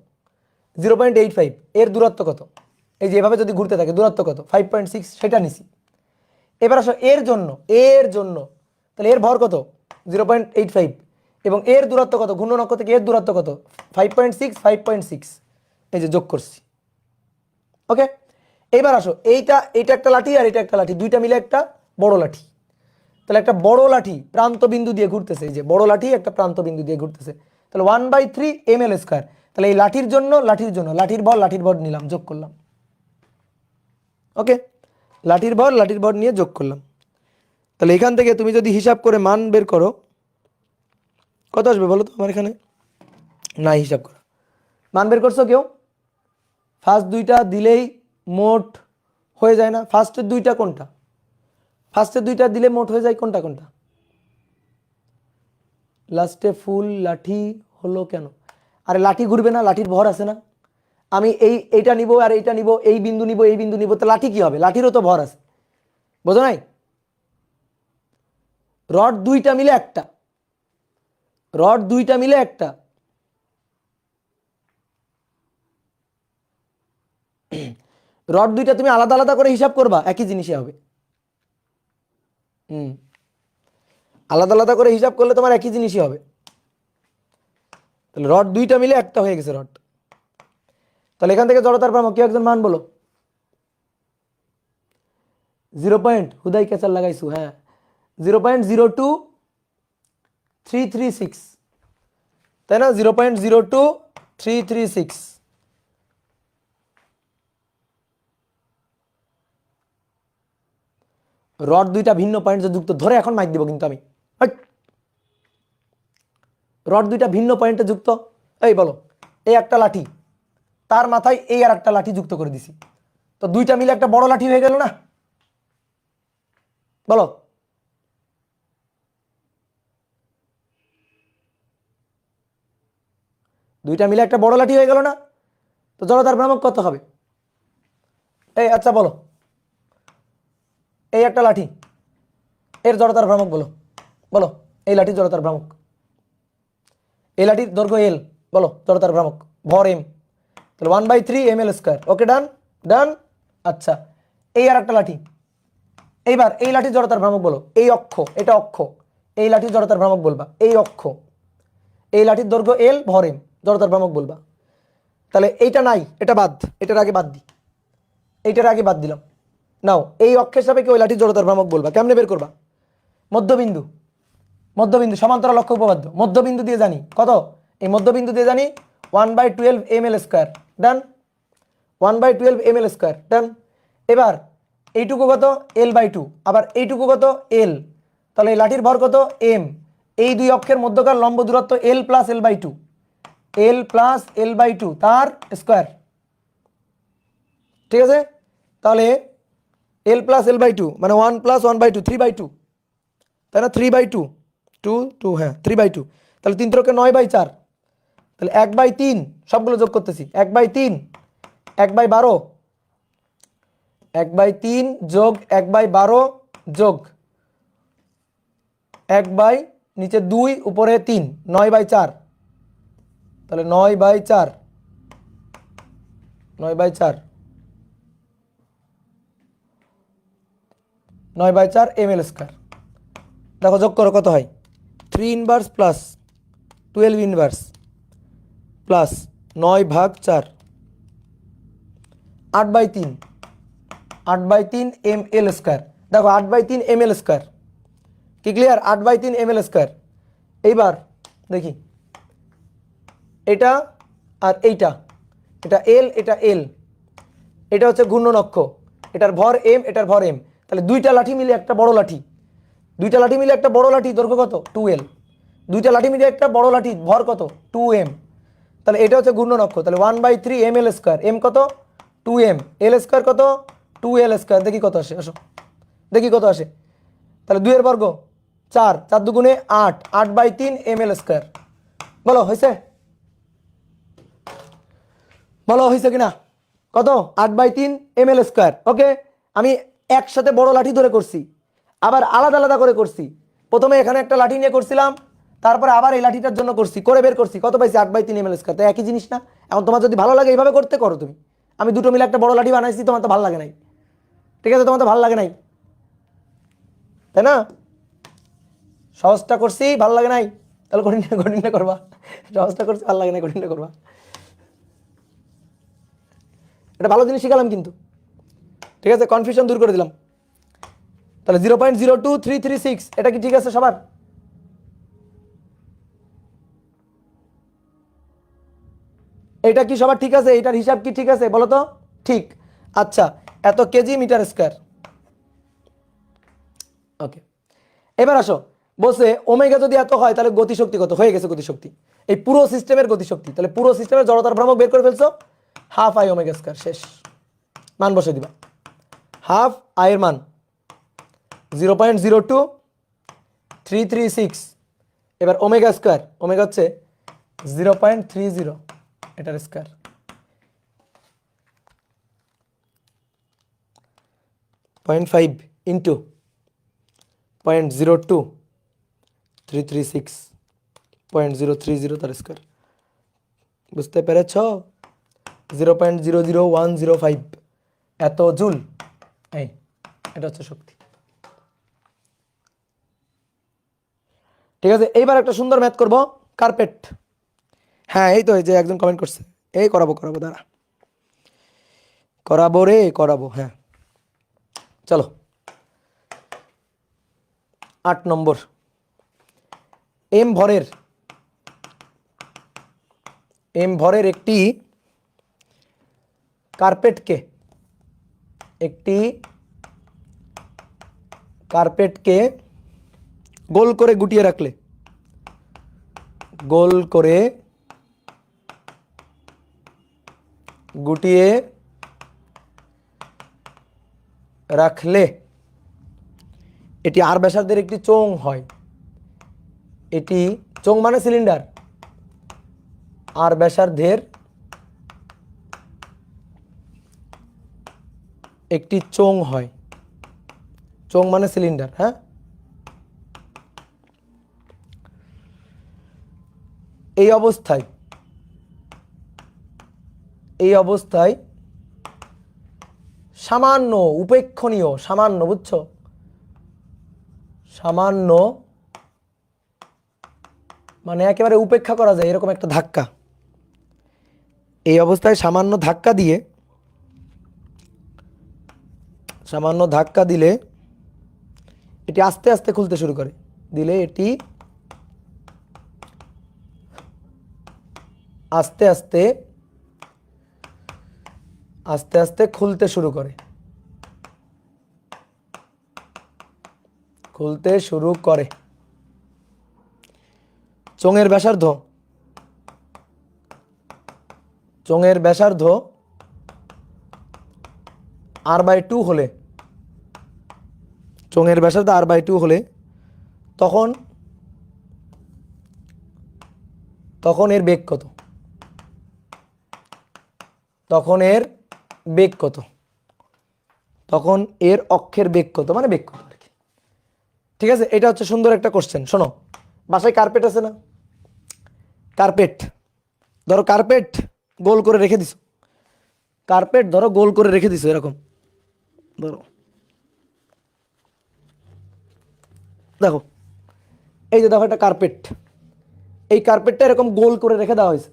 A: 0.85, এর দূরত্ব কত? এই যে এভাবে যদি ঘুরতে থাকে দূরত্ব কত? 5.6, সেটা নিছি। এবার আসো এর জন্য, তাহলে এর ভর কত? 0.85, এবং এর দূরত্ব কত? ঘূর্ণন অক্ষ থেকে এর দূরত্ব কত? 5.6, এই যে যোগ করছি, ওকে, এইবার আসো, এইটা একটা লাঠি আর এটা একটা লাঠি, দুইটা মিলে একটা বড় লাঠি। তাহলে একটা বড় লাঠি প্রান্ত বিন্দু দিয়ে ঘুরতেছে, এই যে বড় লাঠি একটা প্রান্ত বিন্দু দিয়ে ঘুরতেছে, তাহলে 1/3 ml স্কয়ার। তাহলে এই লাঠির জন্য লাঠির ভর নিলাম, যোগ করলাম। ওকে, লাঠির ভর নিয়ে যোগ করলাম। তাহলে এখান থেকে তুমি যদি হিসাব করে মান বের করো, কত আসবে বলো তো আমার এখানে? না হিসাব করো, মান বের করছো কেউ? ফার্স্ট দুইটা দিলেই মোট হয়ে যায় না? ফার্স্টের দুইটা কোনটা? ফার্স্টের দুইটা দিলে মোট হয়ে যায় কোনটা কোনটা? লাস্টে ফুল লাঠি হলো কেন? আরে লাঠি ঘুরবে না, লাঠির ভর আছে না। আমি এইটা নিব আর এইটা নিব, এই বিন্দু নিব এই বিন্দু নিব, তো লাঠি কি হবে? লাঠিরও তো ভর আছে, বোঝো নাই? রড দুইটা মিলে একটা, রড দুইটা মিলে একটা, রড দুইটা তুমি আলাদা আলাদা করে হিসাব করবা, একই জিনিসই হবে। আলাদা আলাদা করে হিসাব করলে তোমার একই জিনিসই হবে। তাহলে রড দুইটা মিলে একটা হয়ে গেছে রড। তাহলে এখান থেকে জড়তার ভ্রামক কেউ একজন মান বলো। 0. হুদাই ক্যাচার লাগাইছু, হ্যাঁ 0.02336, তাই না? 0.02336। রড দুইটা ভিন্ন পয়েন্টে যুক্ত, ধরে এখন মাইক দিব কিন্তু আমি। রড দুইটা ভিন্ন পয়েন্টে যুক্ত, এই বলো, এই একটা লাঠি, তার মাথায় এই আর একটা লাঠি যুক্ত করে দিছি, তো দুইটা মিলে একটা বড় লাঠি হয়ে গেল না? বলো, দুইটা মিলে একটা বড় লাঠি হয়ে গেল না? তো জড়তার ভ্রামক কত হবে? এই আচ্ছা বলো, এই একটা লাঠি, এর জড়তার ভ্রামক বলো, বলো এই লাঠির জড়তার ভ্রামক, এই লাঠির দৈর্ঘ্য এল, বলো জড়তার ভ্রামক, ভর এম, তাহলে 1/3 ml স্কয়ার। ওকে ডান, ডান। আচ্ছা, এই আর একটা লাঠি, এইবার এই লাঠির জড়তার ভ্রামক বলো, এই অক্ষ, এটা অক্ষ, এই লাঠির জড়তার ভ্রামক বলবা, এই অক্ষ, এই লাঠির দৈর্ঘ্য এল, ভর এম, জড়তার ভ্রামক বলবা। তাহলে এইটা নাই, এটা বাদ, এটার আগে বাদ দিই, এইটার আগে বাদ দিলাম। নাও এই অক্ষের সাপেক্ষে ওই লাঠির জড়তার ভ্রামক বলবা। কেমনে বের করবা? মধ্যবিন্দু, মধ্যবিন্দু সমান্তরাল অক্ষ উপপাদ্য, মধ্যবিন্দু দিয়ে জানি কত? এই মধ্যবিন্দু দিয়ে জানি 1/12 ml স্কয়ার। ডান, 1/12 ml স্কয়ার। ডান। এবার এইটুকু কত? L/2, আবার এইটুকু কত? L। তাহলে এই লাঠির ভর কত? m। এই দুই অক্ষের মধ্যকার লম্ব দূরত্ব L + L/2, L + L/2 তার স্কয়ার। ঠিক আছে, তাহলে L + L/2 মানে 1 + 1/2, 3/2, তাই না? 3/2, 2 2, হ্যাঁ 3/2। তাহলে 3 × 9/4, তাহলে 1/3, সবগুলো যোগ করতেছি, 1/3, 1/12, 1/3 যোগ 1/12 যোগ 1 নিচে 2 উপরে 3, 9/4, তাহলে 9/4, 9/4, 9/4 ml স্কয়ার। দেখো যোগ করো কত হয়? 3 inverse plus 12 inverse plus 9/4, 8/3, 8/3 ml square. দেখো 8/3 ml স্কয়ার, কি ক্লিয়ার? 8/3 ml square. এইবার দেখি এটা আর এইটা, এটা এল, এটা এল, এটা হচ্ছে ঘূর্ণন অক্ষ, এটার ভর এম, এটার ভর এম। তাহলে দুইটা লাঠি মিলে একটা বড় লাঠি, দুইটা লাঠি মিলে একটা বড় লাঠি, দৈর্ঘ্য কত? 2l। দুইটা লাঠি মিলে একটা বড় লাঠি, ভর কত? 2m। তাহলে এটা হচ্ছে ঘূর্ণন অক্ষ, তাহলে 1/3 ml স্কয়ার, m কত? 2m, l স্কয়ার কত? 2l square. দেখি কত আসে, আসো দেখি কত আসে। তাহলে 2 এর বর্গ 4, 4 দুগুণে 8, 8/3 ml স্কয়ার। বলো হয়েছে? বলো হয়েছে কিনা? কত? 8/3 ml স্কয়ার। ওকে, আমি একসাথে বড় লাঠি ধরে করছি, আবার আলাদা আলাদা করে করছি। প্রথমে এখানে একটা লাঠি নিয়ে করছিলাম, তারপরে আবার এই লাঠিটার জন্য করছি, করে বের করছি কত পাইছি? 8/3 ml স্কয়ার। তাই একই জিনিস না? এখন তোমার যদি ভালো লাগে এইভাবে করতে করো তুমি, আমি দুটো মিলে একটা বড় লাঠি বানাইছি, তোমার তো ভালো লাগে নাই, ঠিক আছে? তোমার তো ভালো লাগে নাই, তাই না? সহজটা করছি, ভালো লাগে নাই, তাহলে কঠিনটা করবা। সহজটা করছি, ভালো লাগে নাই, কঠিনটা করবা। এটা ভালো জিনিস শিখালাম কিন্তু, ঠিক আছে, কনফিউশন দূর করে দিলাম। তাহলে 0.02336 এটা কি ঠিক আছে সবার? এটা কি সবার ঠিক আছে? এটার হিসাব কি ঠিক আছে বলো তো? ঠিক। আচ্ছা, এত কেজি মিটার স্কয়ার। ওকে, এবার আসো, বলছে ওমেগা যদি এত হয় তাহলে গতিশক্তি কত? হয়ে গেছে গতিশক্তি, এই পুরো সিস্টেমের গতিশক্তি। তাহলে পুরো সিস্টেমের জড়তার ভ্রামক বের করে ফেলছো, হাফ আই ওমেগা স্কয়ার। শেষ, মান বসে দিবা। হাফ আই এর মান 0.02336। এবার ওমেগা স্কয়ার, ওমেগা হচ্ছে 0.30 এটার স্কয়ার, 0.5 ইন্টু 0.02336, 0.030 তার স্কয়ার। বুঝতে পেরেছ? 0.00105 এত জুল। এই এটা হচ্ছে শক্তি। ঠিক আছে, এইবার একটা সুন্দর ম্যাথ করব, কার্পেট। হ্যাঁ এই তো, এই যে একজন কমেন্ট করছে, এই করাবো দাঁড়া, করাবো রে করাবো। হ্যাঁ চলো, 8 নম্বর। এম ভরের একটি কার্পেটকে গোল করে গুটিয়ে রাখলে, গোল করে গুটিয়ে রাখলে এটি আর ব্যাসার্ধের একটি চোঙ হয়। এটি চোঙ মানে সিলিন্ডার, আর ব্যাসার্ধের একটি চোঙ হয়। চোঙ মানে সিলিন্ডার। হ্যাঁ, এই অবস্থায় সামান্য উপেক্ষণীয়, সামান্য, বুঝছো, সামান্য মানে একেবারে উপেক্ষা করা যায় এরকম একটা ধাক্কা, এই অবস্থায় সামান্য ধাক্কা দিলে এটি আস্তে আস্তে খুলতে শুরু করে, এটি আস্তে আস্তে খুলতে শুরু করে। চোঙের ব্যাসার্ধ r/2 হলে, চোঙের ব্যাসার্ধ r/2 হলে তখন এর বেগ কত? তখন এর অক্ষের বেগ কত, মানে বেগ কত আর কি। ঠিক আছে, এটা হচ্ছে সুন্দর একটা কোশ্চেন। শোনো, বাসায় কার্পেট আছে না? কার্পেট ধরো, কার্পেট গোল করে রেখে দিছো, এরকম ধরো, দেখো, এই যে দেখো একটা কার্পেট, এই কার্পেটটা এরকম গোল করে রেখে দেওয়া হয়েছে,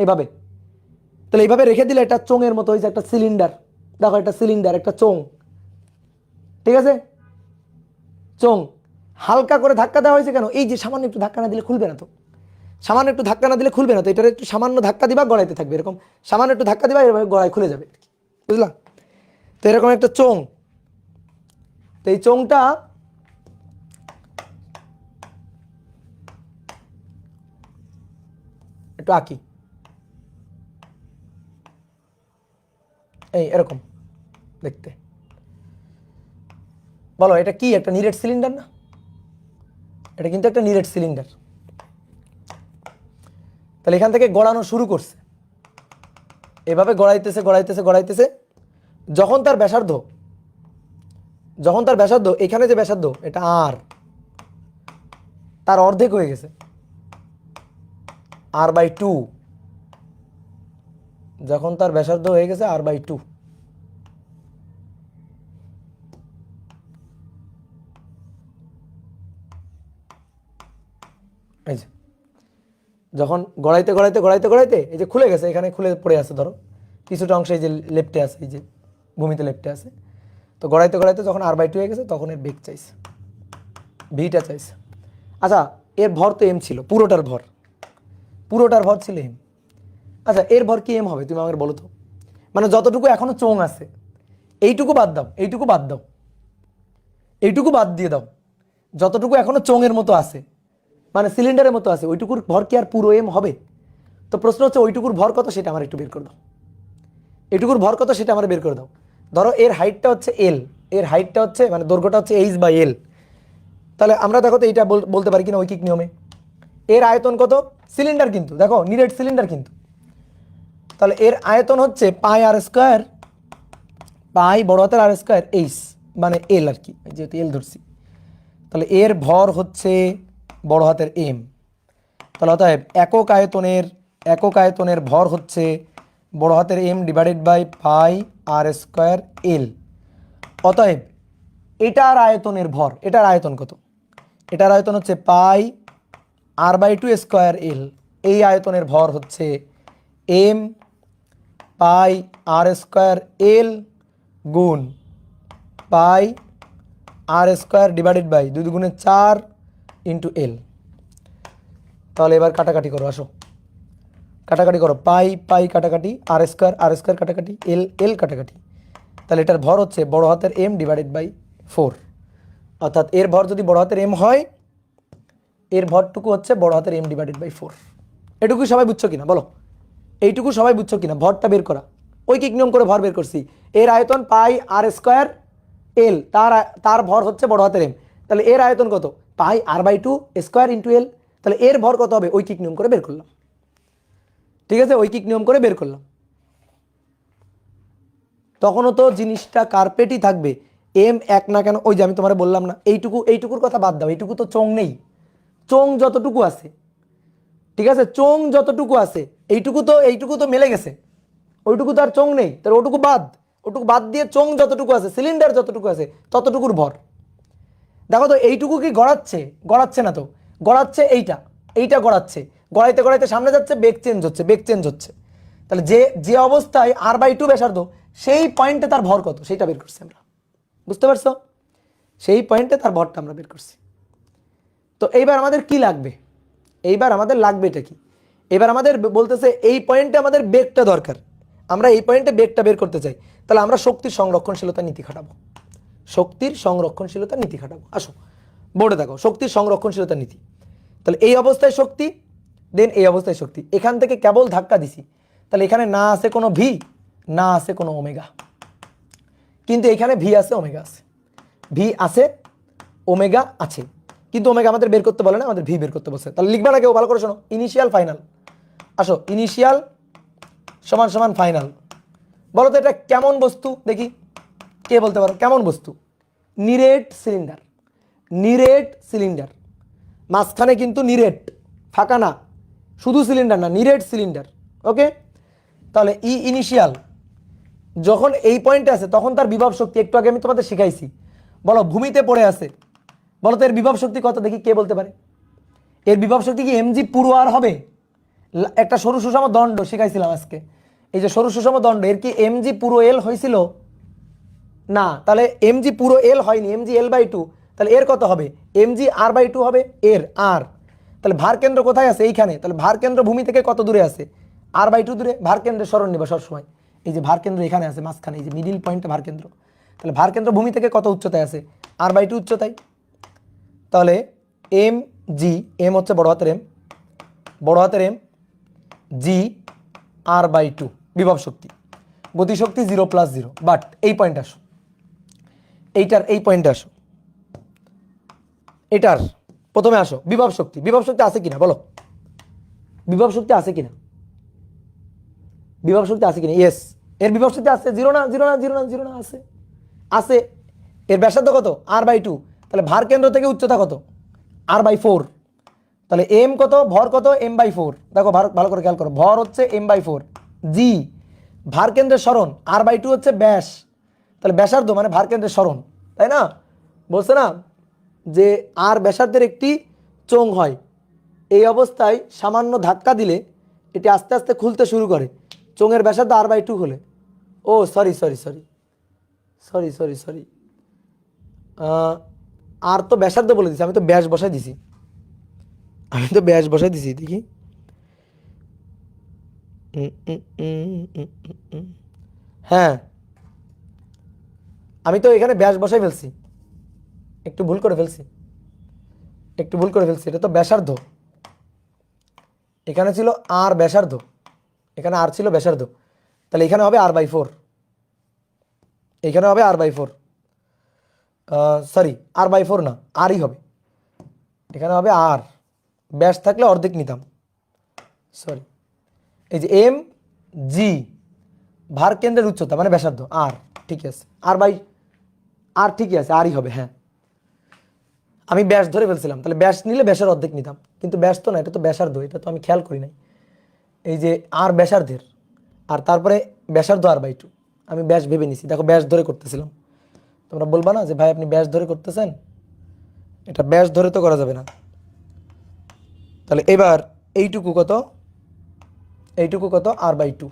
A: এইভাবে। তাহলে এইভাবে রেখে দিলে এটা চোঙের মতো হয়েছে, একটা সিলিন্ডার। দেখো, একটা সিলিন্ডার, একটা চোঙ, ঠিক আছে, চোঙ। হালকা করে ধাক্কা দেওয়া হয়েছে কেন? এই যে সামান্য একটু ধাক্কা না দিলে খুলবে না তো, এটার একটু সামান্য ধাক্কা দিবা, গড়াইতে থাকবে, এরকম সামান্য একটু ধাক্কা দিবা, এভাবে গড়ায় খুলে যাবে, বুঝলা? তো এরকম একটা চোঙ, তো এই চোঙটা একটু আঁকি, এরকম দেখতে। বলো এটা কি? একটা নিরেট সিলিন্ডার না? এটা কিন্তু একটা নিরেট সিলিন্ডার। তাহলে এখান থেকে গড়ানো শুরু করছে, এভাবে গড়াইতেছে। যখন তার ব্যাসার্ধ, এখানে যে ব্যাসার্ধ এটা আর, তার অর্ধেক হয়ে গেছে, r/2, যখন তার ব্যাসার্ধ হয়ে গেছে r/2, এই যে যখন গড়াইতে এই যে খুলে গেছে, এখানে খুলে পড়ে আছে, ধরো কিছুটা অংশ এই যে লেফটে আছে, এই যে ভূমিতে লেফটে আছে। তো গড়াইতে গড়াইতে যখন r/2 হয়ে গেছে তখন এর বেগ চাইছে, ভিটা চাইছে। আচ্ছা এর ভর তো এম ছিল, পুরোটার ভর ছিল এম। আচ্ছা এর ভর কি এম হবে তুমি আমাকে বলো তো? মানে যতটুকু এখনো চোং আছে এইটুকু বাদ দাও, এইটুকু বাদ দাও, এইটুকু বাদ দিয়ে দাও, যতটুকু এখনো চোঙের মতো আছে মানে সিলিন্ডারের মতো আছে ওইটুকুর ভর কি আর পুরো এম হবে? তো প্রশ্ন হচ্ছে ওইটুকুর ভর কত সেটা আমার একটু বের করে দাও, এইটুকুর ভর কত সেটা আমার বের করে দাও। ধরো এর হাইটটা হচ্ছে এল, এর হাইটটা হচ্ছে মানে দৈর্ঘ্যটা হচ্ছে h/l। তাহলে আমরা দেখো তো এইটা বলতে পারি কিনা ঐকিক নিয়মে। এর আয়তন কত? সিলিন্ডার কিন্তু দেখো নিরেট সিলিন্ডার কিন্তু, তাহলে এর আয়তন হচ্ছে পাই আর স্কোয়ার, পাই বড় হাতের আর স্কোয়ার এইচ মানে এল আর কি, যেহেতু এল ধরছি। তাহলে এর ভর হচ্ছে বড় হাতের এম। তাহলে অতএব একক আয়তনের ভর হচ্ছে বড় হাতের M divided by pi R square L. অতএব এটার আয়তনের ভর, এটার আয়তন কত? এটার আয়তন হচ্ছে পাই r/2 স্কোয়ার এল। এই আয়তনের ভর হচ্ছে এম পাই আর স্কোয়ার এল গুণ পাই আর স্কোয়ার ডিভাইডেড বাই 2 দুগুণে 4 ইন্টু এল। তাহলে এবার কাটাকাটি করো, আসো কাটাকাটি করো, পাই পাই কাটাকাটি, আর স্কোয়ার কাটাকাটি, এল এল কাটাকাটি। তাহলে এটার ভর হচ্ছে বড় হাতের এম ডিভাইডেড বাই 4, অর্থাৎ এর ভর যদি বড় হাতের এম হয় এর ভরটুকু হচ্ছে বড় হাতের এম ডিভাইডেড বাই 4। এটুকু সবাই বুঝছো কিনা বলো? এইটুকু সবাই বুঝছো কিনা? ভরটা বের করা, ঐকিক নিয়ম করে ভর বের করছি। এর আয়তন পাই আর স্কোয়ার এল, তার ভর হচ্ছে বড় হাতের এম। তাহলে এর আয়তন কত? পাই r/2 স্কোয়ার ইন্টু এল। তাহলে এর ভর কত হবে? ঐকিক নিয়ম করে বের করলাম। ঠিক আছে, ঐকিক নিয়ম করে বের করলাম। তখনও তো জিনিসটা কার্পেটই থাকবে, এম এক না কেন। ওই যে আমি তোমার বললাম না, এইটুকুর কথা বাদ দাও, এইটুকু তো চোং নেই। চোং যতটুকু আছে, ঠিক আছে, চোং যতটুকু আছে এইটুকু তো মেলে গেছে, ওইটুকু তো আর চোং নেই। তাহলে ওটুকু বাদ দিয়ে চোং যতটুকু আছে, সিলিন্ডার যতটুকু আছে ততটুকুর ভর। দেখো তো এইটুকু কি গড়াচ্ছে না তো, গড়াচ্ছে এইটা গড়াচ্ছে, গড়াইতে গড়াইতে সামনে যাচ্ছে, বেগ চেঞ্জ হচ্ছে। তাহলে যে অবস্থায় r/2 ব্যাসার্ধ সেই পয়েন্টে তার ভর কত সেটা বের করছি আমরা, বুঝতে পারছো? সেই পয়েন্টে তার ভরটা আমরা বের করছি। তো এইবার আমাদের কি লাগবে? এইবার আমাদের লাগবে এটা কি? এবার আমাদের বলতেছে এই পয়েন্টে আমাদের বেগটা দরকার, আমরা এই পয়েন্টে বেগটা বের করতে চাই। তাহলে আমরা শক্তির সংরক্ষণশীলতা নীতি খাটাবো, আসো বোর্ডে দেখো, শক্তির সংরক্ষণশীলতা নীতি। তাহলে এই অবস্থায় শক্তি, দেন এই অবস্থায় শক্তি, এখান থেকে কেবল ধাক্কা দিছি। তাহলে এখানে না আছে কোনো ভি, না আছে কোনো ওমেগা, কিন্তু এখানে ভি আছে ওমেগা আছে, ভি আছে ওমেগা আছে, কিন্তু ওমেগা আমাদের বের করতে বলে না, আমাদের ভি বের করতে বলছে। তাহলে লিখবা না কেউ, ভালো করে শোনো। ইনিশিয়াল ফাইনাল, আসো ইনিশিয়াল সমান সমান ফাইনাল। বলো তো এটা কেমন বস্তু দেখি, কে বলতে পারো কেমন বস্তু? নিরেট সিলিন্ডার, মাঝখানে কিন্তু নিরেট, ফাঁকা না, শুধু সিলিন্ডার না, নিরেট সিলিন্ডার। ওকে, তাহলে ইনিশিয়াল যখন এই পয়েন্টে আছে তখন তার বিভব শক্তি একটু আগে আমি তোমাদের শিখাইছি। বলো ভূমিতে পড়ে আছে, বলো তো এর বিভব শক্তি কত দেখি, কে বলতে পারে? এর বিভব শক্তি কি mg পুরো আর হবে? একটা সরু সুষম দণ্ড শিখাইছিলাম আজকে, এই যে সরু সুষম দণ্ড, এর কি mg পুরো এল হয়েছিল? না, তাহলে mg পুরো এল হয়নি, mg l/2। তাহলে এর কত হবে? mg r/2 হবে, এর আর। তাহলে ভার কেন্দ্র কোথায় আছে? এইখানে। তাহলে ভার কেন্দ্র ভূমি থেকে কত দূরে আছে? r/2 দূরে। ভার কেন্দ্রের স্মরণ নিবা সবসময়, এই যে ভার কেন্দ্র এখানে আছে মাঝখানে, এই যে মিডিল পয়েন্টে ভার কেন্দ্র। তাহলে ভার কেন্দ্র ভূমি থেকে কত উচ্চতায় আছে? r/2 উচ্চতায়। তাহলে mg, এম হচ্ছে বড় হাতের এম, জি r/2 বিভব শক্তি, গতিশক্তি 0 + 0। বাট এই পয়েন্টে আসো, এই পয়েন্টে আসো, এটার প্রথমে আসো। বিভব শক্তি আছে কিনা বলো? বিভব শক্তি আছে কিনা? ইয়েস, এর বিভব শক্তি আছে। 0 না, আছে। এর ব্যাসার্ধ কত? r/2। তাহলে ভার কেন্দ্র থেকে উচ্চতা কত? r/4। তাহলে এম কত, ভর কত? m/4। দেখো ভালো করে খেয়াল করো, ভর হচ্ছে m/4, জি ভার কেন্দ্রের সরণ, r/2 হচ্ছে ব্যাস। তাহলে ব্যাসার্ধ মানে ভার কেন্দ্রের সরণ, তাই না? বলছে না যে আর ব্যাসার্ধের একটি চোঙ হয়, এই অবস্থায় সামান্য ধাক্কা দিলে এটি আস্তে আস্তে খুলতে শুরু করে, চোঙের ব্যাসার্ধ r/2 হলে, oh sorry sorry sorry sorry sorry sorry R তো ব্যাসার্ধ বলে দিছি, আমি তো ব্যাস বসাই দিছি, দেখি। হ্যাঁ, আমি তো এখানে ব্যাস বসাই ফেলছি, একটু ভুল করে ফেলছি, এটা তো ব্যাসার্ধ, এখানে ছিল আর ব্যাসার্ধ, এখানে আর ছিল ব্যাসার্ধ, তাহলে এখানে হবে r/4, এখানে হবে r/4, সরি r/4 না, আরই হবে, এখানে হবে আর, ব্যাস থাকলে অর্ধেক নিতাম, সরি। এই যে এম জি ভার কেন্দ্রের উচ্চতা মানে ব্যাসার্ধ আর, ঠিক আছে, আর ঠিকই আছে, আরই হবে। হ্যাঁ, আমি ব্যাস ধরে ফেলছিলাম, তাহলে ব্যাস নিলে ব্যাসের অর্ধেক নিতাম, কিন্তু ব্যাস তো না, এটা তো ব্যাসার্ধ, এটা তো আমি খেয়াল করি নাই। এই যে আর ব্যাসার্ধের, আর তারপরে ব্যাসার্ধ r/2, আমি ব্যাস ভেবে নিছি, দেখো ব্যাস ধরে করতেছিলাম, তোমরা বলবা না যে ভাই আপনি ব্যাস ধরে করতেছেন, এটা ব্যাস ধরে তো করা যাবে না। তাহলে এবার এইটুকু কত, r/2,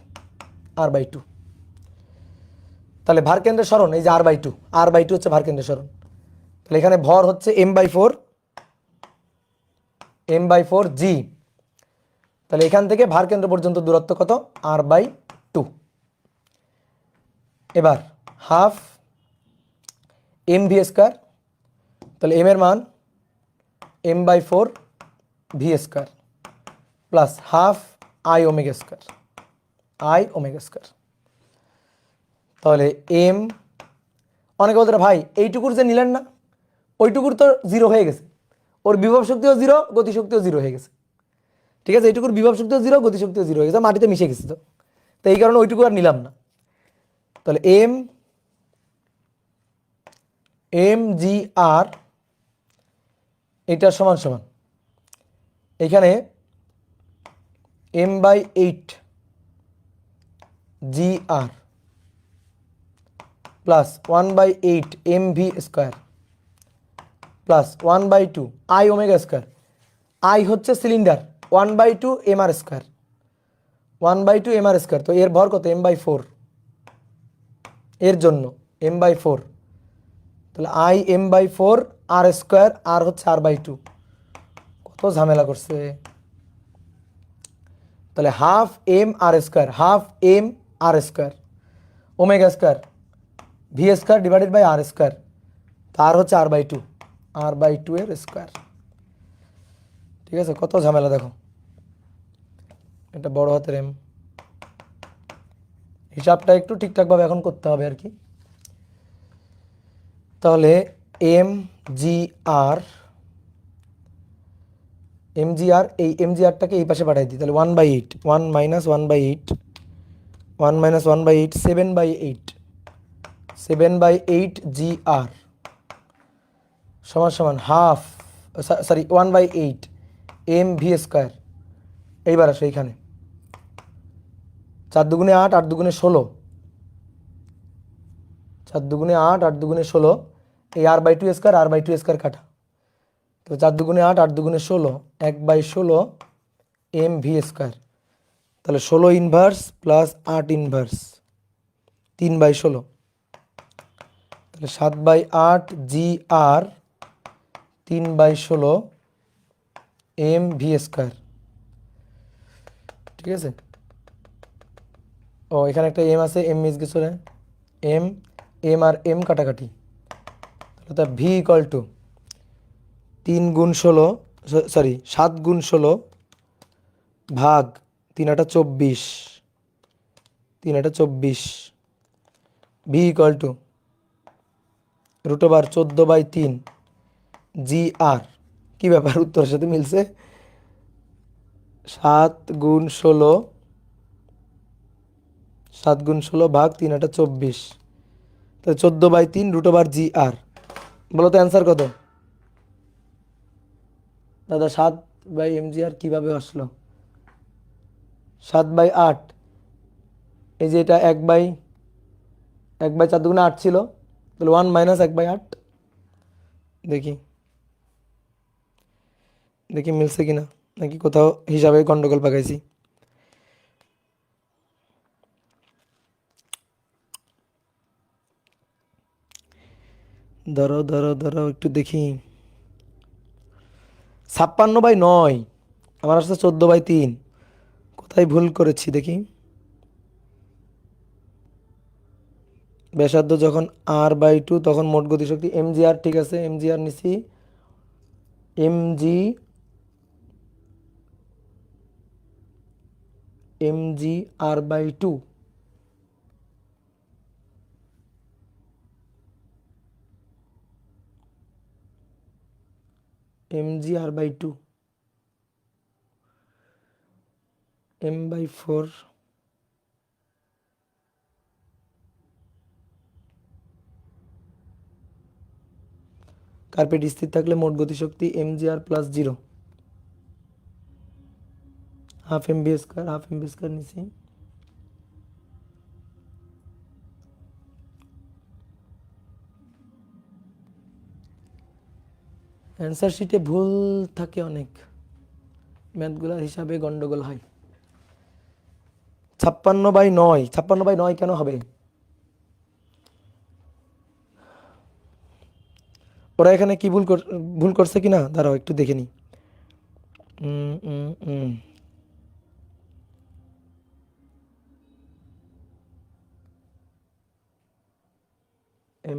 A: তাহলে ভার কেন্দ্রের সরণ, এই যে r/2 হচ্ছে ভার কেন্দ্রের সরণ, তাহলে এখানে ভর হচ্ছে m/4 জি, তাহলে এখান থেকে ভার কেন্দ্র পর্যন্ত দূরত্ব কত, r/2। এবার হাফ mv², তাহলে m এর মান m/4 v² plus half i ওমেগা², তাহলে এম, অনেকে বলতে ভাই এইটুকুর যে নিলেন না, ওইটুকুর তো জিরো হয়ে গেছে, ওর বিভব শক্তিও জিরো, গতিশক্তিও জিরো হয়ে গেছে, ঠিক আছে, এইটুকুর বিভব শক্তিও জিরো, গতিশক্তিও জিরো হয়ে গেছে, মাটিতে মিশে গেছে, তো এই কারণে ওইটুকু আর নিলাম না। তাহলে এম জি আর এটা সমান সমান এখানে m/8 G R plus 1/8 mv² plus 1/2 i ওমেগা², আই হচ্ছে সিলিন্ডার, 1/2 mr², 1/2 mr², তো এর ভর কত m/4, এর জন্য m/4, তাহলে i m/4 r², আর হচ্ছে r/2, কত ঝামেলা করছে। তাহলে হাফ m r² ওমেগা² v² ডিভাইডেড বাই r², তার হচ্ছে r/2 এর স্কোয়ার, ঠিক আছে, কত ঝামেলা দেখো, এটা বড় হাতের এম, হিসাবটা একটু ঠিকঠাকভাবে এখন করতে হবে আর কি। তাহলে এম জি আর এই mgrটাকে এই পাশে পাঠাই দিই, তাহলে 1/8 1 মাইনাস 1/8 7/8 জি আর সমান সমান হাফ, সরি 1/8 mv²। এইবার আসো এইখানে 4 দুগুণে 8, 8 দুগুণে 16, 4 দুগুণে 8, 8 দুগুণে 16, এই r/2² কাটা, তো 4 দুগুণে 8, 8 দুগুণে 16, 1/16 mv², তাহলে 16 ইনভার্স প্লাস 8 ইনভার্স 3/16, তাহলে 7/8 জি আর 3/16 mv², ঠিক আছে। ও এখানে একটা এম আছে, এম মিস গেছে, এম আর এম কাটাকাটি, তাহলে তা ভি ইকুয়াল টু 3 গুণ 16, সরি 7 গুণ 16 ভাগ 3 × 24, 3 × 24, ভি ইকুয়াল টু √14/3 জি আর, কী ব্যাপার উত্তরের সাথে মিলছে, 7 গুণ 16 ভাগ 3 × 24, তাহলে 14/3 √জি আর, বলো তো অ্যান্সার কত দাদা, 7/mgr কীভাবে আসলো, 7/8, এই যে এটা 1/4 দুগুণে 8 ছিল, তাহলে 1 মাইনাস 1/8, দেখি মিলছে কিনা, নাকি কোথাও হিসাবে গন্ডগোল পাকাইছি। ধরো ধরো ধরো একটু দেখি। 56/9, আমার আসছে 14/3। কোথায় ভুল করেছি দেখি। ব্যাসার্ধ যখন r/2 তখন মোট গতিশক্তি mgr, ঠিক আছে mgr নিছি। mgr/2, mgr/2 m/4, কার্পেট স্থির থাকলে মোট গতিশক্তি mgr প্লাস 0, হাফ mv² নিছি। অ্যান্সার শিটে ভুল থাকে অনেক, ম্যাথগুলোর হিসাবে গন্ডগোল হয়। 56/9, 56/9 কেন হবে? ওরা এখানে কি ভুল করছে কিনা দাঁড়াও একটু দেখে নি।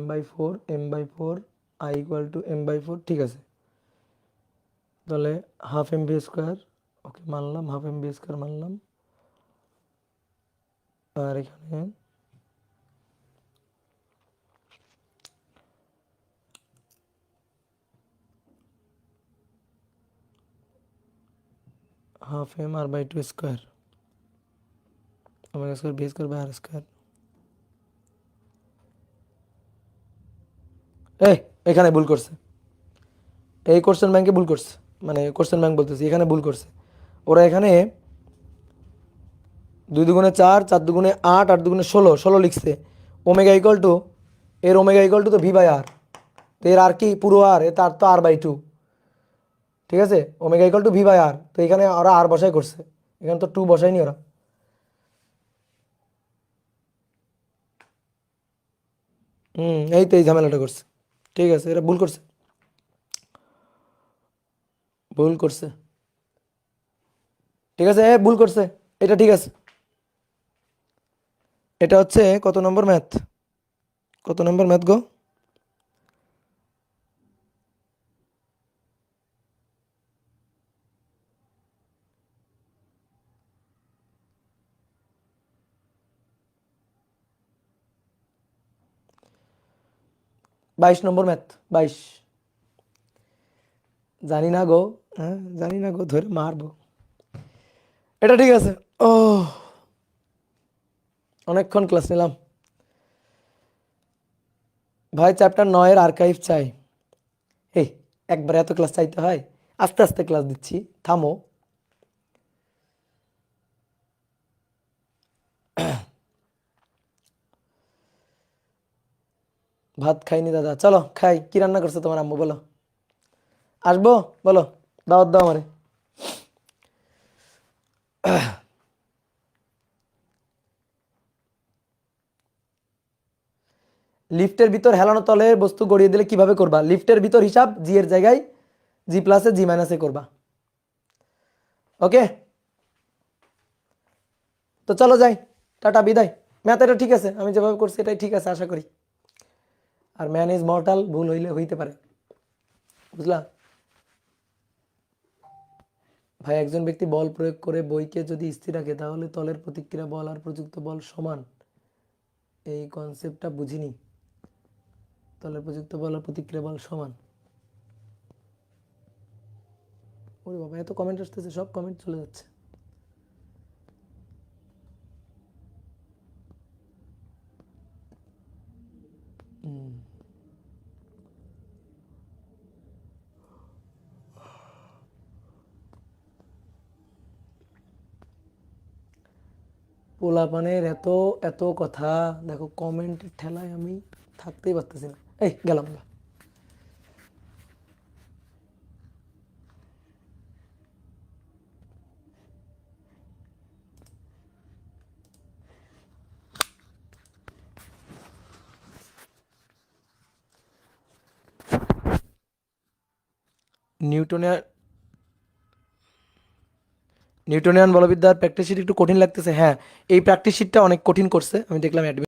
A: m/4 m/4 i equal to m/4, ঠিক আছে। তাহলে হাফ mv², ওকে মানলাম, হাফ mv² মানলাম। আর এখানে হাফ mr/2², ওমেগা² v²/r²। এখানে ভুল করছে, এই কোশ্চেন ব্যাংকে ভুল করছে, মানে কোশ্চেন ব্যাংক বলতেছি, এখানে ভুল করছে। ওরা এখানে 2 দুগুণে 4, 4 দুগুণে 8, 8 দুগুণে 16, 16 লিখছে। ওমেগা ইকুয়াল টু, এর ওমেগা ইকুয়াল টু তো v/r, তো এর আর কি পুরো আর, তার তো r/2, ঠিক আছে। ওমেগা ইকুয়াল টু v/r, তো এখানে ওরা আর বসাই করছে, এখানে তো 2 বসায়নি ওরা। এই তো এই ঝামেলাটা করছে, ঠিক আছে, এরা ভুল করছে, ভুল করছে, ঠিক আছে, ভুল করছে, এটা ঠিক আছে। এটা হচ্ছে কত নম্বর ম্যাথ, কত নম্বর ম্যাথ গো? বাইশ নম্বর ম্যাথ, 22। জানি না গো, হ্যাঁ জানি না গো, ধরে মারবো। এটা ঠিক আছে। ও, অনেকক্ষণ ক্লাস নিলাম ভাই, চ্যাপ্টার 9 এর আর্কাইভ চাই। এই একবার এত ক্লাস চাইতে হয়? আস্তে আস্তে ক্লাস দিচ্ছি, থামো। ভাত খাইনি দাদা, চলো খাই। কি রান্না করছো তোমার আম্মু বলো? আসবো বলো, দাওয়াত দাও আমারে। লিফটের ভিতর হেলানো তলের বস্তু গড়িয়ে দিলে কিভাবে করবা? লিফটের ভিতর হিসাব জি এর জায়গায় জি প্লাসে জি মাইনাসে করবা, ওকে। তো চলো যাই, টাটা, বিদায়। ম্যাথ এটা ঠিক আছে, আমি যেভাবে করছি এটাই ঠিক আছে আশা করি। আর ম্যান ইজ মর্টাল, ভুল হইলে হইতে পারে, বুঝলা ভাই। একজন ব্যক্তি বল প্রয়োগ করে বইকে যদি স্থির রাখে তাহলে তলের প্রতিক্রিয়া বল আর প্রযুক্ত বল সমান, এই কনসেপ্টটা বুঝিনি। তলের প্রযুক্ত বল আর প্রতিক্রিয়া বল সমান, ওরে বাবা এত কমেন্ট আসতেছে, সব কমেন্ট চলে যাচ্ছে। পোলাপানের এত এত কথা, দেখো কমেন্টের ঠেলায় আমি থাকতেই পারতেছি না। এই গেলাম গা। নিউটনিয়ান নিউটনিয়ান বলবিদ্যার প্র্যাকটিস শিট একটু কঠিন লাগতেছে। হ্যাঁ, এই প্র্যাকটিস শিটটা অনেক কঠিন করছে, আমি দেখলাম